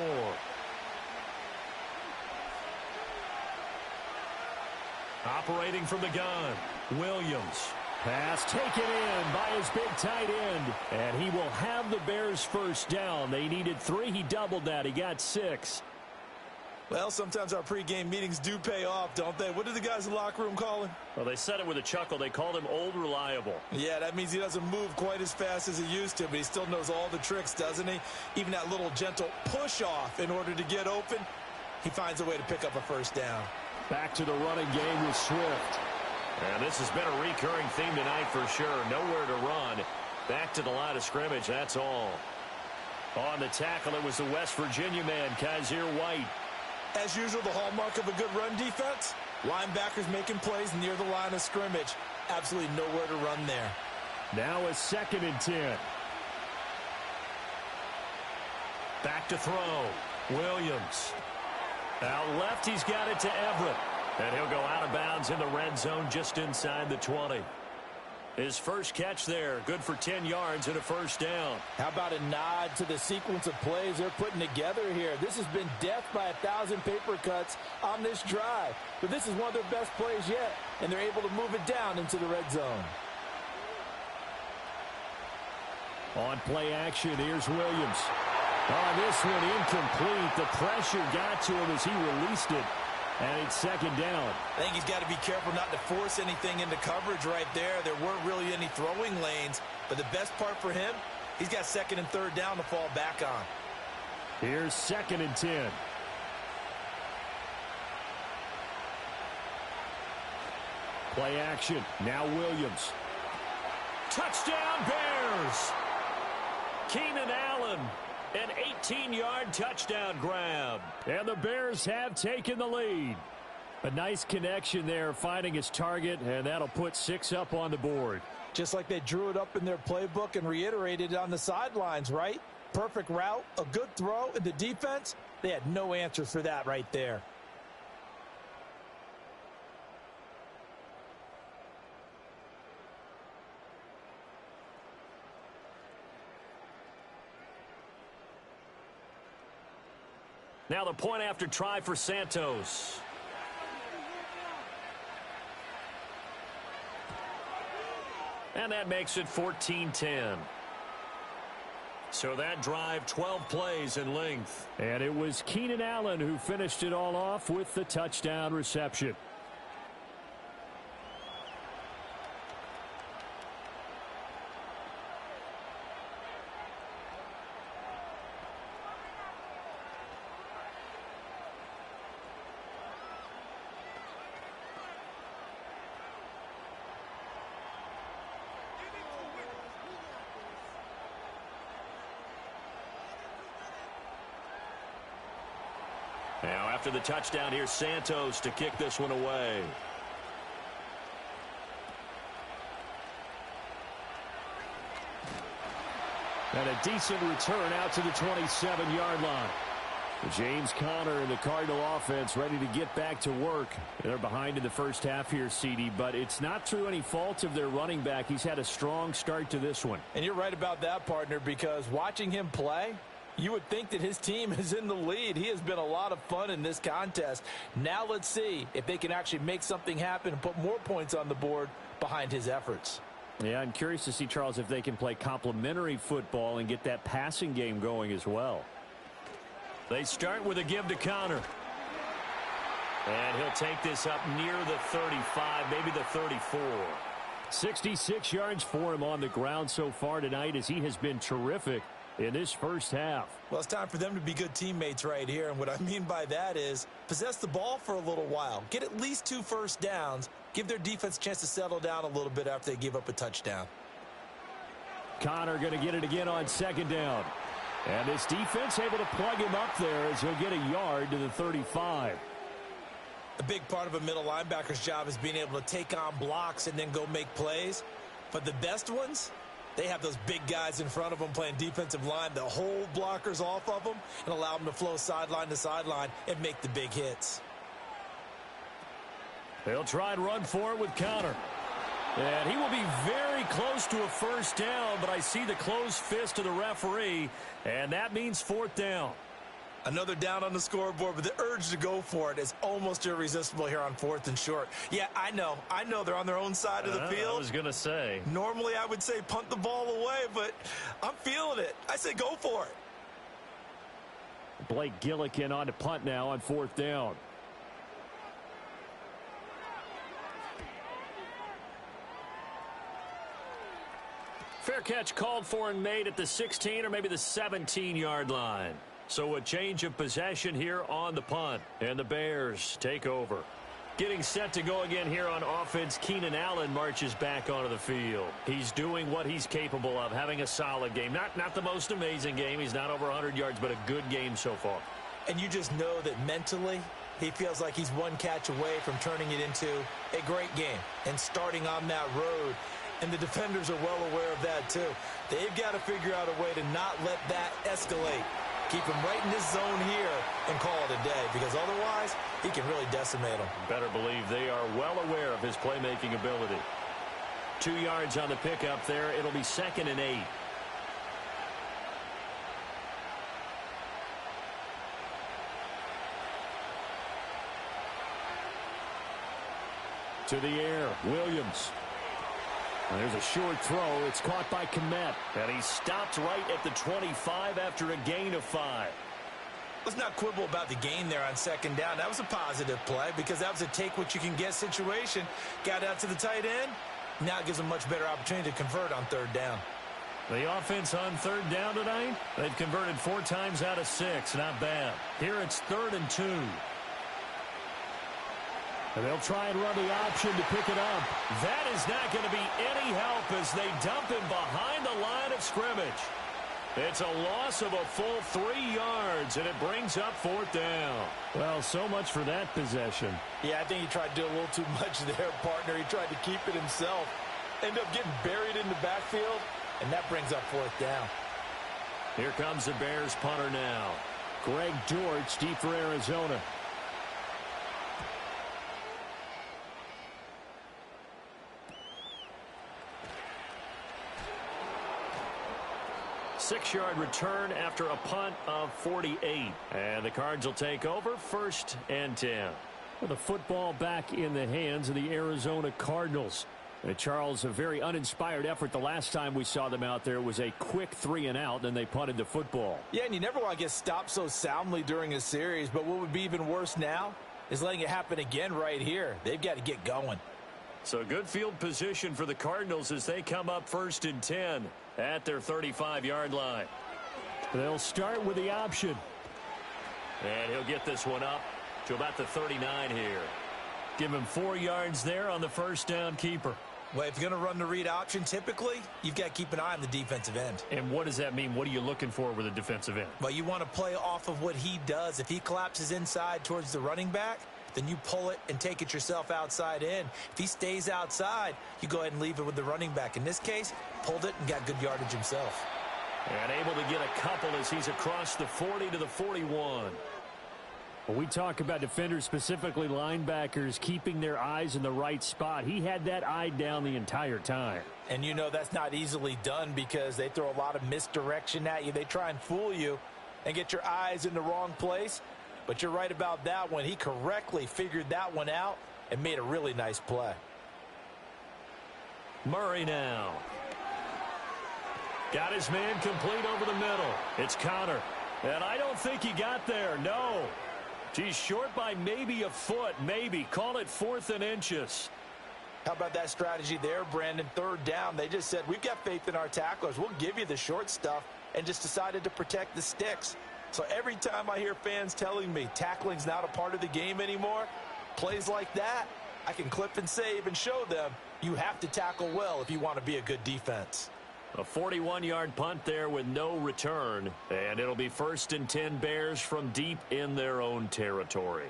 Speaker 4: Operating from the gun, Williams. Pass taken in by his big tight end. And he will have the Bears first down. They needed 3. He doubled that. He got 6.
Speaker 5: Well, sometimes our pregame meetings do pay off, don't they? What did the guys in the locker room call him?
Speaker 4: Well, they said it with a chuckle. They called him Old Reliable.
Speaker 5: Yeah, that means he doesn't move quite as fast as he used to, but he still knows all the tricks, doesn't he? Even that little gentle push-off in order to get open, he finds a way to pick up a first down.
Speaker 6: Back to the running game with Swift.
Speaker 4: And this has been a recurring theme tonight for sure. Nowhere to run. Back to the line of scrimmage, that's all. On the tackle, it was the West Virginia man, Kaiser White.
Speaker 5: As usual, the hallmark of a good run defense, linebackers making plays near the line of scrimmage. Absolutely nowhere to run there.
Speaker 6: Now a 2nd and 10.
Speaker 4: Back to throw. Williams. Out left, he's got it to Everett. And he'll go out of bounds in the red zone just inside the 20. His first catch there, good for 10 yards and a first down.
Speaker 3: How about a nod to the sequence of plays they're putting together here? This has been death by 1,000 paper cuts on this drive. But this is one of their best plays yet, and they're able to move it down into the red zone.
Speaker 6: On play action, here's Williams. Oh, this one incomplete. The pressure got to him as he released it. And it's 2nd down.
Speaker 5: I think he's got to be careful not to force anything into coverage right there. There weren't really any throwing lanes. But the best part for him, he's got 2nd and 3rd down to fall back on.
Speaker 6: Here's 2nd and 10. Play action. Now Williams.
Speaker 4: Touchdown Bears! Keenan Allen. An 18-yard touchdown grab.
Speaker 6: And the Bears have taken the lead. A nice connection there, finding his target, and that'll put 6 up on the board.
Speaker 3: Just like they drew it up in their playbook and reiterated it on the sidelines, right? Perfect route, a good throw, and the defense, they had no answer for that right there.
Speaker 4: Now the point after try for Santos. And that makes it 14-10. So that drive, 12 plays in length.
Speaker 6: And it was Keenan Allen who finished it all off with the touchdown reception.
Speaker 4: Now after the touchdown, here's Santos to kick this one away.
Speaker 6: And a decent return out to the 27-yard line. James Conner and the Cardinal offense ready to get back to work. They're behind in the first half here, CD, but it's not through any fault of their running back. He's had a strong start to this one.
Speaker 3: And you're right about that, partner, because watching him play, you would think that his team is in the lead. He has been a lot of fun in this contest. Now let's see if they can actually make something happen and put more points on the board behind his efforts.
Speaker 6: Yeah, I'm curious to see, Charles, if they can play complementary football and get that passing game going as well.
Speaker 4: They start with a give to Conner. And he'll take this up near the 35, maybe the 34.
Speaker 6: 66 yards for him on the ground so far tonight as he has been terrific in this first half.
Speaker 5: Well, it's time for them to be good teammates right here. And what I mean by that is possess the ball for a little while. Get at least 2 first downs. Give their defense a chance to settle down a little bit after they give up a touchdown.
Speaker 6: Conner going to get it again on 2nd down. And this defense able to plug him up there as he'll get a yard to the 35.
Speaker 5: A big part of a middle linebacker's job is being able to take on blocks and then go make plays. But the best ones, they have those big guys in front of them playing defensive line that hold blockers off of them and allow them to flow sideline to sideline and make the big hits.
Speaker 4: They'll try and run for it with Conner. And he will be very close to a first down, but I see the closed fist of the referee, and that means fourth down.
Speaker 5: Another down on the scoreboard, but the urge to go for it is almost irresistible here on 4th and short. Yeah, I know they're on their own side of the field.
Speaker 4: I was going to say.
Speaker 5: Normally I would say punt the ball away, but I'm feeling it. I say go for it.
Speaker 6: Blake Gillikin on to punt now on 4th down. Fair catch called for and made at the 16 or maybe the 17-yard line. So a change of possession here on the punt. And the Bears take over. Getting set to go again here on offense, Keenan Allen marches back onto the field. He's doing what he's capable of, having a solid game. Not the most amazing game. He's not over 100 yards, but a good game so far.
Speaker 5: And you just know that mentally he feels like he's one catch away from turning it into a great game and starting on that road. And the defenders are well aware of that too. They've got to figure out a way to not let that escalate. Keep him right in this zone here and call it a day, because otherwise he can really decimate them.
Speaker 6: Better believe they are well aware of his playmaking ability. 2 yards on the pickup there. It'll be 2nd and 8. To the air, Williams. There's a short throw. It's caught by Kmet.
Speaker 4: And he stopped right at the 25 after a gain of 5.
Speaker 5: Let's not quibble about the gain there on 2nd down. That was a positive play because that was a take-what-you-can-get situation. Got out to the tight end. Now it gives them much better opportunity to convert on 3rd down.
Speaker 4: The offense on 3rd down tonight, they've converted 4 times out of 6. Not bad. Here it's 3rd and 2.
Speaker 6: And they'll try and run the option to pick it up.
Speaker 4: That is not going to be any help as they dump him behind the line of scrimmage. It's a loss of a full 3 yards, and it brings up 4th down.
Speaker 6: Well, so much for that possession.
Speaker 5: Yeah, I think he tried to do a little too much there, partner. He tried to keep it himself. Ended up getting buried in the backfield, and that brings up 4th down.
Speaker 6: Here comes the Bears punter now. Greg Dortch, deep for Arizona.
Speaker 4: Six-yard return after a punt of 48. And the Cards will take over 1st and 10.
Speaker 6: With the football back in the hands of the Arizona Cardinals. And Charles, a very uninspired effort the last time we saw them out there. It was a quick 3-and-out, and they punted the football.
Speaker 5: Yeah, and you never want to get stopped so soundly during a series. But what would be even worse now is letting it happen again right here. They've got to get going.
Speaker 4: So good field position for the Cardinals as they come up 1st and 10 at their 35-yard line.
Speaker 6: They'll start with the option.
Speaker 4: And he'll get this one up to about the 39 here. Give him 4 yards there on the 1st down keeper.
Speaker 5: Well, if you're going to run the read option, typically, you've got to keep an eye on the defensive end.
Speaker 4: And what does that mean? What are you looking for with a defensive end?
Speaker 5: Well, you want to play off of what he does. If he collapses inside towards the running back, then you pull it and take it yourself outside in. If he stays outside, you go ahead and leave it with the running back. In this case, pulled it and got good yardage himself.
Speaker 4: And able to get a couple as he's across the 40 to the 41.
Speaker 6: When we talk about defenders, specifically linebackers, keeping their eyes in the right spot, he had that eye down the entire time.
Speaker 5: And you know that's not easily done because they throw a lot of misdirection at you. They try and fool you and get your eyes in the wrong place. But you're right about that one. He correctly figured that one out and made a really nice play.
Speaker 4: Murray now. Got his man complete over the middle. It's Connor. And I don't think he got there. No. He's short by maybe a foot. Maybe. Call it 4th and inches.
Speaker 5: How about that strategy there, Brandon? 3rd down. They just said, we've got faith in our tacklers. We'll give you the short stuff, and just decided to protect the sticks. So every time I hear fans telling me tackling's not a part of the game anymore, plays like that, I can clip and save and show them you have to tackle well if you want to be a good defense.
Speaker 4: A 41-yard punt there with no return. And it'll be 1st and 10 Bears from deep in their own territory.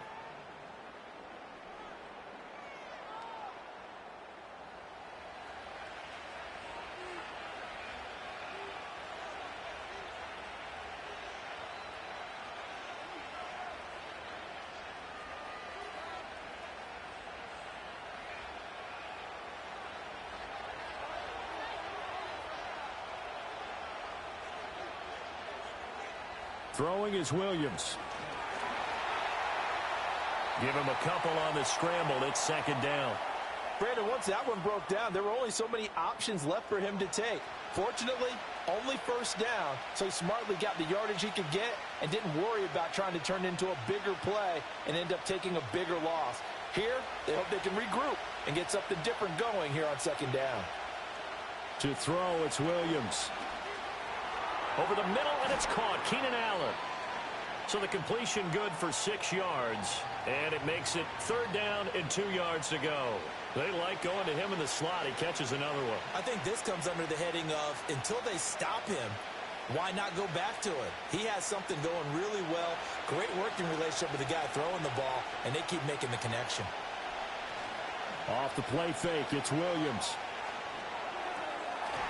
Speaker 4: Throwing is Williams. Give him a couple on the scramble. It's second down.
Speaker 5: Brandon, once that one broke down, there were only so many options left for him to take. Fortunately, only first down, so he smartly got the yardage he could get and didn't worry about trying to turn it into a bigger play and end up taking a bigger loss. Here, they hope they can regroup and get something different going here on second down.
Speaker 4: To throw, it's Williams. Over the middle, and it's caught. Keenan Allen. So the completion good for 6 yards, and it makes it third down and 2 yards to go. They like going to him in the slot. He catches another one.
Speaker 5: I think this comes under the heading of, until they stop him, why not go back to it? He has something going really well. Great working relationship with the guy throwing the ball, and they keep making the connection.
Speaker 4: Off the play fake, it's Williams.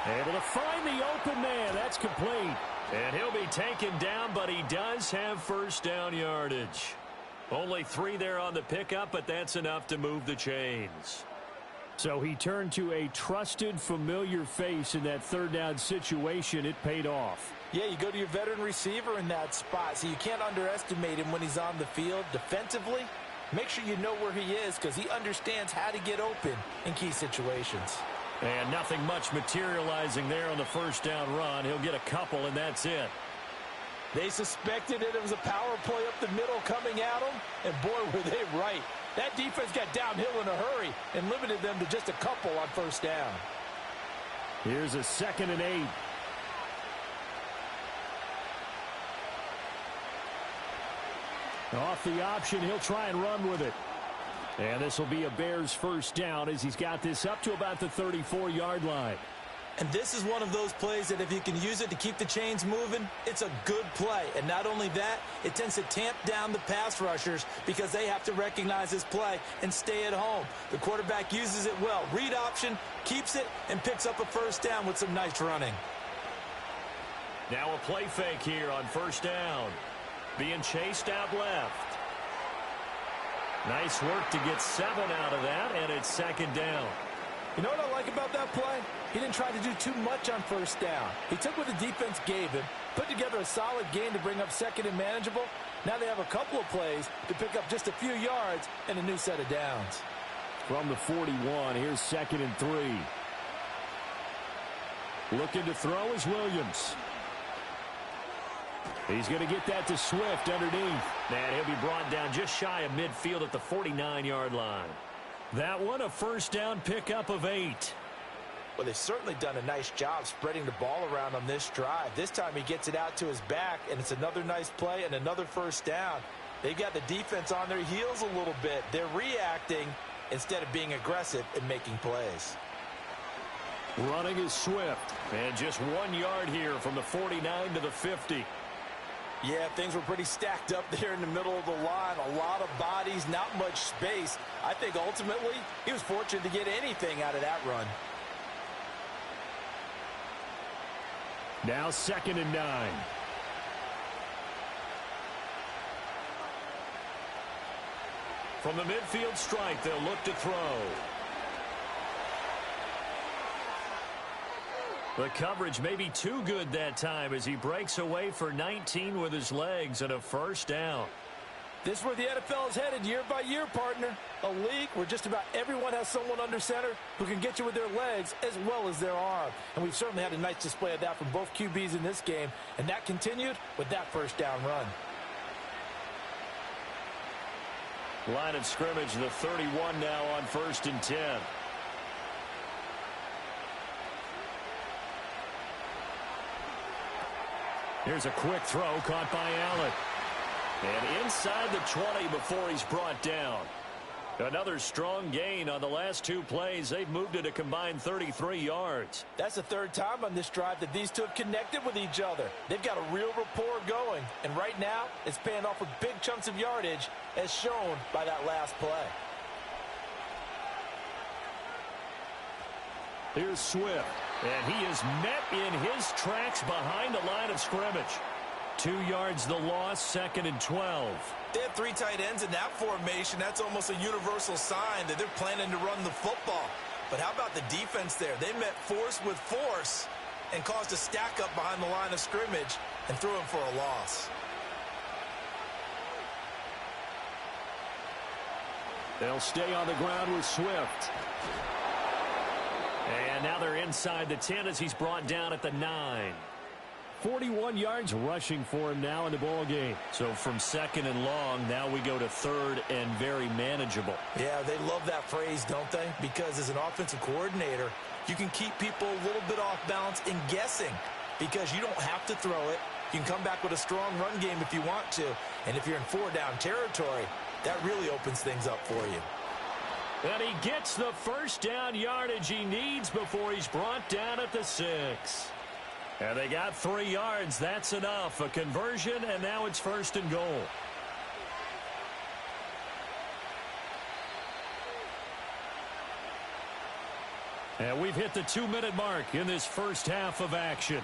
Speaker 4: Able to find the open man. That's complete. And he'll be taken down, but he does have first down yardage. Only 3 there on the pickup, but that's enough to move the chains. So he turned to a trusted, familiar face in that third down situation. It paid off.
Speaker 5: Yeah, you go to your veteran receiver in that spot, so you can't underestimate him when he's on the field. Defensively, make sure you know where he is because he understands how to get open in key situations.
Speaker 4: And nothing much materializing there on the first down run. He'll get a couple, and that's it.
Speaker 5: They suspected it was a power play up the middle coming at them, and boy, were they right. That defense got downhill in a hurry and limited them to just a couple on first down.
Speaker 4: Here's a 2nd and 8. Off the option, he'll try and run with it. And this will be a Bears first down as he's got this up to about the 34-yard line.
Speaker 5: And this is one of those plays that if you can use it to keep the chains moving, it's a good play. And not only that, it tends to tamp down the pass rushers because they have to recognize this play and stay at home. The quarterback uses it well. Read option, keeps it, and picks up a first down with some nice running.
Speaker 4: Now a play fake here on first down. Being chased out left. Nice work to get 7 out of that, and it's second down.
Speaker 5: You know what I like about that play? He didn't try to do too much on first down. He took what the defense gave him, put together a solid game to bring up second and manageable. Now they have a couple of plays to pick up just a few yards and a new set of downs.
Speaker 4: From the 41, here's 2nd and 3. Looking to throw is Williams. He's going to get that to Swift underneath. And he'll be brought down just shy of midfield at the 49-yard line. That one, a first down pickup of 8.
Speaker 5: Well, they've certainly done a nice job spreading the ball around on this drive. This time he gets it out to his back, and it's another nice play and another first down. They've got the defense on their heels a little bit. They're reacting instead of being aggressive and making plays.
Speaker 4: Running is Swift. And just 1 yard here from the 49 to the 50.
Speaker 5: Yeah, things were pretty stacked up there in the middle of the line. A lot of bodies, not much space. I think ultimately he was fortunate to get anything out of that run.
Speaker 4: Now 2nd and 9. From the midfield strike, they'll look to throw. The coverage may be too good that time as he breaks away for 19 with his legs and a first down.
Speaker 5: This is where the NFL is headed year by year, partner. A league where just about everyone has someone under center who can get you with their legs as well as their arm. And we've certainly had a nice display of that from both QBs in this game. And that continued with that first down run.
Speaker 4: Line of scrimmage, the 31 now on 1st and 10. Here's a quick throw caught by Allen. And inside the 20 before he's brought down. Another strong gain on the last 2 plays. They've moved it a combined 33 yards.
Speaker 5: That's the 3rd time on this drive that these two have connected with each other. They've got a real rapport going. And right now, it's paying off with big chunks of yardage as shown by that last play.
Speaker 4: Here's Swift. And he is met in his tracks behind the line of scrimmage. 2 yards the loss, 2nd and 12.
Speaker 5: They have 3 tight ends in that formation. That's almost a universal sign that they're planning to run the football. But how about the defense there? They met force with force and caused a stack up behind the line of scrimmage and threw him for a loss.
Speaker 6: They'll stay on the ground with Swift. And now they're inside the 10 as he's brought down at the 9. 41 yards rushing for him now in the ball game. So from second and long, now we go to third and very manageable.
Speaker 5: Yeah, they love that phrase, don't they? Because as an offensive coordinator, you can keep people a little bit off balance and guessing because you don't have to throw it. You can come back with a strong run game if you want to. And if you're in 4-down territory, that really opens things up for you.
Speaker 6: And he gets the first down yardage he needs before he's brought down at the 6. And they got 3 yards. That's enough. A conversion, and now it's first and goal. And we've hit the 2-minute mark in this first half of action.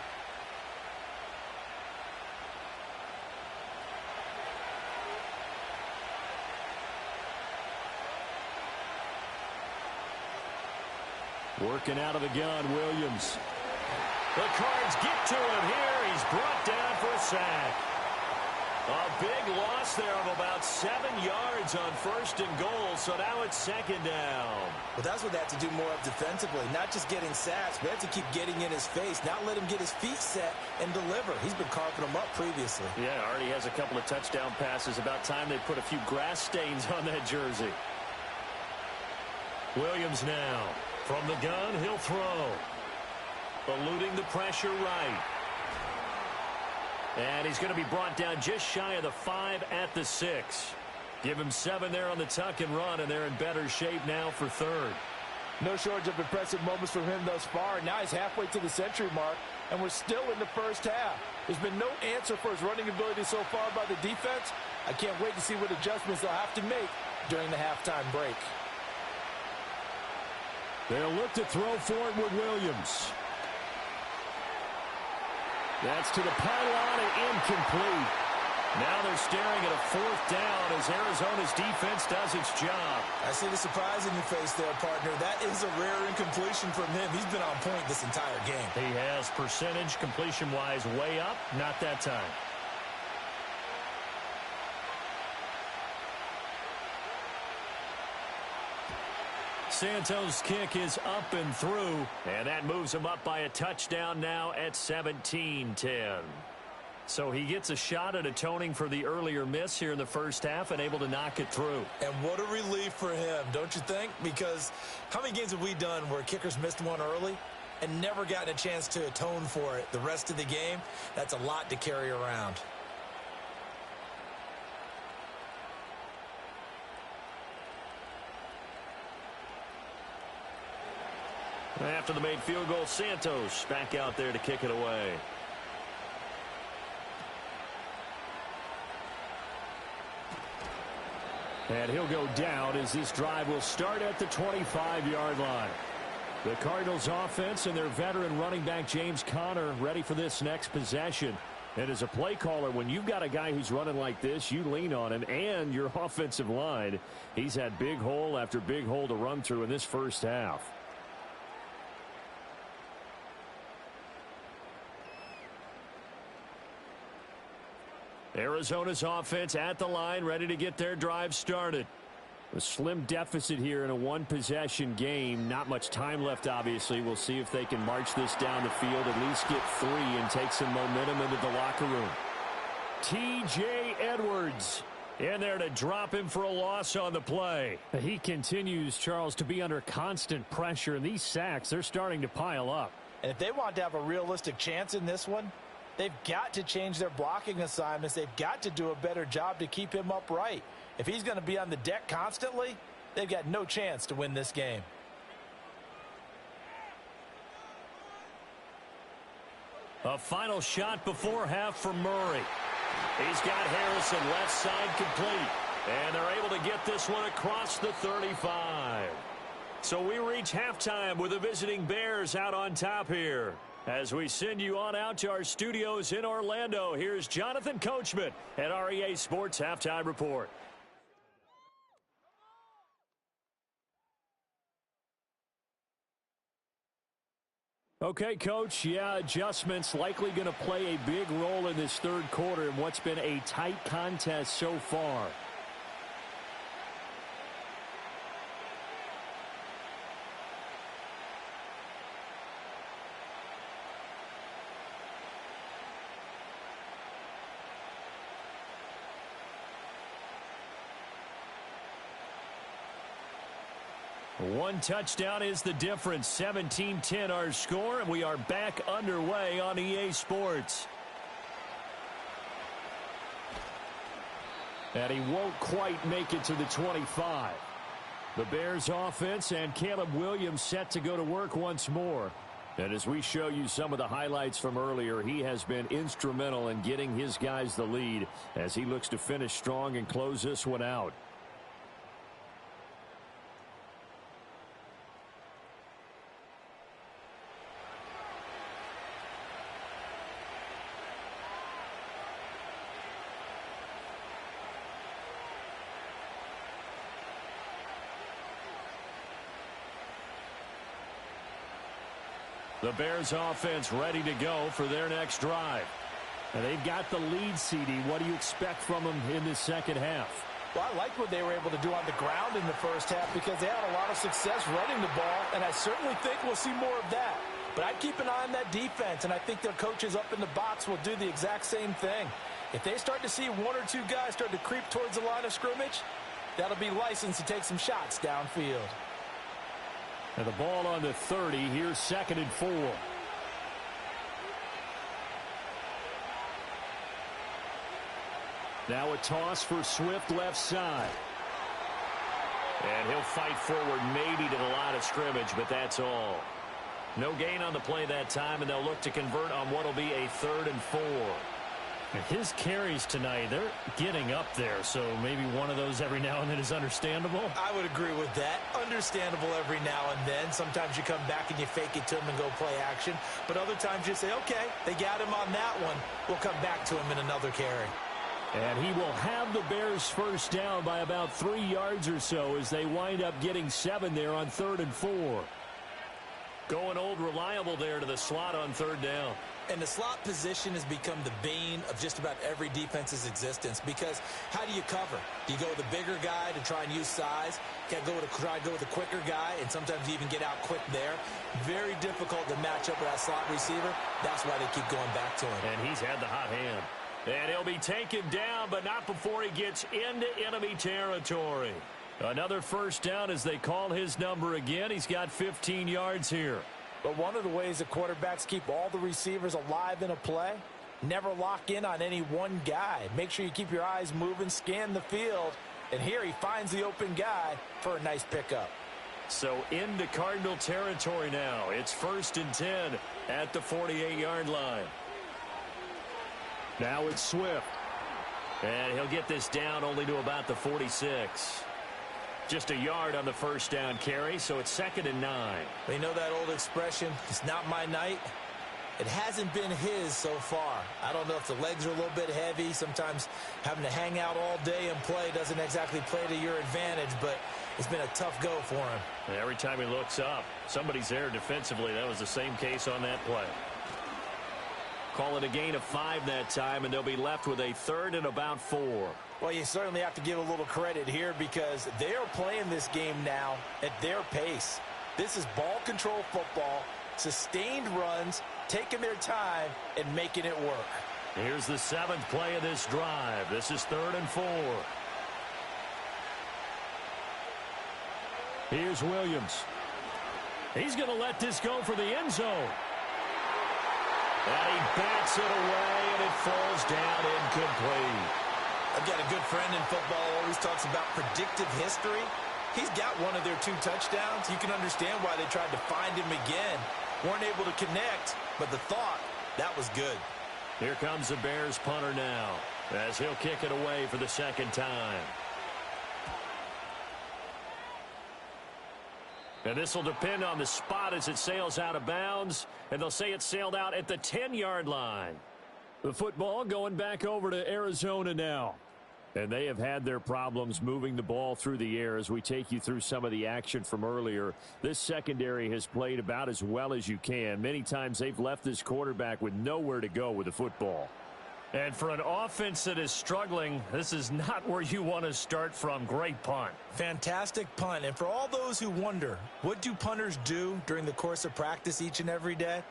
Speaker 6: Working out of the gun, Williams. The Cards get to him here. He's brought down for a sack. A big loss there of about 7 yards on first and goal, so now it's second down.
Speaker 5: Well, that's what they have to do more of defensively, not just getting sacks, but they have to keep getting in his face, not let him get his feet set and deliver. He's been carving them up previously.
Speaker 6: Yeah, already has a couple of touchdown passes. About time they put a few grass stains on that jersey. Williams now. From the gun, he'll throw. Eluding the pressure right. And he's going to be brought down just shy of the 5 at the 6. Give him 7 there on the tuck and run, and they're in better shape now for third.
Speaker 3: No shortage of impressive moments from him thus far. Now he's halfway to the century mark, and we're still in the first half. There's been no answer for his running ability so far by the defense. I can't wait to see what adjustments they'll have to make during the halftime break.
Speaker 6: They'll look to throw for it with Williams. That's to the pylon and incomplete. Now they're staring at a 4th down as Arizona's defense does its job.
Speaker 5: I see the surprise in your face there, partner. That is a rare incompletion from him. He's been on point this entire game.
Speaker 6: He has percentage completion-wise way up. Not that time. Santos' kick is up and through, and that moves him up by a touchdown now at 17-10. So he gets a shot at atoning for the earlier miss here in the first half and able to knock it through.
Speaker 5: And what a relief for him, don't you think? Because how many games have we done where kickers missed one early and never gotten a chance to atone for it the rest of the game? That's a lot to carry around.
Speaker 6: After the made field goal, Santos back out there to kick it away. And he'll go down as this drive will start at the 25-yard line. The Cardinals offense and their veteran running back James Conner ready for this next possession. And as a play caller, when you've got a guy who's running like this, you lean on him and your offensive line. He's had big hole after big hole to run through in this first half. Arizona's offense at the line, ready to get their drive started. A slim deficit here in a one-possession game. Not much time left, obviously. We'll see if they can march this down the field, at least get 3 and take some momentum into the locker room. T.J. Edwards in there to drop him for a loss on the play. He continues, Charles, to be under constant pressure, and these sacks, they're starting to pile up.
Speaker 5: And if they want to have a realistic chance in this one, they've got to change their blocking assignments. They've got to do a better job to keep him upright. If he's going to be on the deck constantly, they've got no chance to win this game.
Speaker 6: A final shot before half from Murray. He's got Harrison left side complete. And they're able to get this one across the 35. So we reach halftime with the visiting Bears out on top here. As we send you on out to our studios in Orlando, here's Jonathan Coachman at REA Sports Halftime Report. Okay, Coach, adjustments likely going to play a big role in this third quarter in what's been a tight contest so far.
Speaker 4: One touchdown is the difference. 17-10 our score, and we are back underway on EA Sports. And he won't quite make it to the 25. The Bears offense and Caleb Williams set to go to work once more. And as we show you some of the highlights from earlier, he has been instrumental in getting his guys the lead as he looks to finish strong and close this one out. The Bears offense ready to go for their next drive. And they've got the lead, CD. What do you expect from them in the second half?
Speaker 5: Well, I like what they were able to do on the ground in the first half because they had a lot of success running the ball, and I certainly think we'll see more of that. But I'd keep an eye on that defense, and I think their coaches up in the box will do the exact same thing. If they start to see one or two guys start to creep towards the line of scrimmage, that'll be licensed to take some shots downfield.
Speaker 4: And the ball on the 30. Here's 2nd and 4. Now a toss for Swift left side. And he'll fight forward maybe to the line of scrimmage, but that's all. No gain on the play that time, and they'll look to convert on what will be a 3rd and 4. His carries tonight, they're getting up there, so maybe one of those every now and then is understandable.
Speaker 5: I would agree with that. Understandable every now and then. Sometimes you come back and you fake it to him and go play action. But other times you say, okay, they got him on that one. We'll come back to him in another carry.
Speaker 4: And he will have the Bears first down by about 3 yards or so as they wind up getting 7 there on 3rd and 4. Going old reliable there to the slot on 3rd down.
Speaker 5: And the slot position has become the bane of just about every defense's existence because how do you cover? Do you go with a bigger guy to try and use size? Can't try to go with a quicker guy, and sometimes you even get out quick there. Very difficult to match up with that slot receiver. That's why they keep going back to him.
Speaker 4: And he's had the hot hand. And he'll be taken down, but not before he gets into enemy territory. Another first down as they call his number again. He's got 15 yards here.
Speaker 5: But one of the ways the quarterbacks keep all the receivers alive in a play, never lock in on any one guy. Make sure you keep your eyes moving, scan the field. And here he finds the open guy for a nice pickup.
Speaker 4: So into Cardinal territory now. It's 1st and 10 at the 48-yard line. Now it's Swift. And he'll get this down only to about the 46. Just a yard on the first down carry, so it's 2nd and 9.
Speaker 5: You know that old expression, it's not my night? It hasn't been his so far. I don't know if the legs are a little bit heavy. Sometimes having to hang out all day and play doesn't exactly play to your advantage, but it's been a tough go for him.
Speaker 4: And every time he looks up, somebody's there defensively. That was the same case on that play. Call it a gain of 5 that time, and they'll be left with a 3rd and about 4.
Speaker 5: Well, you certainly have to give a little credit here because they are playing this game now at their pace. This is ball control football, sustained runs, taking their time, and making it work.
Speaker 4: Here's the 7th play of this drive. This is 3rd and 4. Here's Williams. He's going to let this go for the end zone. And he bats it away, and it falls down incomplete.
Speaker 5: I've got a good friend in football who always talks about predictive history. He's got one of their 2 touchdowns. You can understand why they tried to find him again. Weren't able to connect, but the thought, that was good.
Speaker 4: Here comes the Bears punter now as he'll kick it away for the 2nd time. And this will depend on the spot as it sails out of bounds. And they'll say it sailed out at the 10-yard line. The football going back over to Arizona now. And they have had their problems moving the ball through the air as we take you through some of the action from earlier. This secondary has played about as well as you can. Many times they've left this quarterback with nowhere to go with the football. And for an offense that is struggling, this is not where you want to start from. Great punt.
Speaker 5: Fantastic punt. And for all those who wonder, what do punters do during the course of practice each and every day?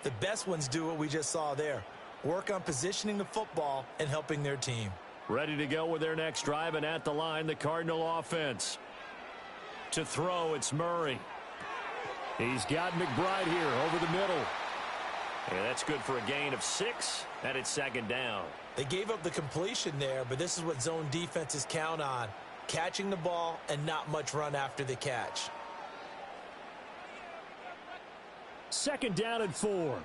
Speaker 5: The best ones do what we just saw there. Work on positioning the football and helping their team.
Speaker 4: Ready to go with their next drive, and at the line, the Cardinal offense. To throw, it's Murray. He's got McBride here over the middle. And that's good for a gain of 6, and it's second down.
Speaker 5: They gave up the completion there, but this is what zone defenses count on. Catching the ball and not much run after the catch.
Speaker 4: Second down and 4.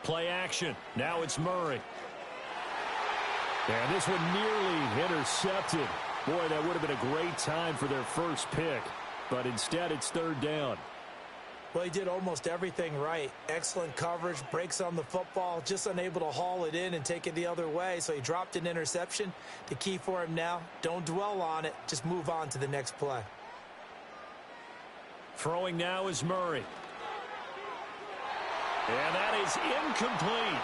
Speaker 4: Play action. Now it's Murray. And this one nearly intercepted. Boy, that would have been a great time for their first pick. But instead, it's third down.
Speaker 5: Well, he did almost everything right. Excellent coverage, breaks on the football, just unable to haul it in and take it the other way. So he dropped an interception. The key for him now, don't dwell on it. Just move on to the next play.
Speaker 4: Throwing now is Murray. And that is incomplete.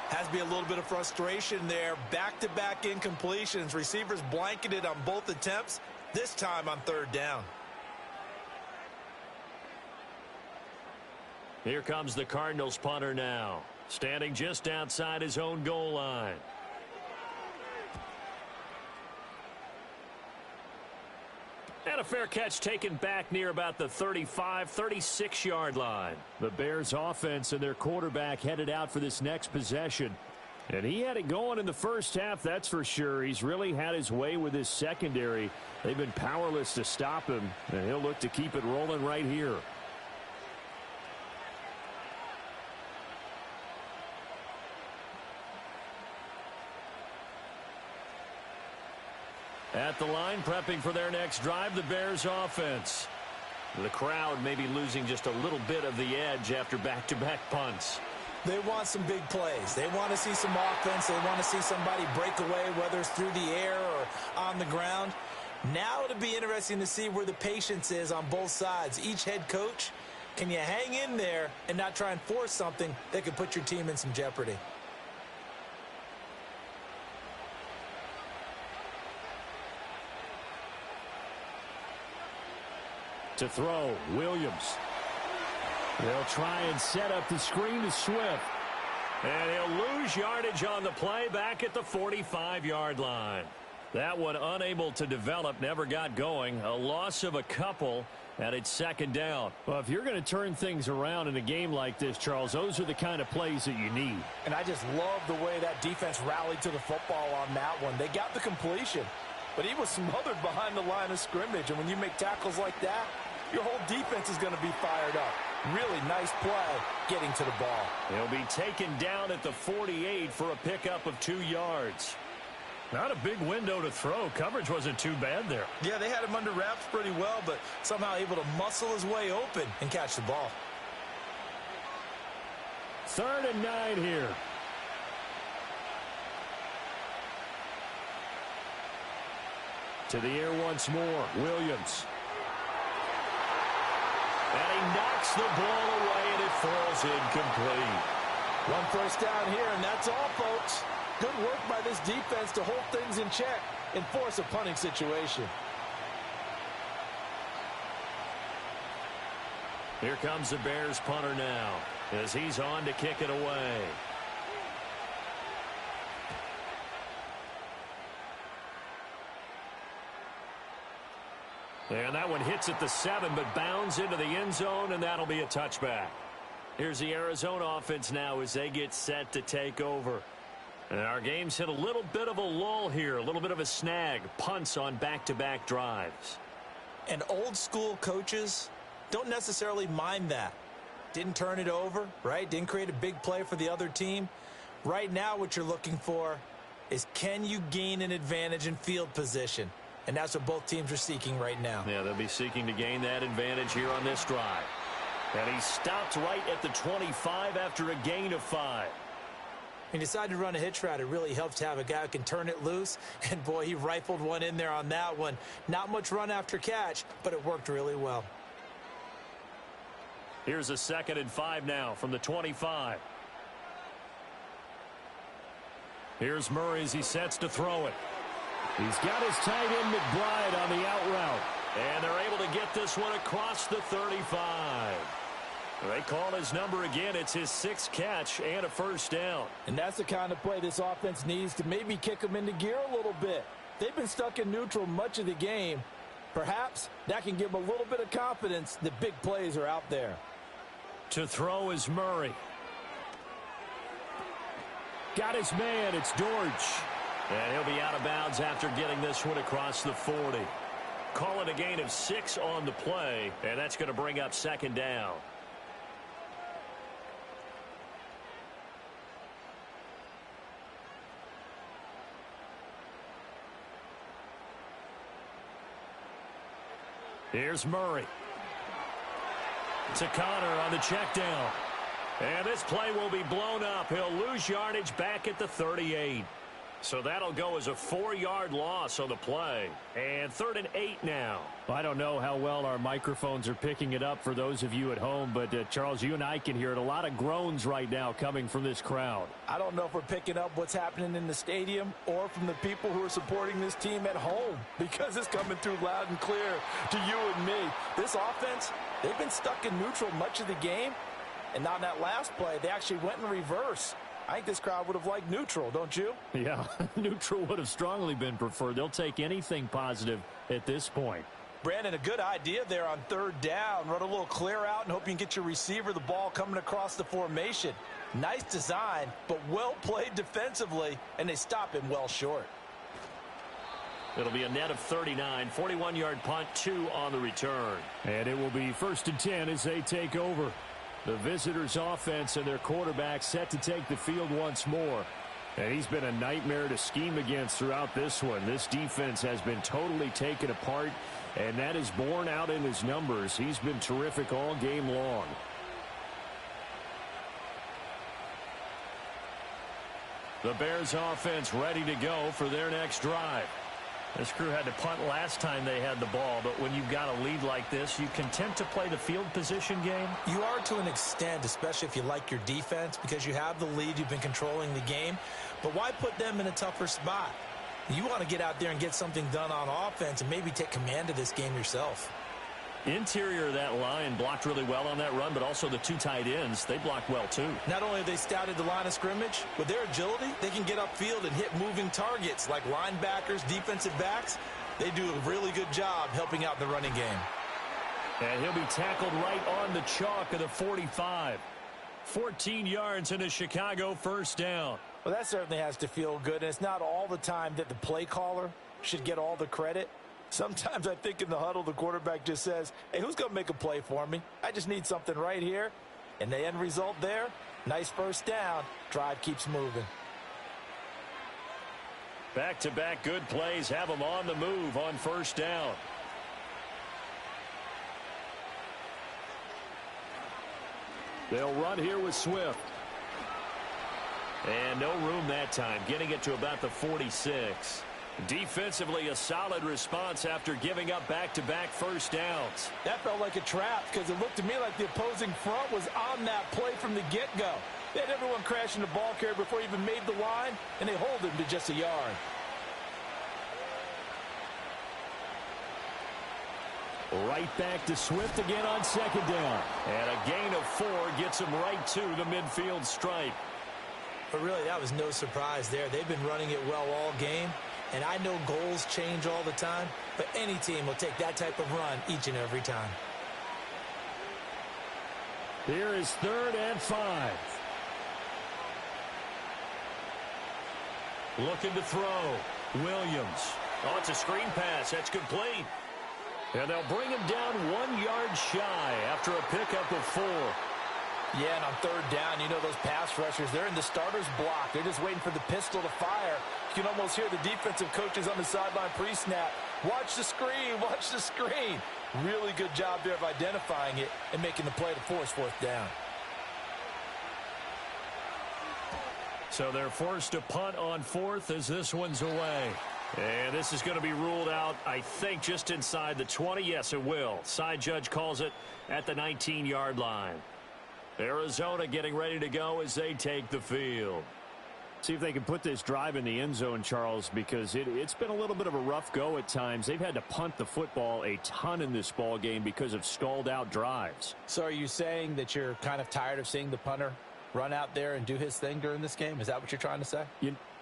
Speaker 5: Has to be a little bit of frustration there. Back-to-back incompletions. Receivers blanketed on both attempts, this time on third down.
Speaker 4: Here comes the Cardinals punter now, standing just outside his own goal line. And a fair catch taken back near about the 35, 36-yard line. The Bears offense and their quarterback headed out for this next possession. And he had it going in the first half, that's for sure. He's really had his way with his secondary. They've been powerless to stop him, and he'll look to keep it rolling right here. At the line, prepping for their next drive, the Bears offense. The crowd may be losing just a little bit of the edge after back-to-back punts.
Speaker 5: They want some big plays. They want to see some offense. They want to see somebody break away, whether it's through the air or on the ground. Now it'll be interesting to see where the patience is on both sides. Each head coach, can you hang in there and not try and force something that could put your team in some jeopardy?
Speaker 4: To throw, Williams. They'll try and set up the screen to Swift. And he'll lose yardage on the play back at the 45-yard line. That one unable to develop, never got going. A loss of a couple, and it's second down. Well, if you're going to turn things around in a game like this, Charles, those are the kind of plays that you need.
Speaker 3: And I just love the way that defense rallied to the football on that one. They got the completion, but he was smothered behind the line of scrimmage. And when you make tackles like that, your whole defense is going to be fired up. Really nice play getting to the ball.
Speaker 4: He'll be taken down at the 48 for a pickup of 2 yards. Not a big window to throw. Coverage wasn't too bad there.
Speaker 5: Yeah, they had him under wraps pretty well, but somehow able to muscle his way open and catch the ball.
Speaker 4: 3rd and 9 here. To the air once more, Williams. And he knocks the ball away, and it falls incomplete.
Speaker 3: One first down here, and that's all, folks. Good work by this defense to hold things in check and force a punting situation.
Speaker 4: Here comes the Bears punter now as he's on to kick it away. And that one hits at the 7, but bounds into the end zone, and that'll be a touchback. Here's the Arizona offense now as they get set to take over. And our game's hit a little bit of a lull here, a little bit of a snag. Punts on back-to-back drives.
Speaker 5: And old school coaches don't necessarily mind that. Didn't turn it over, right? Didn't create a big play for the other team. Right now what you're looking for is, can you gain an advantage in field position? And that's what both teams are seeking right now.
Speaker 4: Yeah, they'll be seeking to gain that advantage here on this drive. And he stopped right at the 25 after a gain of 5.
Speaker 5: He decided to run a hitch route. It really helps to have a guy who can turn it loose. And, boy, he rifled one in there on that one. Not much run after catch, but it worked really well.
Speaker 4: Here's a 2nd and 5 now from the 25. Here's Murray as he sets to throw it. He's got his tight end McBride on the out route. And they're able to get this one across the 35. They call his number again. It's his 6th catch and a first down.
Speaker 5: And that's the kind of play this offense needs to maybe kick them into gear a little bit. They've been stuck in neutral much of the game. Perhaps that can give them a little bit of confidence that big plays are out there.
Speaker 4: To throw is Murray. Got his man. It's Dortch. And he'll be out of bounds after getting this one across the 40. Call it a gain of 6 on the play, and that's going to bring up 2nd down. Here's Murray. To Connor on the check down. And this play will be blown up. He'll lose yardage back at the 38. So that'll go as a 4-yard loss on the play. And 3rd and 8 now.
Speaker 6: I don't know how well our microphones are picking it up for those of you at home, but Charles, you and I can hear it. A lot of groans right now coming from this crowd.
Speaker 5: I don't know if we're picking up what's happening in the stadium or from the people who are supporting this team at home, because it's coming through loud and clear to you and me. This offense, they've been stuck in neutral much of the game, and on that last play, they actually went in reverse. I think this crowd would have liked neutral, don't you?
Speaker 6: Yeah, neutral would have strongly been preferred. They'll take anything positive at this point.
Speaker 5: Brandon, a good idea there on 3rd down. Run a little clear out and hope you can get your receiver the ball coming across the formation. Nice design, but well played defensively, and they stop him well short.
Speaker 4: It'll be a net of 39, 41-yard punt, 2 on the return.
Speaker 6: And it will be 1st and 10 as they take over. The visitors' offense and their quarterback set to take the field once more. And he's been a nightmare to scheme against throughout this one. This defense has been totally taken apart, and that is borne out in his numbers. He's been terrific all game long. The Bears' offense ready to go for their next drive. This crew had to punt last time they had the ball, but when you've got a lead like this, you content to play the field position game?
Speaker 5: You are to an extent, especially if you like your defense, because you have the lead, you've been controlling the game. But why put them in a tougher spot? You want to get out there and get something done on offense and maybe take command of this game yourself.
Speaker 4: Interior of that line blocked really well on that run, but also the 2 tight ends, they blocked well too.
Speaker 5: Not only have they scouted the line of scrimmage, with their agility, they can get upfield and hit moving targets like linebackers, defensive backs. They do a really good job helping out the running game.
Speaker 4: And he'll be tackled right on the chalk of the 45. 14 yards and a Chicago 1st down.
Speaker 5: Well, that certainly has to feel good, and it's not all the time that the play caller should get all the credit. Sometimes I think in the huddle, the quarterback just says, hey, who's going to make a play for me? I just need something right here. And the end result there, nice 1st down. Drive keeps moving.
Speaker 4: Back-to-back good plays have them on the move on 1st down.
Speaker 6: They'll run here with Swift.
Speaker 4: And no room that time, getting it to about the 46. Defensively, a solid response after giving up back-to-back 1st downs.
Speaker 5: That felt like a trap because it looked to me like the opposing front was on that play from the get-go. They had everyone crashing the ball carrier before he even made the line, and they hold him to just a yard.
Speaker 6: Right back to Swift again on 2nd down.
Speaker 4: And a gain of 4 gets him right to the midfield stripe.
Speaker 5: But really, that was no surprise there. They've been running it well all game. And I know goals change all the time, but any team will take that type of run each and every time.
Speaker 6: Here is 3rd and 5.
Speaker 4: Looking to throw. Williams. Oh, it's a screen pass. That's complete. And they'll bring him down 1 yard shy after a pickup of 4.
Speaker 5: Yeah, and on 3rd down, you know those pass rushers, they're in the starter's block. They're just waiting for the pistol to fire. You can almost hear the defensive coaches on the sideline pre-snap. Watch the screen, watch the screen. Really good job there of identifying it and making the play to force 4th down.
Speaker 4: So they're forced to punt on 4th as this one's away. And this is going to be ruled out, I think, just inside the 20. Yes, it will. Side judge calls it at the 19-yard line. Arizona getting ready to go as they take the field.
Speaker 6: See if they can put this drive in the end zone, Charles, because it's been a little bit of a rough go at times. They've had to punt the football a ton in this ball game because of stalled-out drives.
Speaker 5: So are you saying that you're kind of tired of seeing the punter run out there and do his thing during this game? Is that what you're trying to say?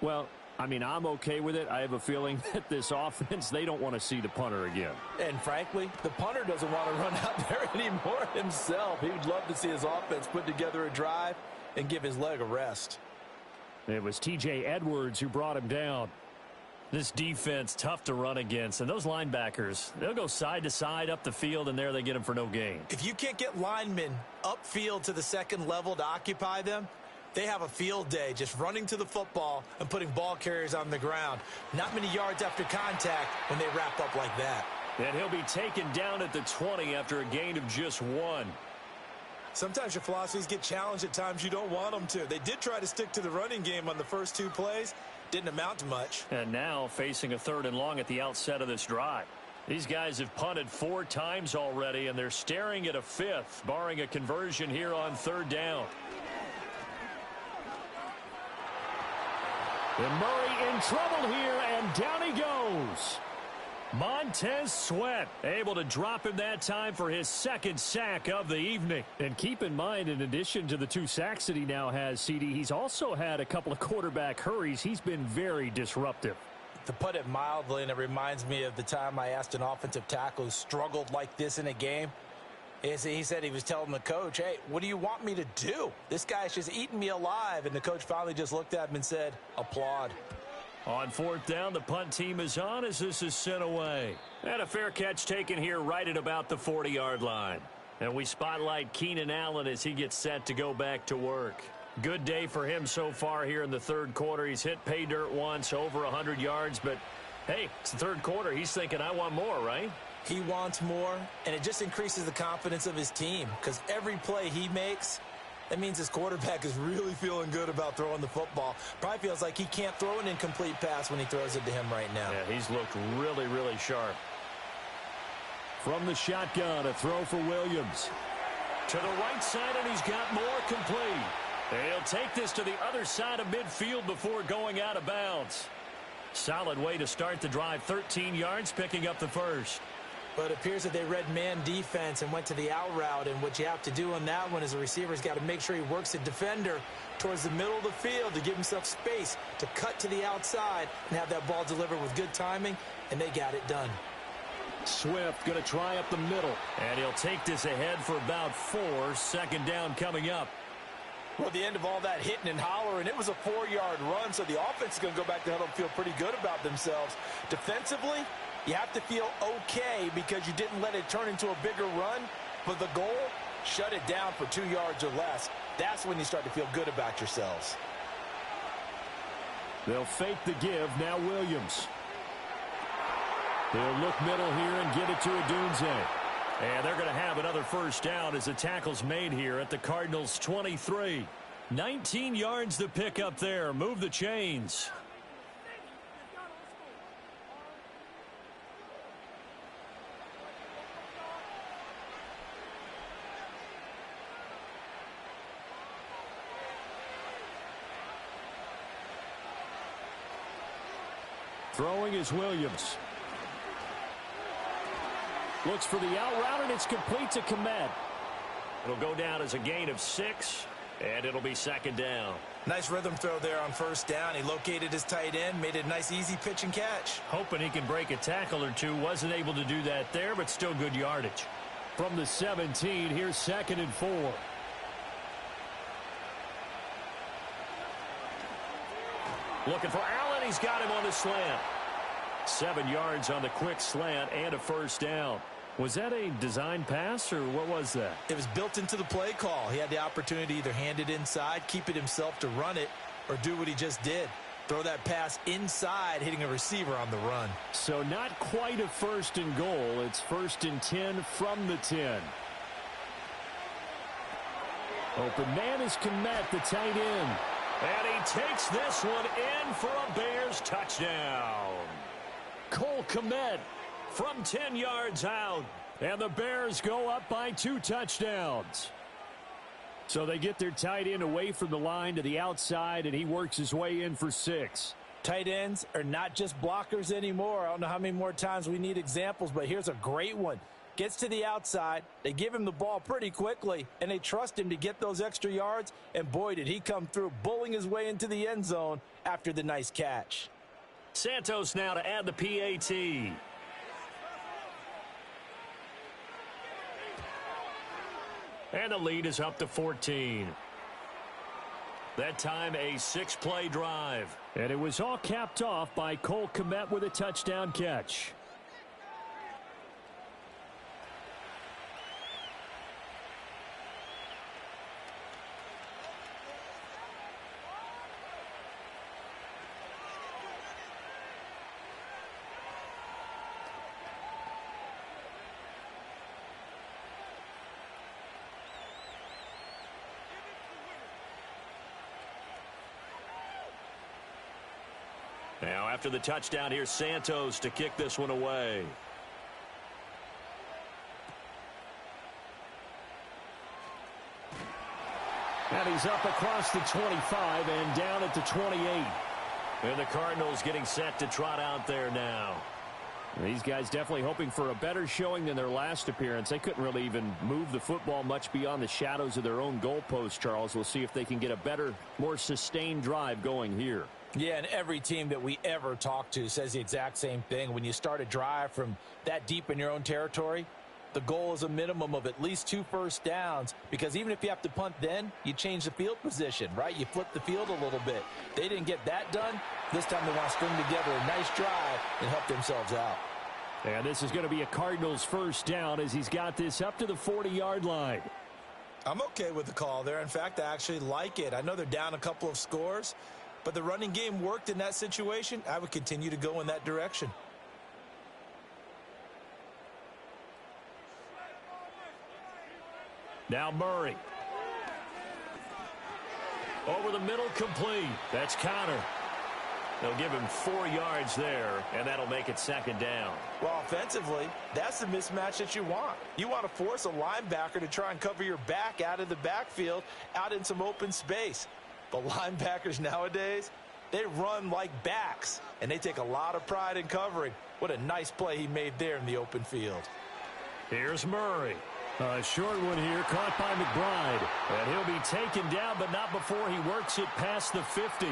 Speaker 6: Well, I mean, I'm okay with it. I have a feeling that this offense, they don't want to see the punter again.
Speaker 5: And frankly, the punter doesn't want to run out there anymore himself. He would love to see his offense put together a drive and give his leg a rest.
Speaker 6: It was T.J. Edwards who brought him down.
Speaker 4: This defense, tough to run against. And those linebackers, they'll go side to side up the field, and there they get them for no gain.
Speaker 5: If you can't get linemen upfield to the second level to occupy them, they have a field day just running to the football and putting ball carriers on the ground. Not many yards after contact when they wrap up like that.
Speaker 4: And he'll be taken down at the 20 after a gain of just 1.
Speaker 5: Sometimes your philosophies get challenged at times you don't want them to. They did try to stick to the running game on the first 2 plays. Didn't amount to much.
Speaker 4: And now facing a 3rd and long at the outset of this drive. These guys have punted 4 times already, and they're staring at a 5th, barring a conversion here on 3rd down.
Speaker 6: And Murray in trouble here, and down he goes.
Speaker 4: Montez Sweat able to drop him that time for his 2nd sack of the evening.
Speaker 6: And keep in mind, in addition to the 2 sacks that he now has, CD, he's also had a couple of quarterback hurries. He's been very disruptive.
Speaker 5: To put it mildly, and it reminds me of the time I asked an offensive tackle who struggled like this in a game. He said he was telling the coach, hey, what do you want me to do? This guy's just eating me alive. And the coach finally just looked at him and said, applaud.
Speaker 4: On 4th down, the punt team is on as this is sent away. And a fair catch taken here right at about the 40-yard line. And we spotlight Keenan Allen as he gets set to go back to work. Good day for him so far here in the 3rd quarter. He's hit pay dirt once, over 100 yards. But, hey, it's the 3rd quarter. He's thinking, I want more, right?
Speaker 5: He wants more, and it just increases the confidence of his team because every play he makes, that means his quarterback is really feeling good about throwing the football. Probably feels like he can't throw an incomplete pass when he throws it to him right now.
Speaker 4: Yeah, he's looked really, really sharp.
Speaker 6: From the shotgun, a throw for Williams.
Speaker 4: To the right side, and he's got more complete. He'll take this to the other side of midfield before going out of bounds. Solid way to start the drive, 13 yards, picking up the 1st.
Speaker 5: But it appears that they read man defense and went to the out route. And what you have to do on that one is a receiver's got to make sure he works the defender towards the middle of the field to give himself space to cut to the outside and have that ball delivered with good timing, and they got it done.
Speaker 6: Swift going to try up the middle.
Speaker 4: And he'll take this ahead for about 4. 2nd down coming up.
Speaker 5: Well, the end of all that hitting and hollering, it was a 4-yard run, so the offense is going to go back to huddle and feel pretty good about themselves. Defensively, you have to feel okay because you didn't let it turn into a bigger run, but the goal, shut it down for 2 yards or less. That's when you start to feel good about yourselves.
Speaker 6: They'll fake the give, now Williams. They'll look middle here and get it to Odunze.
Speaker 4: And they're going to have another 1st down as the tackle's made here at the Cardinals' 23. 19 yards to pick up there. Move the chains.
Speaker 6: Throwing is Williams. Looks for the out route, and it's complete to Kmet.
Speaker 4: It'll go down as a gain of 6, and it'll be 2nd down.
Speaker 5: Nice rhythm throw there on 1st down. He located his tight end, made it a nice, easy pitch and catch.
Speaker 4: Hoping he can break a tackle or 2. Wasn't able to do that there, but still good yardage.
Speaker 6: From the 17, here's 2nd and 4.
Speaker 4: Looking for Allen. He's got him on the slant. 7 yards on the quick slant and a 1st down.
Speaker 6: Was that a design pass, or what was that?
Speaker 5: It was built into the play call. He had the opportunity to either hand it inside, keep it himself to run it, or do what he just did. Throw that pass inside, hitting a receiver on the run.
Speaker 6: So not quite a 1st and goal. It's 1st and 10 from the 10. Open man is Kmet, the tight end.
Speaker 4: And he takes this one in for a Bears touchdown.
Speaker 6: Cole Kmet
Speaker 4: from 10 yards out.
Speaker 6: And the Bears go up by 2 touchdowns. So they get their tight end away from the line to the outside, and he works his way in for 6.
Speaker 5: Tight ends are not just blockers anymore. I don't know how many more times we need examples, but here's a great one. Gets to the outside, they give him the ball pretty quickly, and they trust him to get those extra yards, and boy, did he come through, bullying his way into the end zone after the nice catch.
Speaker 4: Santos now to add the PAT. And the lead is up to 14. That time a 6-play drive.
Speaker 6: And it was all capped off by Cole Kmet with a touchdown catch.
Speaker 4: Now, after the touchdown, here's Santos to kick this one away.
Speaker 6: And he's up across the 25 and down at the 28.
Speaker 4: And the Cardinals getting set to trot out there now.
Speaker 6: These guys definitely hoping for a better showing than their last appearance. They couldn't really even move the football much beyond the shadows of their own goalpost, Charles. We'll see if they can get a better, more sustained drive going here.
Speaker 5: Yeah, and every team that we ever talk to says the exact same thing. When you start a drive from that deep in your own territory, the goal is a minimum of at least 2 first downs, because even if you have to punt then, you change the field position, right? You flip the field a little bit. They didn't get that done. This time they want to string together a nice drive and help themselves out.
Speaker 6: And this is going to be a Cardinals first down as he's got this up to the 40-yard line.
Speaker 5: I'm okay with the call there. In fact, I actually like it. I know they're down a couple of scores, but the running game worked in that situation. I would continue to go in that direction.
Speaker 4: Now Murray. Over the middle, complete. That's Connor. They'll give him 4 yards there, and that'll make it second down.
Speaker 5: Well, offensively, that's the mismatch that you want. You want to force a linebacker to try and cover your back out of the backfield, out in some open space. But linebackers nowadays, they run like backs, and they take a lot of pride in covering. What a nice play he made there in the open field.
Speaker 4: Here's Murray.
Speaker 6: A short one here, caught by McBride.
Speaker 4: And he'll be taken down, but not before he works it past the 50.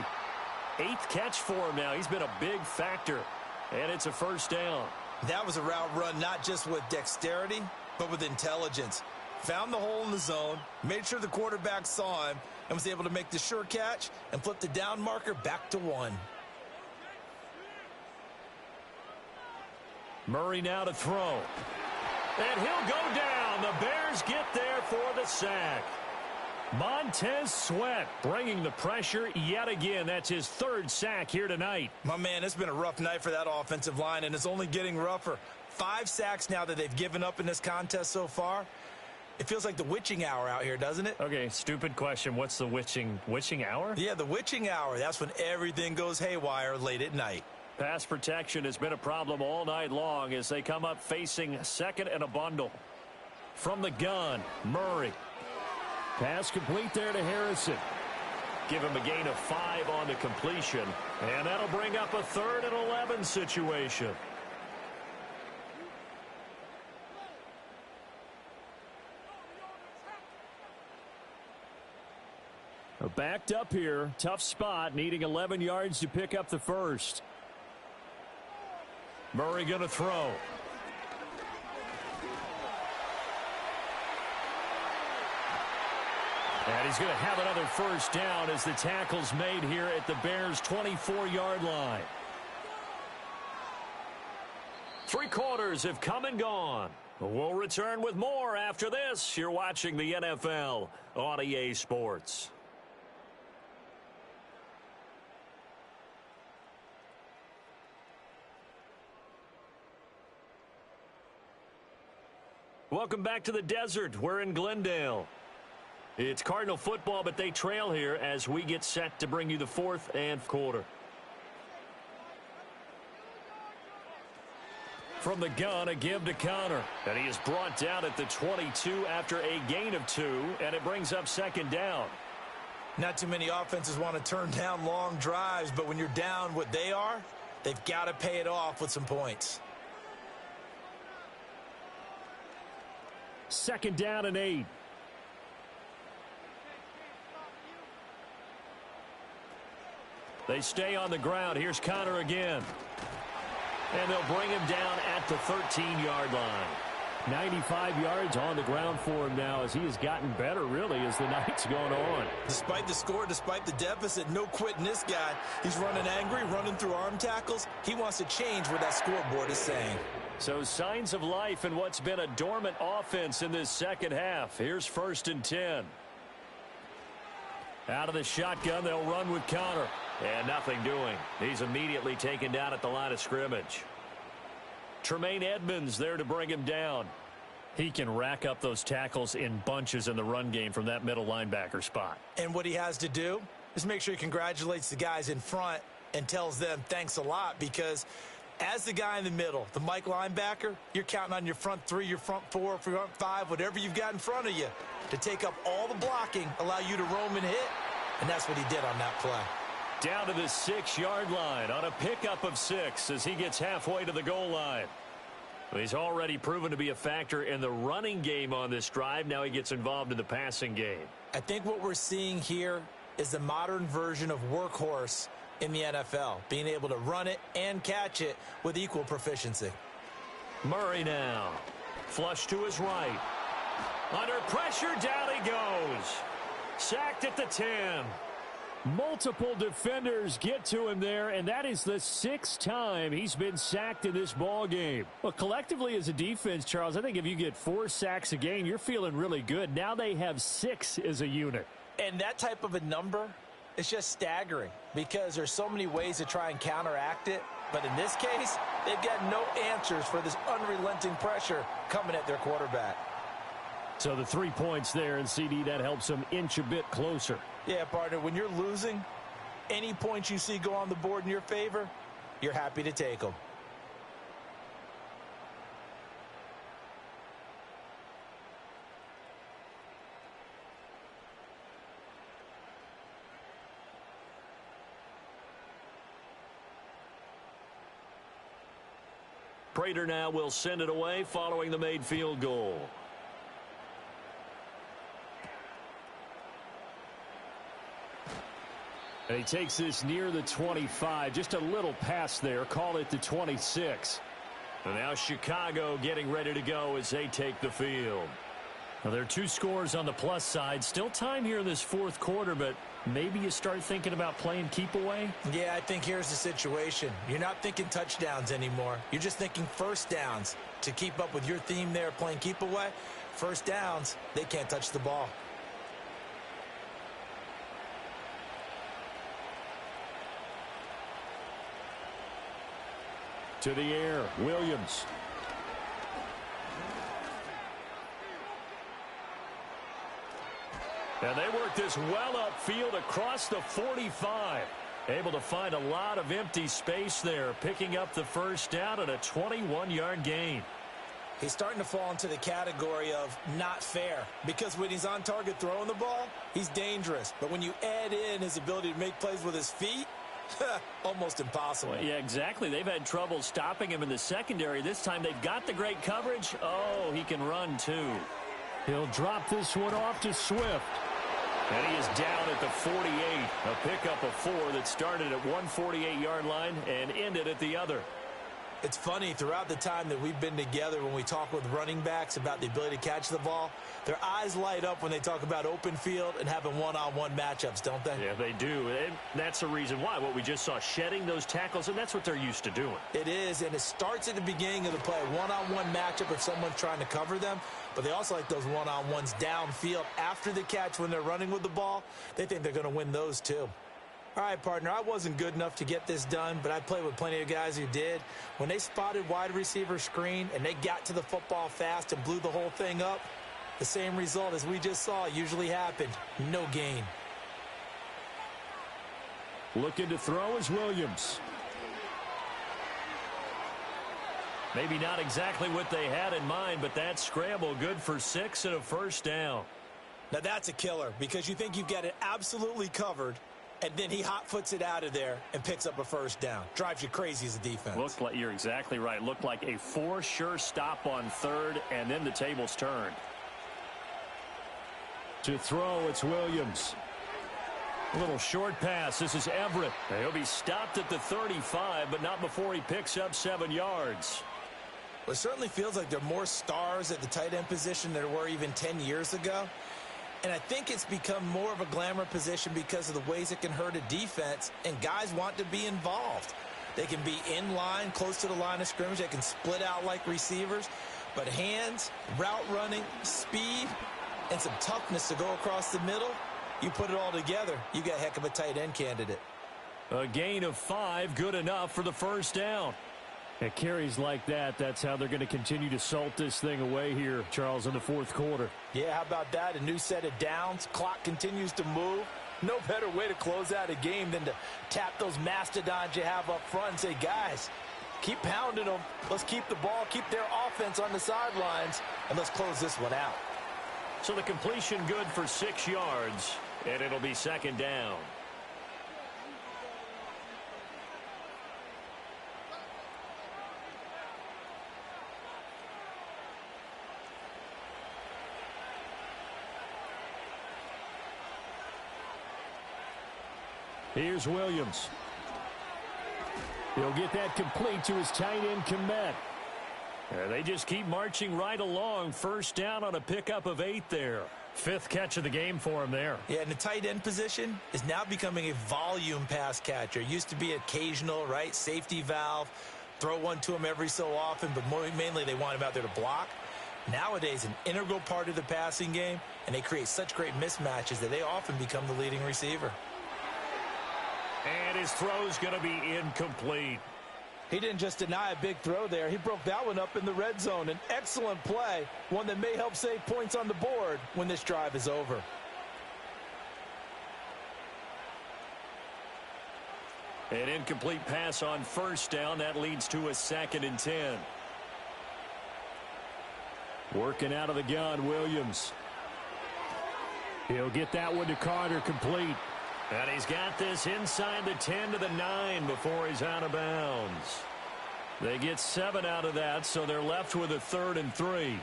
Speaker 4: 8th catch for him now. He's been a big factor. And it's a first down.
Speaker 5: That was a route run not just with dexterity, but with intelligence. Found the hole in the zone, made sure the quarterback saw him, and was able to make the sure catch and flip the down marker back to 1.
Speaker 4: Murray now to throw. And he'll go down. The Bears get there for the sack. Montez Sweat bringing the pressure yet again. That's his 3rd sack here tonight.
Speaker 5: My man, it's been a rough night for that offensive line, and it's only getting rougher. 5 sacks now that they've given up in this contest so far. It feels like the witching hour out here, doesn't it?
Speaker 4: Okay, stupid question. What's the witching hour?
Speaker 5: Yeah, the witching hour. That's when everything goes haywire late at night.
Speaker 4: Pass protection has been a problem all night long as they come up facing second and a bundle. From the gun, Murray.
Speaker 6: Pass complete there to Harrison.
Speaker 4: Give him a gain of 5 on the completion. And that'll bring up a 3rd and 11 situation.
Speaker 6: Backed up here. Tough spot. Needing 11 yards to pick up the first.
Speaker 4: Murray going to throw.
Speaker 6: And he's going to have another first down as the tackle's made here at the Bears' 24-yard line.
Speaker 4: 3 quarters have come and gone. We'll return with more after this. You're watching the NFL on EA Sports. Welcome back to the desert. We're in Glendale. It's Cardinal football, but they trail here as we get set to bring you the 4th and quarter. From the gun, a give to Connor. And he is brought down at the 22 after a gain of 2, and it brings up second down.
Speaker 5: Not too many offenses want to turn down long drives, but when you're down what they are, they've got to pay it off with some points.
Speaker 4: Second down and 8. They stay on the ground. Here's Connor again. And they'll bring him down at the 13-yard line. 95 yards on the ground for him now as he has gotten better, really, as the night's gone on.
Speaker 5: Despite the score, despite the deficit, no quitting this guy. He's running angry, running through arm tackles. He wants to change what that scoreboard is saying.
Speaker 4: So signs of life in what's been a dormant offense in this second half. Here's 1st and 10. Out of the shotgun, they'll run with Connor. And nothing doing. He's immediately taken down at the line of scrimmage. Tremaine Edmonds there to bring him down. He can rack up those tackles in bunches in the run game from that middle linebacker spot.
Speaker 5: And what he has to do is make sure he congratulates the guys in front and tells them thanks a lot, because as the guy in the middle, the Mike linebacker, you're counting on your front 3, your front 4, front 5, whatever you've got in front of you to take up all the blocking, allow you to roam and hit. And that's what he did on that play.
Speaker 4: Down to the 6-yard line on a pickup of 6 as he gets halfway to the goal line. He's already proven to be a factor in the running game on this drive. Now he gets involved in the passing game.
Speaker 5: I think what we're seeing here is the modern version of workhorse in the NFL, being able to run it and catch it with equal proficiency.
Speaker 4: Murray now. Flush to his right. Under pressure, down he goes. Sacked at the 10.
Speaker 6: Multiple defenders get to him there, and that is the 6th time he's been sacked in this ball game. Well, collectively as a defense, Charles, I think if you get 4 sacks a game, you're feeling really good. Now they have 6 as a unit.
Speaker 5: And that type of a number is just staggering because there's so many ways to try and counteract it. But in this case, they've got no answers for this unrelenting pressure coming at their quarterback.
Speaker 6: So the 3 points there, and CD, that helps them inch a bit closer.
Speaker 5: Yeah, partner, when you're losing, any points you see go on the board in your favor, you're happy to take them.
Speaker 4: Prater now will send it away following the made field goal.
Speaker 6: And he takes this near the 25. Just a little pass there. Call it the 26.
Speaker 4: And now Chicago getting ready to go as they take the field.
Speaker 6: Well, there are 2 scores on the plus side. Still time here in this 4th quarter, but maybe you start thinking about playing keep away?
Speaker 5: Yeah, I think here's the situation. You're not thinking touchdowns anymore. You're just thinking first downs. To keep up with your theme there, playing keep away, first downs, they can't touch the ball.
Speaker 6: To the air, Williams.
Speaker 4: And they work this well upfield across the 45. Able to find a lot of empty space there, picking up the first down and a 21-yard gain.
Speaker 5: He's starting to fall into the category of not fair, because when he's on target throwing the ball, he's dangerous. But when you add in his ability to make plays with his feet, almost impossible.
Speaker 4: Well, yeah, exactly. They've had trouble stopping him in the secondary. This time they've got the great coverage. Oh, he can run too.
Speaker 6: He'll drop this one off to Swift.
Speaker 4: And he is down at the 48. A pickup of 4 that started at one 48-yard line and ended at the other.
Speaker 5: It's funny, throughout the time that we've been together, when we talk with running backs about the ability to catch the ball, their eyes light up when they talk about open field and having one-on-one matchups, don't they?
Speaker 4: Yeah, they do. And that's the reason why. What we just saw, shedding those tackles, and that's what they're used to doing.
Speaker 5: It is, and it starts at the beginning of the play. One-on-one matchup if someone's trying to cover them, but they also like those one-on-ones downfield after the catch when they're running with the ball. They think they're going to win those too. All right, partner, I wasn't good enough to get this done, but I played with plenty of guys who did. When they spotted wide receiver screen and they got to the football fast and blew the whole thing up, the same result as we just saw usually happened. No gain.
Speaker 6: Looking to throw is Williams.
Speaker 4: Maybe not exactly what they had in mind, but that scramble good for 6 and a first down.
Speaker 5: Now that's a killer because you think you've got it absolutely covered, and then he hot-foots it out of there and picks up a first down. Drives you crazy as a defense.
Speaker 6: Looked like, you're exactly right. Looked like a for sure stop on third, and then the tables turned.
Speaker 4: To throw, it's Williams. A little short pass. This is Everett. He'll be stopped at the 35, but not before he picks up 7 yards.
Speaker 5: Well, it certainly feels like there are more stars at the tight end position than there were even 10 years ago. And I think it's become more of a glamour position because of the ways it can hurt a defense, and guys want to be involved. They can be in line, close to the line of scrimmage. They can split out like receivers. But hands, route running, speed, and some toughness to go across the middle, you put it all together, you got a heck of a tight end candidate.
Speaker 4: A gain of 5, good enough for the first down. At carries like that, that's how they're going to continue to salt this thing away here, Charles, in the fourth quarter.
Speaker 5: Yeah, how about that? A new set of downs. Clock continues to move. No better way to close out a game than to tap those mastodons you have up front and say, guys, keep pounding them. Let's keep the ball, keep their offense on the sidelines, and let's close this one out.
Speaker 4: So the completion good for 6 yards, and it'll be second down. Here's Williams. He'll get that complete to his tight end, Komet. They just keep marching right along. First down on a pickup of 8 there. 5th catch of the game for him there.
Speaker 5: Yeah, and the tight end position is now becoming a volume pass catcher. Used to be occasional, right? Safety valve. Throw one to him every so often, but mainly they want him out there to block. Nowadays, an integral part of the passing game, and they create such great mismatches that they often become the leading receiver.
Speaker 4: And his throw's going to be incomplete.
Speaker 5: He didn't just deny a big throw there. He broke that one up in the red zone. An excellent play, one that may help save points on the board when this drive is over.
Speaker 4: An incomplete pass on first down. That leads to a 2nd and 10. Working out of the gun, Williams. He'll get that one to Carter, complete. And he's got this inside the 10 to the 9 before he's out of bounds. They get 7 out of that, so they're left with a 3rd and 3.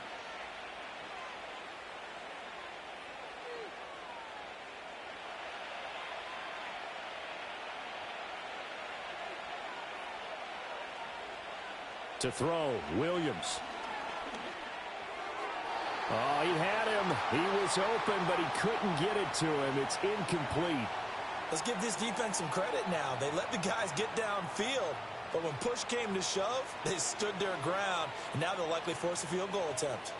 Speaker 4: To throw, Williams. Oh, he had him. He was open, but he couldn't get it to him. It's incomplete.
Speaker 5: Let's give this defense some credit now. They let the guys get downfield, but when push came to shove, they stood their ground, and now they'll likely force a field goal attempt.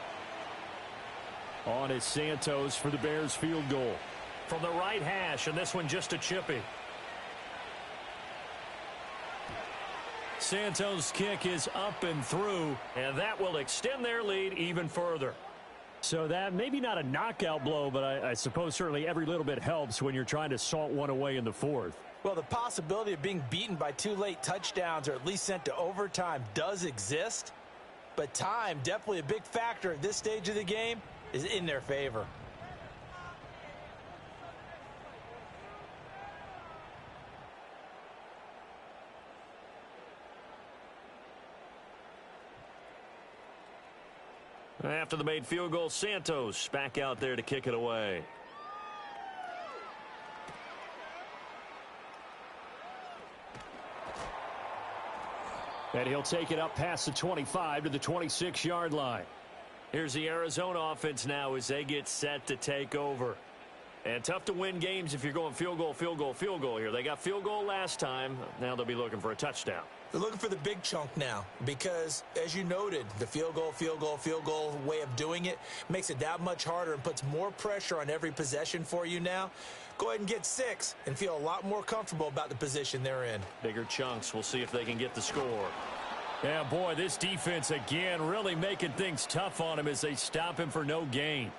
Speaker 4: On is Santos for the Bears field goal. From the right hash, and this one just a chippy. Santos' kick is up and through, and that will extend their lead even further. So that maybe not a knockout blow, but I suppose certainly every little bit helps when you're trying to salt one away in the fourth.
Speaker 5: Well, the possibility of being beaten by 2 late touchdowns or at least sent to overtime does exist, but time, definitely a big factor at this stage of the game, is in their favor.
Speaker 4: After the made field goal, Santos back out there to kick it away. And he'll take it up past the 25 to the 26-yard line. Here's the Arizona offense now as they get set to take over. And tough to win games if you're going field goal, field goal, field goal here. They got field goal last time. Now they'll be looking for a touchdown.
Speaker 5: They're looking for the big chunk now because, as you noted, the field goal way of doing it makes it that much harder and puts more pressure on every possession for you now. Go ahead and get 6 and feel a lot more comfortable about the position they're in.
Speaker 4: Bigger chunks. We'll see if they can get the score. Yeah, boy, this defense again really making things tough on him as they stop him for no gain.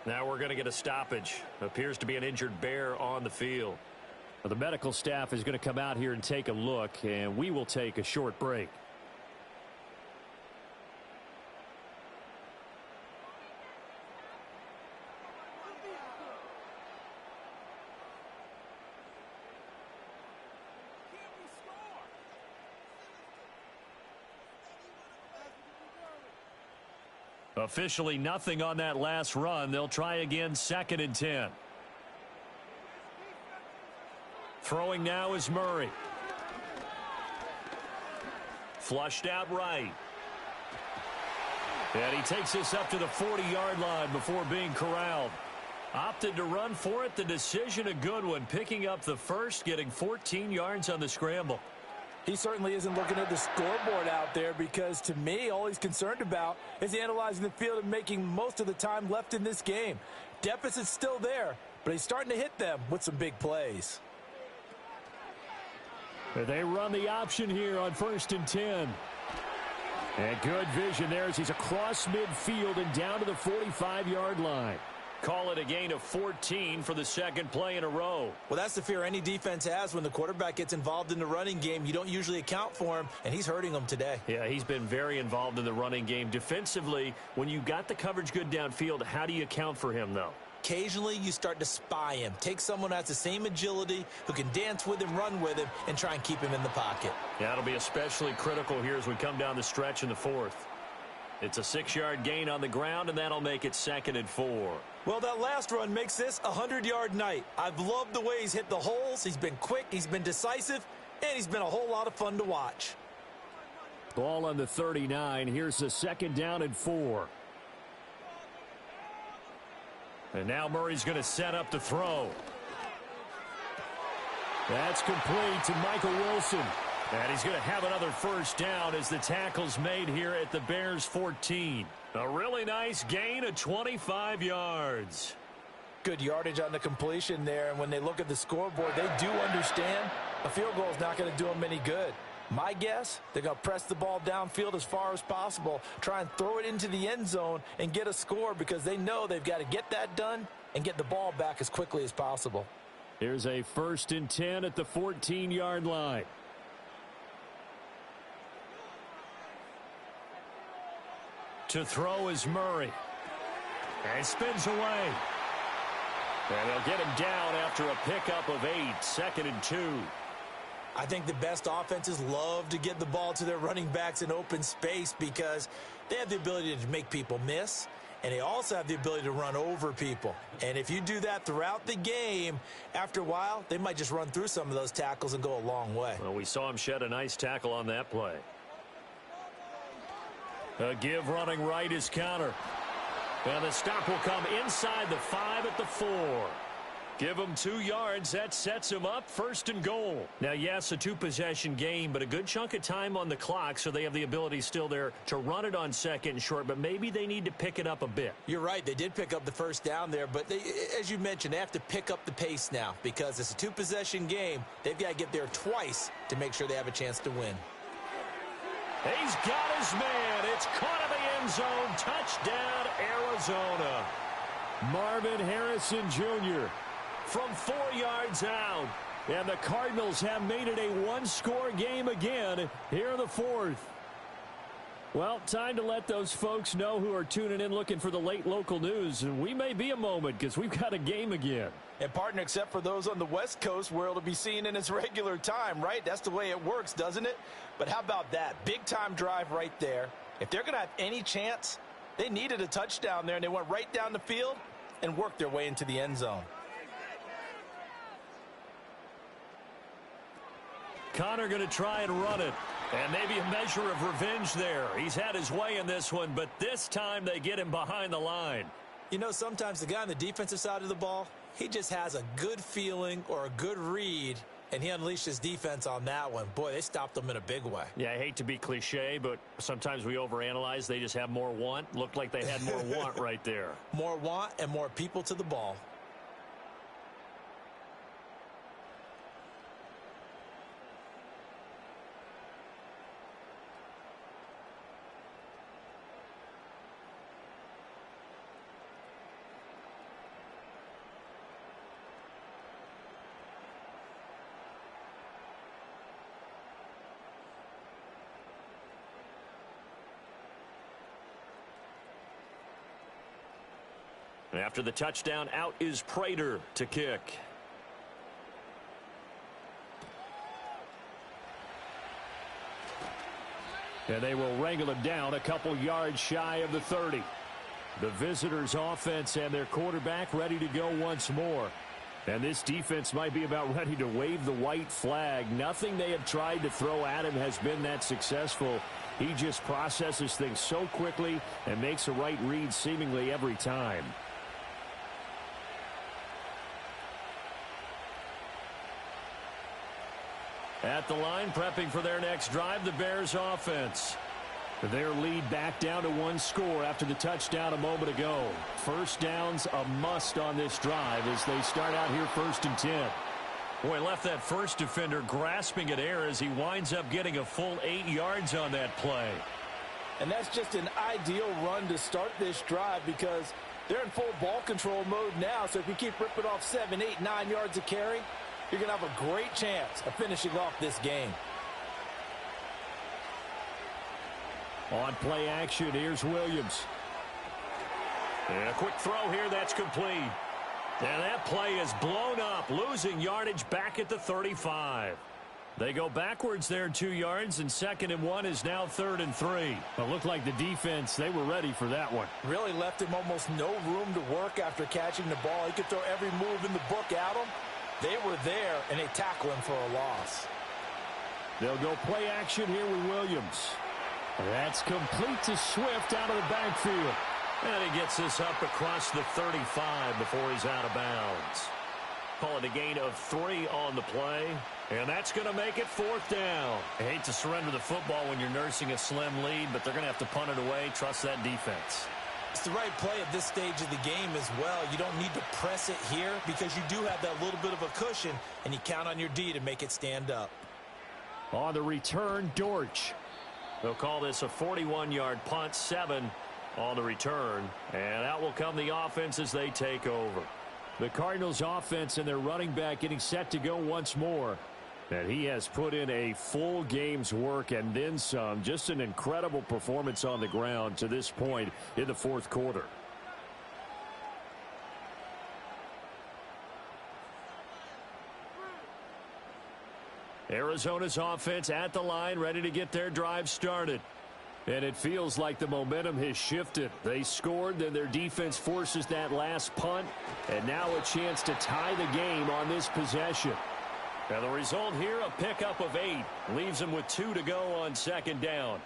Speaker 4: Now we're going to get a stoppage. Appears to be an injured Bear on the field. Well, the medical staff is going to come out here and take a look, and we will take a short break. Officially nothing on that last run. They'll try again, 2nd and 10. Throwing now is Murray. Flushed out right. And he takes this up to the 40-yard line before being corralled. Opted to run for it. The decision a good one. Picking up the first, getting 14 yards on the scramble.
Speaker 5: He certainly isn't looking at the scoreboard out there because, to me, all he's concerned about is analyzing the field and making most of the time left in this game. Deficit's still there, but he's starting to hit them with some big plays.
Speaker 4: They run the option here on 1st and 10. And good vision there as he's across midfield and down to the 45-yard line. Call it a gain of 14 for the second play in a row.
Speaker 5: Well, that's the fear any defense has when the quarterback gets involved in the running game. You don't usually account for him, and he's hurting them today.
Speaker 4: Yeah, he's been very involved in the running game. Defensively, when you got the coverage good downfield, how do you account for him, though?
Speaker 5: Occasionally, you start to spy him. Take someone who has the same agility, who can dance with him, run with him, and try and keep him in the pocket.
Speaker 4: Yeah, that'll be especially critical here as we come down the stretch in the 4th. It's a 6-yard gain on the ground, and that'll make it 2nd and 4.
Speaker 5: Well, that last run makes this a 100-yard night. I've loved the way he's hit the holes. He's been quick, he's been decisive, and he's been a whole lot of fun to watch.
Speaker 4: Ball on the 39. Here's the 2nd down and 4. And now Murray's going to set up the throw. That's complete to Michael Wilson. And he's going to have another first down as the tackle's made here at the Bears' 14. A really nice gain of 25 yards.
Speaker 5: Good yardage on the completion there, and when they look at the scoreboard, they do understand a field goal is not going to do them any good. My guess, they're going to press the ball downfield as far as possible, try and throw it into the end zone and get a score because they know they've got to get that done and get the ball back as quickly as possible.
Speaker 4: Here's a 1st and 10 at the 14-yard line. To throw is Murray. And spins away. And they'll get him down after a pickup of 8, 2nd and 2.
Speaker 5: I think the best offenses love to get the ball to their running backs in open space because they have the ability to make people miss, and they also have the ability to run over people. And if you do that throughout the game, after a while, they might just run through some of those tackles and go a long way.
Speaker 4: Well, we saw him shed a nice tackle on that play. A give running right is counter. And the stop will come inside the 5 at the 4. Give him 2 yards. That sets him up 1st and goal. Now, yes, a 2-possession game, but a good chunk of time on the clock, so they have the ability still there to run it on 2nd and short, but maybe they need to pick it up a bit.
Speaker 5: You're right. They did pick up the first down there, but they, as you mentioned, they have to pick up the pace now because it's a 2-possession game. They've got to get there twice to make sure they have a chance to win.
Speaker 4: He's got his man. It's caught in the end zone. Touchdown, Arizona. Marvin Harrison Jr. from 4 yards out. And the Cardinals have made it a one-score game again here in the 4th. Well, time to let those folks know who are tuning in looking for the late local news. And we may be a moment because we've got a game again.
Speaker 5: And, partner, except for those on the West Coast where it'll be seen in its regular time, right? That's the way it works, doesn't it? But how about that? Big-time drive right there. If they're going to have any chance, they needed a touchdown there, and they went right down the field and worked their way into the end zone.
Speaker 4: Connor going to try and run it. And maybe a measure of revenge there. He's had his way in this one, but this time they get him behind the line.
Speaker 5: You know, sometimes the guy on the defensive side of the ball, he just has a good feeling or a good read, and he unleashed his defense on that one. Boy, they stopped him in a big way.
Speaker 4: Yeah, I hate to be cliche, but sometimes we overanalyze. They just have more want. Looked like they had more want right there.
Speaker 5: More want and more people to the ball.
Speaker 4: After the touchdown, out is Prater to kick. And they will wrangle him down a couple yards shy of the 30.
Speaker 6: The visitors' offense and their quarterback ready to go once more. And this defense might be about ready to wave the white flag. Nothing they have tried to throw at him has been that successful. He just processes things so quickly and makes a right read seemingly every time. At the line, prepping for their next drive, the Bears offense. Their lead back down to one score after the touchdown a moment ago. First down's a must on this drive as they start out here 1st and 10.
Speaker 4: Boy, left that first defender grasping at air as he winds up getting a full 8 yards on that play.
Speaker 3: And that's just an ideal run to start this drive because they're in full ball control mode now. So if you keep ripping off 7, 8, 9 yards of carry, you're going to have a great chance of finishing off this game.
Speaker 6: On play action, here's Williams.
Speaker 4: And a quick throw here, that's complete. And that play is blown up, losing yardage back at the 35. They go backwards there 2 yards, and 2nd and 1 is now 3rd and 3.
Speaker 6: It looked like the defense, they were ready for that one.
Speaker 3: Really left him almost no room to work after catching the ball. He could throw every move in the book at him. They were there, and they tackle him for a loss.
Speaker 6: They'll go play action here with Williams. That's complete to Swift out of the backfield.
Speaker 4: And he gets this up across the 35 before he's out of bounds. Call it a gain of 3 on the play. And that's going to make it 4th down.
Speaker 2: I hate to surrender the football when you're nursing a slim lead, but they're going to have to punt it away. Trust that defense.
Speaker 5: It's the right play at this stage of the game as well. You don't need to press it here because you do have that little bit of a cushion, and you count on your D to make it stand up.
Speaker 6: On the return, Dortch.
Speaker 4: They'll call this a 41-yard punt, 7 on the return. And out will come the offense as they take over.
Speaker 6: The Cardinals offense and their running back getting set to go once more. And he has put in a full game's work and then some. Just an incredible performance on the ground to this point in the 4th quarter. Arizona's offense at the line, ready to get their drive started. And it feels like the momentum has shifted. They scored, then their defense forces that last punt. And now a chance to tie the game on this possession.
Speaker 4: And the result here, a pickup of 8. Leaves them with 2 to go on 2nd down.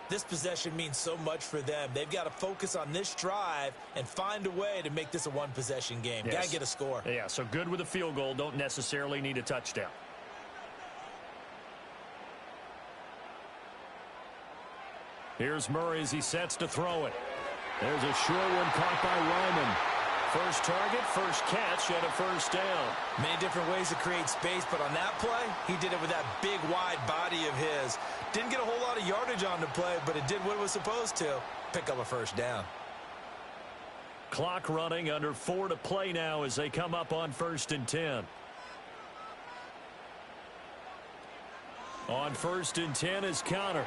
Speaker 5: This possession means so much for them. They've got to focus on this drive and find a way to make this a one-possession game.
Speaker 4: Yes.
Speaker 5: Got to get a score.
Speaker 4: Yeah, so good with a field goal. Don't necessarily need a touchdown. Here's Murray as he sets to throw it.
Speaker 6: There's a short one caught by Ryman.
Speaker 4: First target, first catch, and a 1st down.
Speaker 5: Many different ways to create space, but on that play, he did it with that big, wide body of his. Didn't get a whole lot of yardage on the play, but it did what it was supposed to. Pick up a 1st down.
Speaker 4: Clock running, under 4 to play now as they come up on 1st and 10. On 1st and 10 is Connor.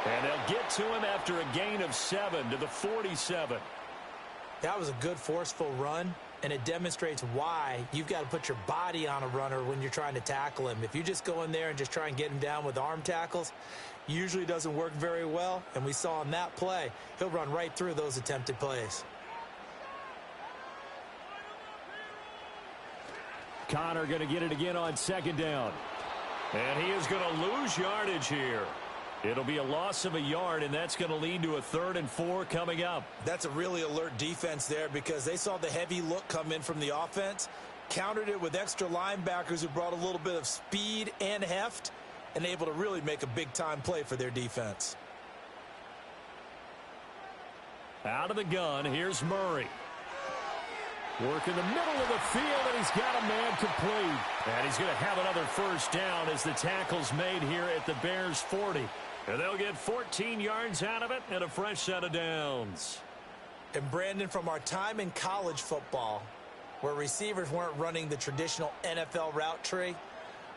Speaker 4: And they'll get to him after a gain of 7 to the 47.
Speaker 5: That was a good, forceful run, and it demonstrates why you've got to put your body on a runner when you're trying to tackle him. If you just go in there and just try and get him down with arm tackles, usually doesn't work very well, and we saw in that play, he'll run right through those attempted plays.
Speaker 6: Connor going to get it again on 2nd down.
Speaker 4: And he is going to lose yardage here. It'll be a loss of a yard, and that's going to lead to a 3rd and 4 coming up.
Speaker 5: That's a really alert defense there because they saw the heavy look come in from the offense, countered it with extra linebackers who brought a little bit of speed and heft, and able to really make a big-time play for their defense.
Speaker 4: Out of the gun, here's Murray.
Speaker 6: Work in the middle of the field, and he's got a man complete.
Speaker 4: And he's going to have another 1st down as the tackle's made here at the Bears' 40. And they'll get 14 yards out of it and a fresh set of downs.
Speaker 5: And Brandon, from our time in college football, where receivers weren't running the traditional NFL route tree,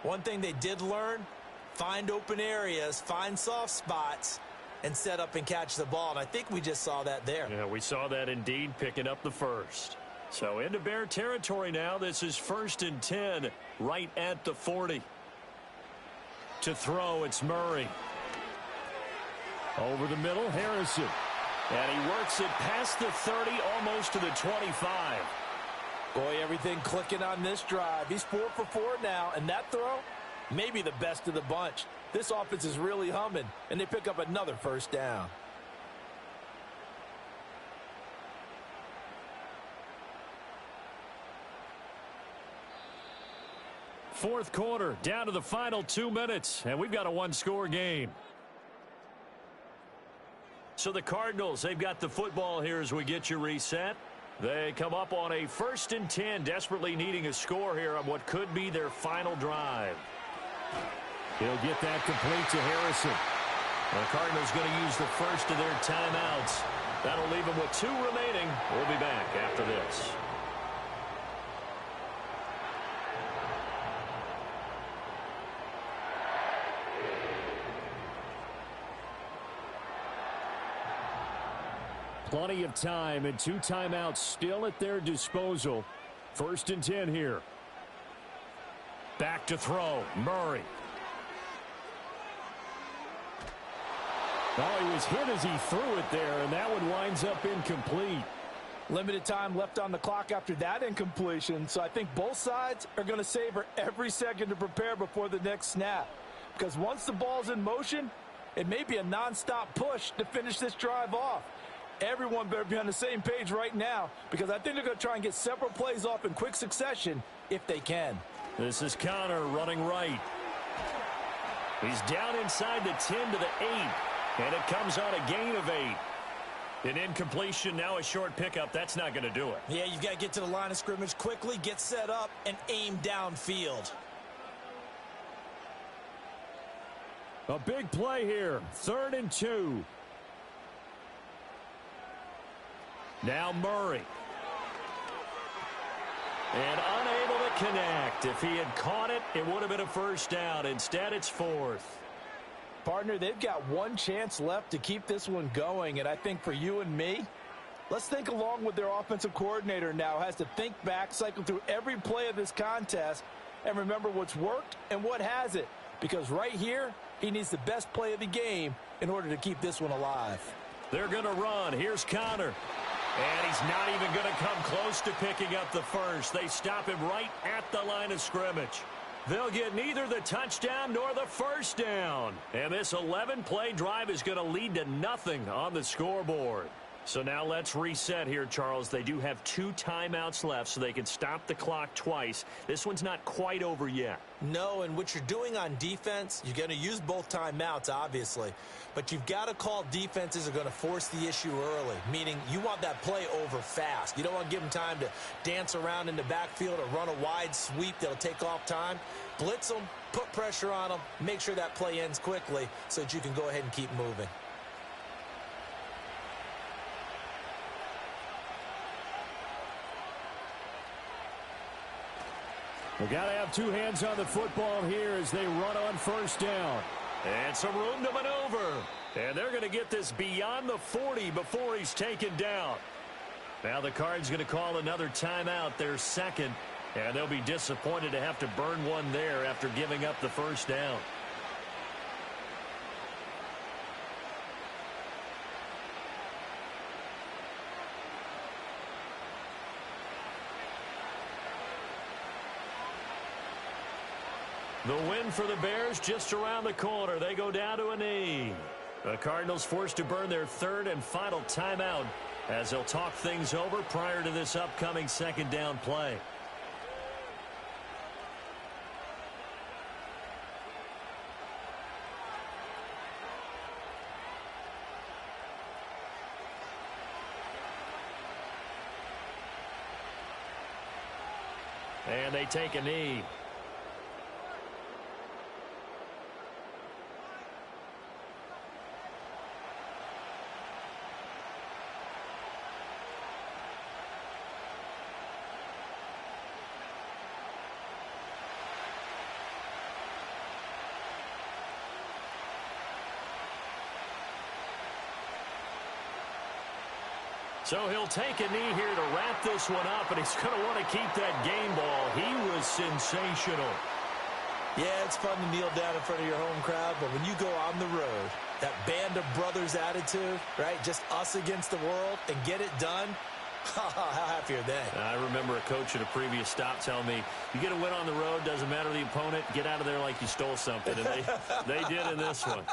Speaker 5: one thing they did learn, find open areas, find soft spots, and set up and catch the ball. And I think we just saw that there.
Speaker 4: Yeah, we saw that indeed, picking up the 1st. So into Bear territory now. This is 1st and 10 right at the 40. To throw, it's Murray. Over the middle, Harrison. And he works it past the 30, almost to the 25.
Speaker 5: Boy, everything clicking on this drive. He's 4 for 4 now, and that throw, maybe the best of the bunch. This offense is really humming, and they pick up another first down.
Speaker 4: Fourth quarter, down to the final 2 minutes, and we've got a one-score game. So the Cardinals, they've got the football here as we get you reset. They come up on a 1st and 10, desperately needing a score here on what could be their final drive.
Speaker 6: He'll get that complete to Harrison.
Speaker 4: The Cardinals going to use the first of their timeouts. That'll leave them with 2 remaining. We'll be back after this.
Speaker 6: Plenty of time and 2 timeouts still at their disposal. 1st and 10 here.
Speaker 4: Back to throw. Murray.
Speaker 6: Oh, he was hit as he threw it there, and that one winds up incomplete.
Speaker 5: Limited time left on the clock after that incompletion, so I think both sides are going to savor every second to prepare before the next snap. Because once the ball's in motion, it may be a nonstop push to finish this drive off. Everyone better be on the same page right now, because I think they're going to try and get several plays off in quick succession if they can.
Speaker 4: This is Connor running right. He's down inside the 10 to the 8, and it comes on a gain of 8. An incompletion, now a short pickup. That's not going to do it.
Speaker 5: Yeah, you've got to get to the line of scrimmage quickly, get set up, and aim downfield.
Speaker 6: A big play here. 3rd and 2.
Speaker 4: Now Murray. And unable to connect. If he had caught it, it would have been a first down. Instead, it's 4th.
Speaker 5: Partner, they've got one chance left to keep this one going, and I think for you and me, let's think along with their offensive coordinator now. Has to think back, cycle through every play of this contest, and remember what's worked and what hasn't. Because right here, he needs the best play of the game in order to keep this one alive.
Speaker 4: They're going to run. Here's Connor. And he's not even going to come close to picking up the first. They stop him right at the line of scrimmage. They'll get neither the touchdown nor the first down. And this 11-play drive is going to lead to nothing on the scoreboard. So now let's reset here, Charles. They do have 2 timeouts left, so they can stop the clock twice. This one's not quite over yet.
Speaker 5: No, and what you're doing on defense, you're going to use both timeouts, obviously. But you've got to call defenses are going to force the issue early, meaning you want that play over fast. You don't want to give them time to dance around in the backfield or run a wide sweep that'll take off time. Blitz them, put pressure on them, make sure that play ends quickly so that you can go ahead and keep moving.
Speaker 6: We've got to have 2 hands on the football here as they run on first down.
Speaker 4: And some room to maneuver. And they're going to get this beyond the 40 before he's taken down. Now the Cards going to call another timeout, their second. And they'll be disappointed to have to burn one there after giving up the first down. The win for the Bears just around the corner. They go down to a knee. The Cardinals forced to burn their 3rd and final timeout as they'll talk things over prior to this upcoming second down play. And they take a knee. So he'll take a knee here to wrap this one up, and he's going to want to keep that game ball. He was sensational.
Speaker 5: Yeah, it's fun to kneel down in front of your home crowd, but when you go on the road, that band of brothers attitude, right? Just us against the world and get it done. How happy are they?
Speaker 4: I remember a coach at a previous stop telling me, you get a win on the road, doesn't matter the opponent, get out of there like you stole something. And they did in this one.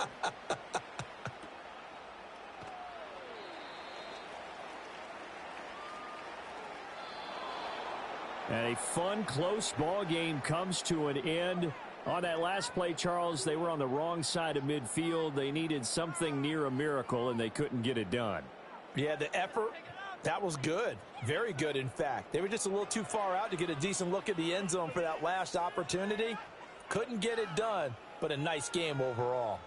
Speaker 6: And a fun, close ball game comes to an end. On that last play, Charles, they were on the wrong side of midfield. They needed something near a miracle, and they couldn't get it done.
Speaker 5: Yeah, the effort, that was good. Very good, in fact. They were just a little too far out to get a decent look at the end zone for that last opportunity. Couldn't get it done, but a nice game overall.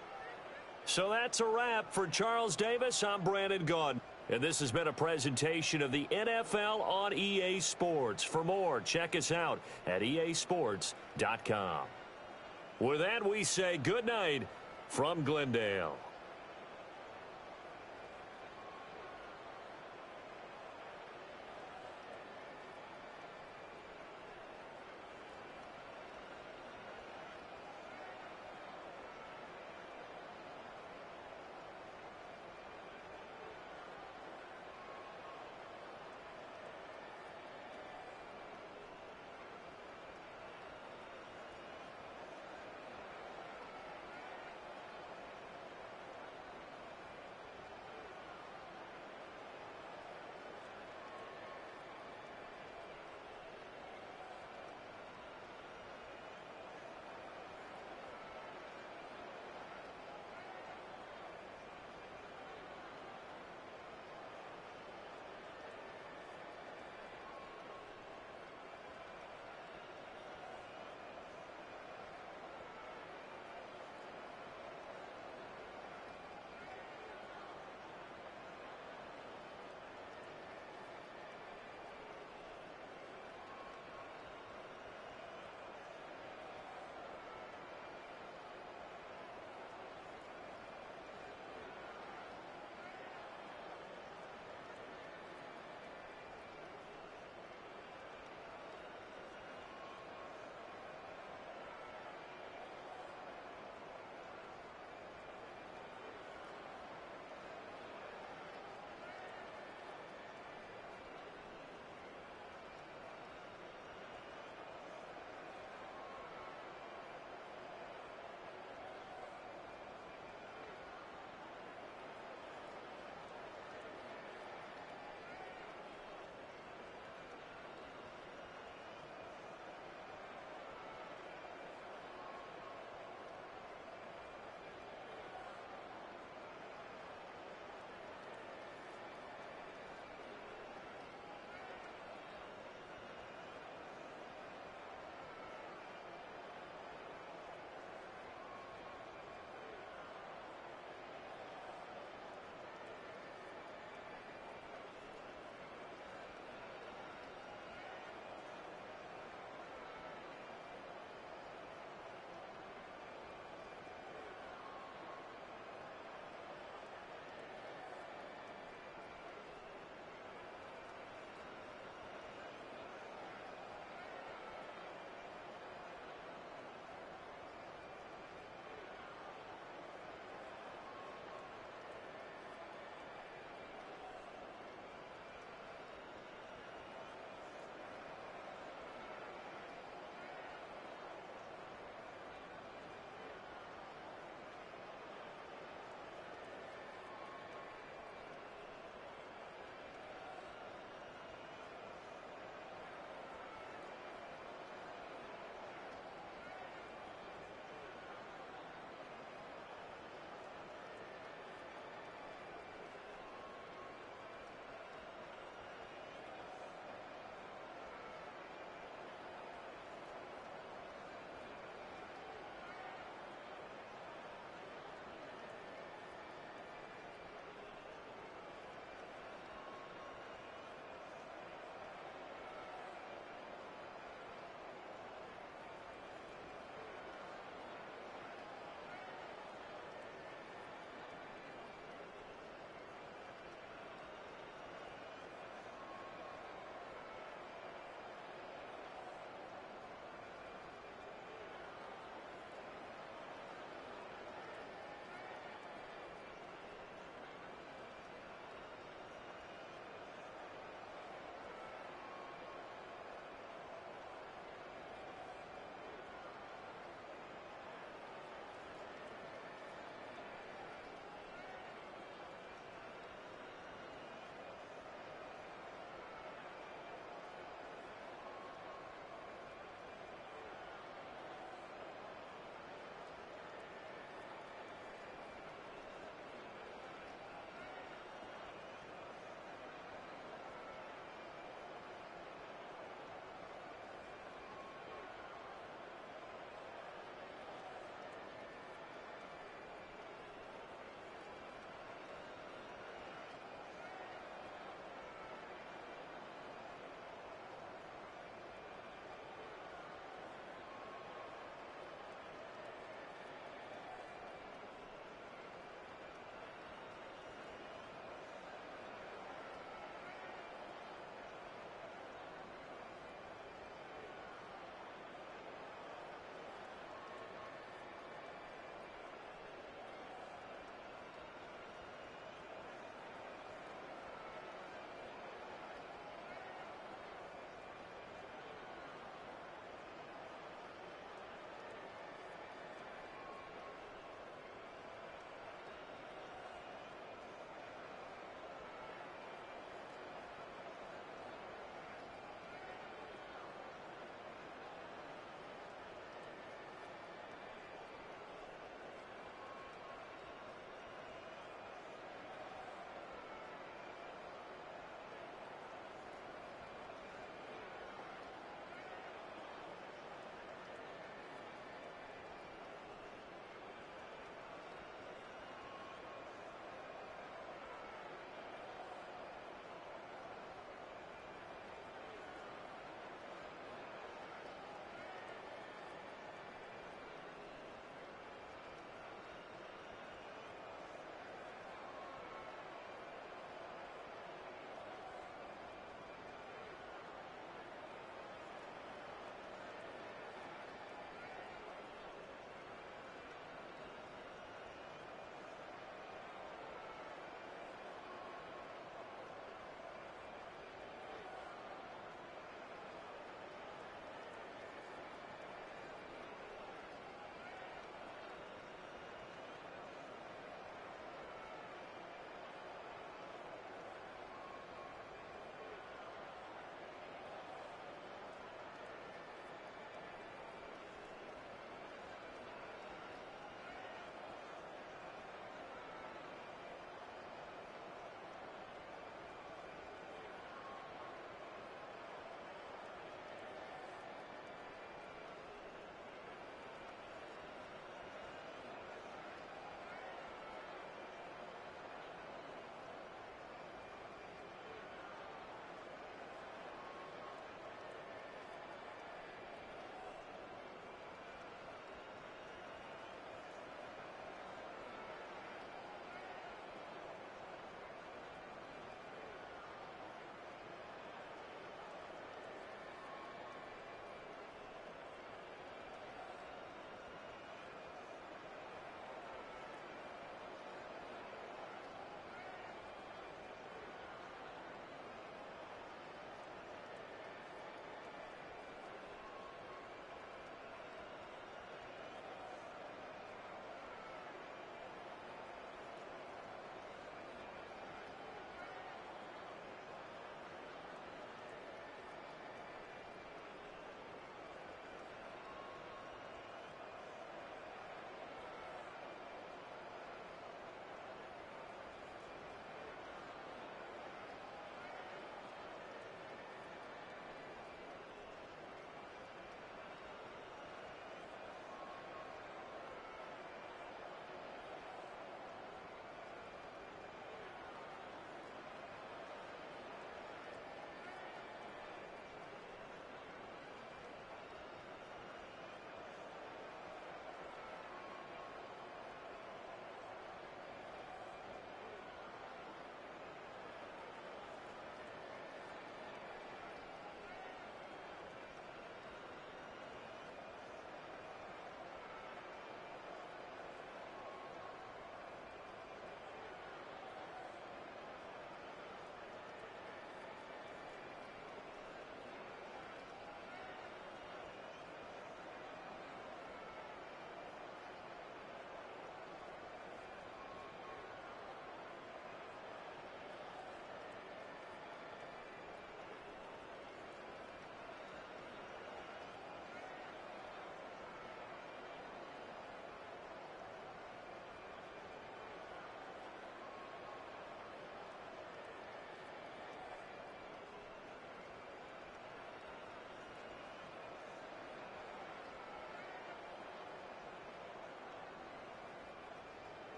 Speaker 4: So that's a wrap for Charles Davis. I'm Brandon Gaudin. And this has been a presentation of the NFL on EA Sports. For more, check us out at easports.com. With that, we say good night from Glendale.